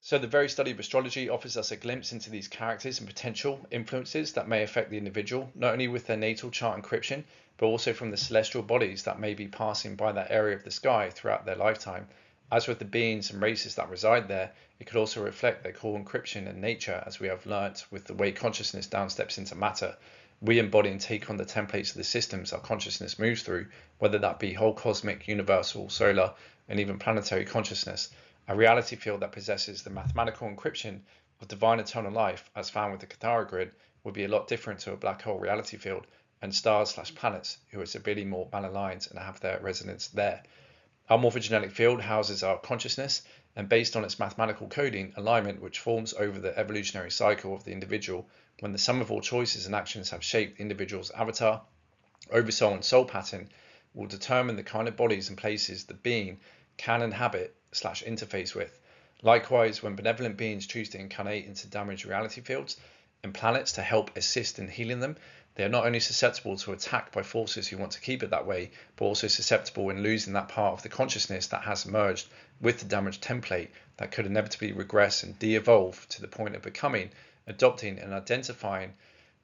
So the very study of astrology offers us a glimpse into these characters and potential influences that may affect the individual, not only with their natal chart encryption, but also from the celestial bodies that may be passing by that area of the sky throughout their lifetime. As with the beings and races that reside there, it could also reflect their core encryption and nature, as we have learnt with the way consciousness downsteps into matter. We embody and take on the templates of the systems our consciousness moves through, whether that be whole cosmic, universal, solar, and even planetary consciousness. A reality field that possesses the mathematical encryption of divine eternal life, as found with the Cathara grid, would be a lot different to a black hole reality field and stars/planets, who are severely more malaligned and have their resonance there. Our morphogenetic field houses our consciousness, and based on its mathematical coding, alignment which forms over the evolutionary cycle of the individual, when the sum of all choices and actions have shaped the individual's avatar, oversoul and soul pattern, will determine the kind of bodies and places the being can inhabit/interface with. Likewise, when benevolent beings choose to incarnate into damaged reality fields and planets to help assist in healing them, they are not only susceptible to attack by forces who want to keep it that way, but also susceptible in losing that part of the consciousness that has merged with the damaged template that could inevitably regress and de-evolve to the point of becoming, adopting and identifying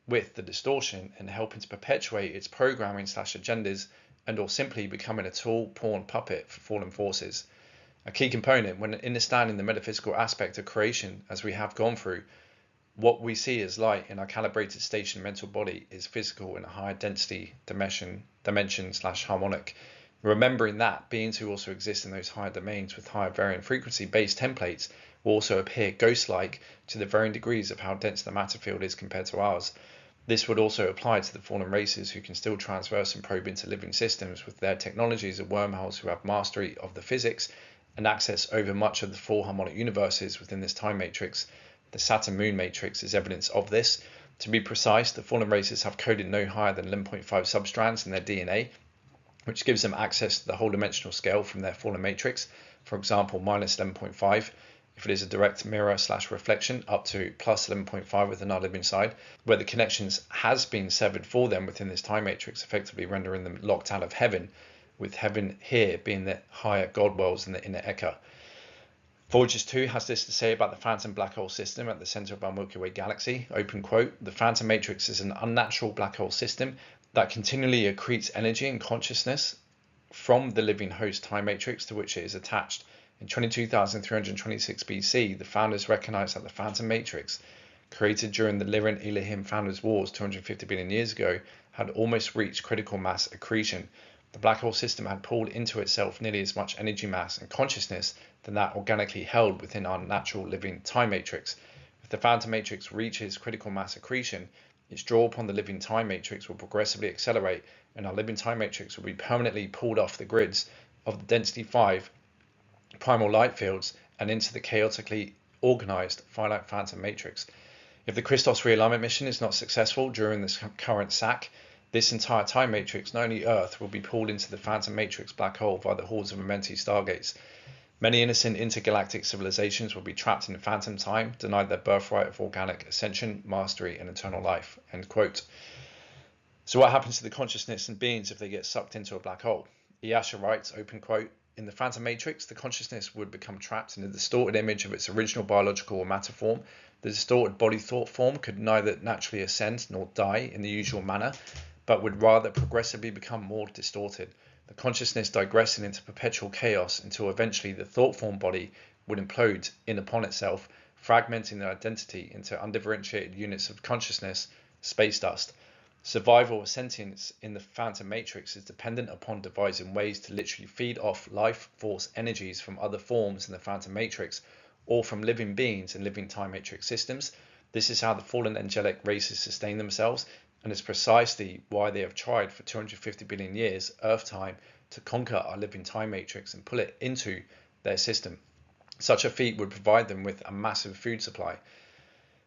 with the distortion and helping to perpetuate its programming/agendas, and or simply becoming a tool, pawn, puppet for fallen forces. A key component when understanding the metaphysical aspect of creation, as we have gone through, what we see as light in our calibrated station mental body is physical in a higher density dimension/harmonic. Remembering that beings who also exist in those higher domains with higher varying frequency based templates will also appear ghost-like to the varying degrees of how dense the matter field is compared to ours. This would also apply to the fallen races who can still transverse and probe into living systems with their technologies of wormholes, who have mastery of the physics and access over much of the four harmonic universes within this time matrix. The Saturn moon matrix is evidence of this. To be precise, the fallen races have coded no higher than 11.5 substrands in their DNA, which gives them access to the whole dimensional scale from their fallen matrix. For example, minus 11.5 if it is a direct mirror/reflection, up to plus 11.5 within our living side, where the connections has been severed for them within this time matrix, effectively rendering them locked out of heaven, with heaven here being the higher God worlds in the inner Eka. Voyagers 2 has this to say about the phantom black hole system at the center of our Milky Way galaxy. Open quote, "The phantom matrix is an unnatural black hole system that continually accretes energy and consciousness from the living host time matrix to which it is attached. In 22,326 BC, the founders recognized that the phantom matrix, created during the Liran Elohim Founders Wars 250 billion years ago, had almost reached critical mass accretion. The black hole system had pulled into itself nearly as much energy mass and consciousness than that organically held within our natural living time matrix. If the phantom matrix reaches critical mass accretion, its draw upon the living time matrix will progressively accelerate, and our living time matrix will be permanently pulled off the grids of the density 5 primal light fields and into the chaotically organized finite phantom matrix. If the Christos realignment mission is not successful during this current SAC, this entire time matrix, not only Earth, will be pulled into the phantom matrix black hole via the halls of Amenti stargates. Many innocent intergalactic civilizations will be trapped in phantom time, denied their birthright of organic ascension, mastery, and eternal life." End quote. So what happens to the consciousness and beings if they get sucked into a black hole? Iyasha writes, open quote, "In the phantom matrix, the consciousness would become trapped in a distorted image of its original biological or matter form. The distorted body thought form could neither naturally ascend nor die in the usual manner, but would rather progressively become more distorted, the consciousness digressing into perpetual chaos until eventually the thought form body would implode in upon itself, fragmenting the identity into undifferentiated units of consciousness, space dust. Survival or sentience in the phantom matrix is dependent upon devising ways to literally feed off life force energies from other forms in the phantom matrix or from living beings in living time matrix systems. This is how the fallen angelic races sustain themselves, and is precisely why they have tried for 250 billion years Earth time to conquer our living time matrix and pull it into their system. Such a feat would provide them with a massive food supply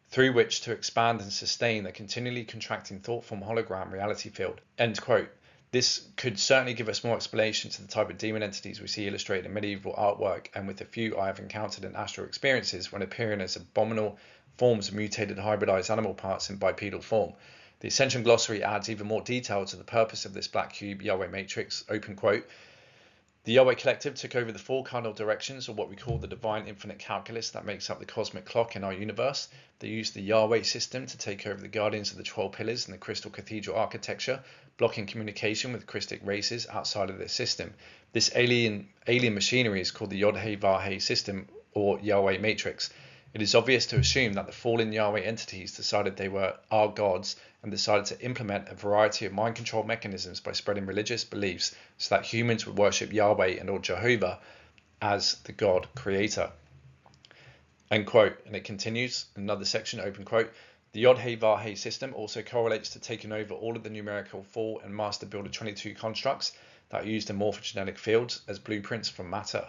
through which to expand and sustain the continually contracting thought form hologram reality field. End quote. This could certainly give us more explanation to the type of demon entities we see illustrated in medieval artwork, and with a few I have encountered in astral experiences when appearing as abominable forms of mutated hybridized animal parts in bipedal form. The Ascension Glossary adds even more detail to the purpose of this black cube Yahweh matrix. Open quote. The Yahweh Collective took over the four cardinal directions, or what we call the divine infinite calculus that makes up the cosmic clock in our universe. They used the Yahweh system to take over the guardians of the 12 pillars and the crystal cathedral architecture, blocking communication with Christic races outside of their system. This alien machinery is called the Yod-Heh-Vah-Heh system, or Yahweh matrix. It is obvious to assume that the fallen Yahweh entities decided they were our gods and decided to implement a variety of mind control mechanisms by spreading religious beliefs so that humans would worship Yahweh and or Jehovah as the God creator. End quote. And it continues, another section, open quote. The Yod-Heh-Vah-Heh system also correlates to taking over all of the numerical 4 and Master Builder 22 constructs that are used in morphogenetic fields as blueprints from matter.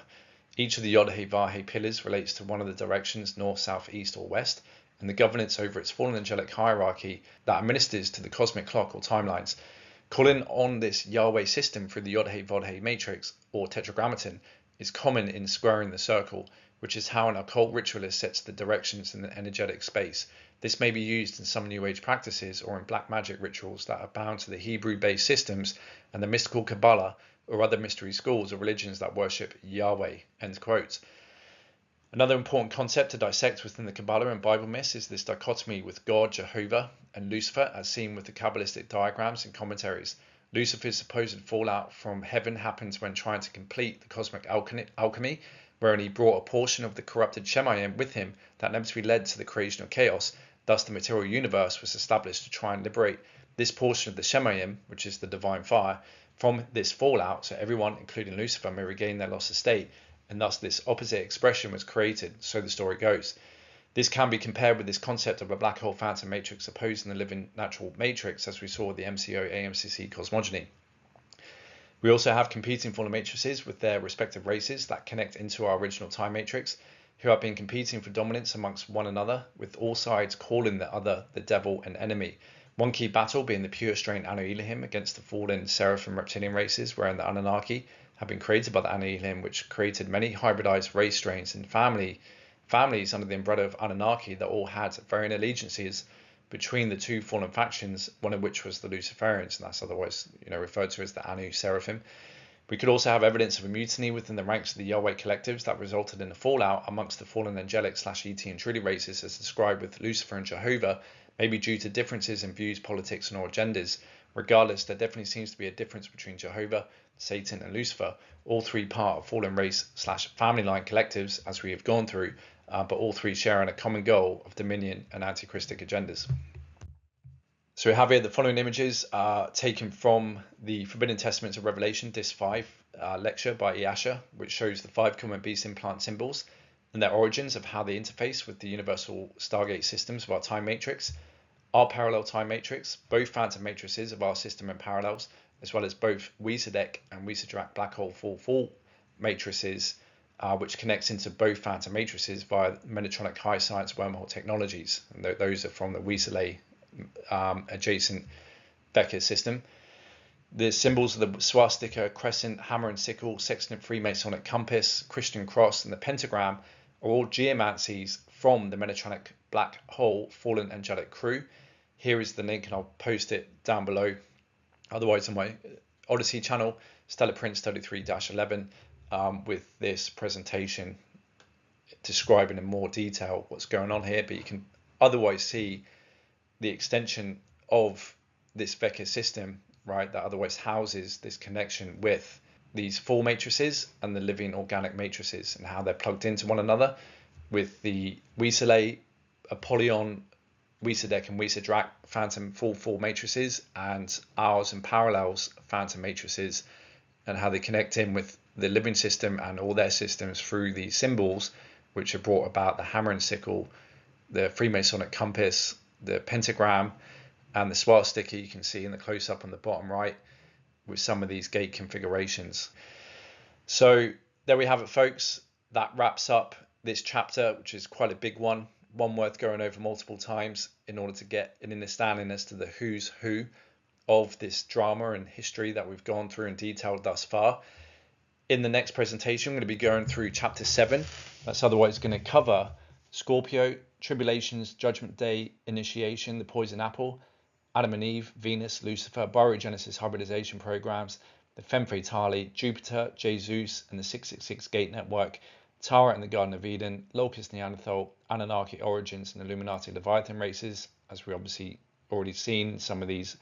Each of the Yod-Heh-Vah-Heh pillars relates to one of the directions north, south, east, or west, and the governance over its fallen angelic hierarchy that administers to the cosmic clock or timelines. Calling on this Yahweh system through the Yod-Heh-Vah-Heh matrix, or tetragrammaton, is common in squaring the circle, which is how an occult ritualist sets the directions in the energetic space. This may be used in some New Age practices or in black magic rituals that are bound to the Hebrew-based systems and the mystical Kabbalah, or other mystery schools or religions that worship Yahweh. End quote. Another important concept to dissect within the Kabbalah and Bible myths is this dichotomy with God, Jehovah, and Lucifer, as seen with the Kabbalistic diagrams and commentaries. Lucifer's supposed fallout from heaven happens when trying to complete the cosmic alchemy, wherein he brought a portion of the corrupted Shemayim with him that inevitably led to the creation of chaos. Thus, the material universe was established to try and liberate this portion of the Shemayim, which is the divine fire, from this fallout, so everyone, including Lucifer, may regain their lost estate, and thus this opposite expression was created, so the story goes. This can be compared with this concept of a black hole phantom matrix opposing the living natural matrix, as we saw with the MCO-AMCC cosmogeny. We also have competing fallen matrices with their respective races that connect into our original time matrix, who have been competing for dominance amongst one another, with all sides calling the other the devil and enemy. One key battle being the pure strain Anu Elohim against the fallen Seraphim reptilian races, wherein the Anunnaki have been created by the Anu Elohim, which created many hybridized race strains and families under the umbrella of Anunnaki that all had varying allegiances between the two fallen factions, one of which was the Luciferians, and that's otherwise referred to as the Anu Seraphim. We could also have evidence of a mutiny within the ranks of the Yahweh collectives that resulted in a fallout amongst the fallen angelic / ET Intruder races, as described with Lucifer and Jehovah, maybe due to differences in views, politics, and or agendas. Regardless, there definitely seems to be a difference between Jehovah, Satan, and Lucifer, all three part of fallen race / family line collectives, as we have gone through, but all three sharing a common goal of dominion and anti-Christic agendas. So we have here the following images taken from the Forbidden Testaments of Revelation, Disc 5 lecture by Easha, which shows the 5 common beast implant symbols and their origins of how they interface with the universal Stargate systems of our time matrix, our parallel time matrix, both phantom matrices of our system and parallels, as well as both Weezadek and Weezadrak black hole full matrices, which connects into both phantom matrices via Menetronic high science wormhole technologies. And those are from the Weasley adjacent Becker system. The symbols of the swastika, crescent, hammer and sickle, sextant Freemasonic compass, Christian cross, and the pentagram are all geomancies from the Menetronic black hole fallen angelic crew. Here is the link, and I'll post it down below. Otherwise, on my Odyssey channel, Stellar Prince 33-11, with this presentation describing in more detail what's going on here. But you can otherwise see the extension of this Vector system, right, that otherwise houses this connection with these full matrices and the living organic matrices, and how they're plugged into one another with the Weasley Apollyon Wiesedek and Wiesedrak phantom full 4 matrices, and ours and parallels phantom matrices, and how they connect in with the living system and all their systems through these symbols, which have brought about the hammer and sickle, the Freemasonic compass, the pentagram, and the swastika you can see in the close-up on the bottom right with some of these gate configurations. So there we have it, folks. That wraps up this chapter, which is quite a big one worth going over multiple times in order to get an understanding as to the who's who of this drama and history that we've gone through and detailed thus far. In the next presentation, I'm going to be going through chapter 7. That's otherwise going to cover Scorpio, Tribulations, Judgment Day, Initiation, the Poison Apple, Adam and Eve, Venus, Lucifer, Baryogenesis hybridization programs, the Femme Fatale, Jupiter, Jesus, and the 666 Gate Network, Tara and the Garden of Eden, Locust Neanderthal, Anunnaki origins, and Illuminati Leviathan races, as we obviously already seen some of these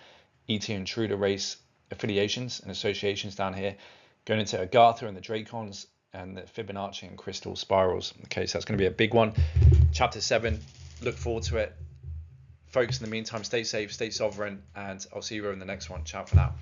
ET Intruder race affiliations and associations down here, going into Agartha and the Dracons, and the Fibonacci and crystal spirals. Okay, so that's going to be a big one. Chapter 7, look forward to it. Folks, in the meantime, stay safe, stay sovereign, and I'll see you in the next one. Ciao for now.